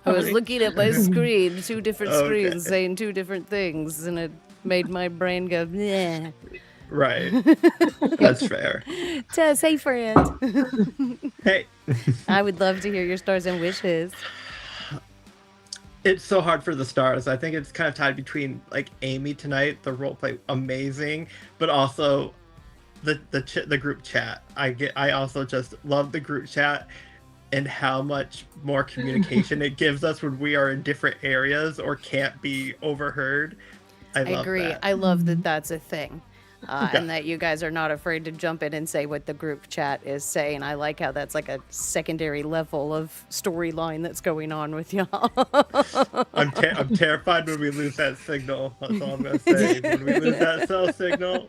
A: I was looking at my screen, 2 different
B: Okay.
A: screens saying 2 different things, and it made my brain go, yeah.
B: Right. That's fair.
A: Tess, hey, friend.
B: Hey.
A: I would love to hear your stars and wishes.
B: It's so hard for the stars. I think it's kind of tied between like Amy tonight, the role play amazing, but also the group chat. I also just love the group chat and how much more communication it gives us when we are in different areas or can't be overheard. I
A: I
B: love
A: agree.
B: that.
A: I love that that's a thing. And that you guys are not afraid to jump in and say what the group chat is saying. I like how that's like a secondary level of storyline that's going on with y'all.
B: I'm terrified when we lose that signal. That's all I'm gonna say. When we lose that cell signal.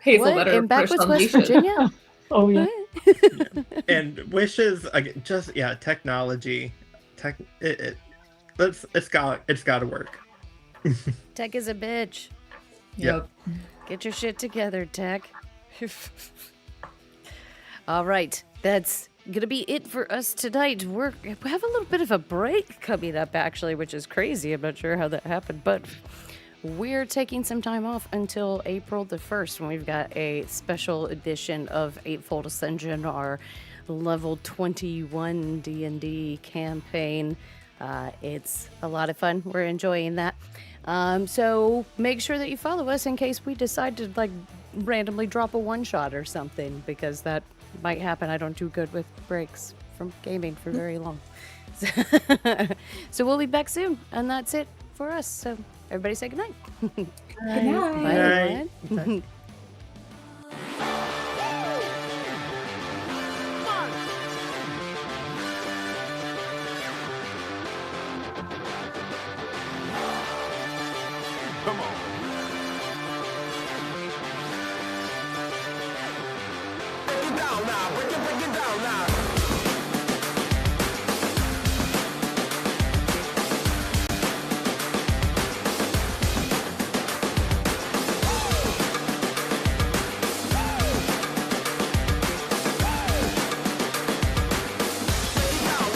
C: Hazel,
A: What?
C: better
A: In
C: push
A: Backwoods,
C: on
A: West
C: leashes.
A: Virginia?
F: Oh yeah.
A: What?
B: And wishes just technology. It's got to work.
A: Tech is a bitch.
C: Yep.
A: Get your shit together, Tech. All right, that's gonna be it for us tonight. We have a little bit of a break coming up, actually, which is crazy. I'm not sure how that happened, but we're taking some time off until April the 1st when we've got a special edition of Eightfold Ascension, our level 21 D&D campaign. It's a lot of fun. We're enjoying that. So make sure that you follow us in case we decide to like randomly drop a one-shot or something, because that might happen. I don't do good with breaks from gaming for very long. So we'll be back soon, and that's it for us. So everybody say goodnight.
C: Good night.
A: Bye,
B: Night.
A: everyone.
G: Come on. Break it down now. Break it down now.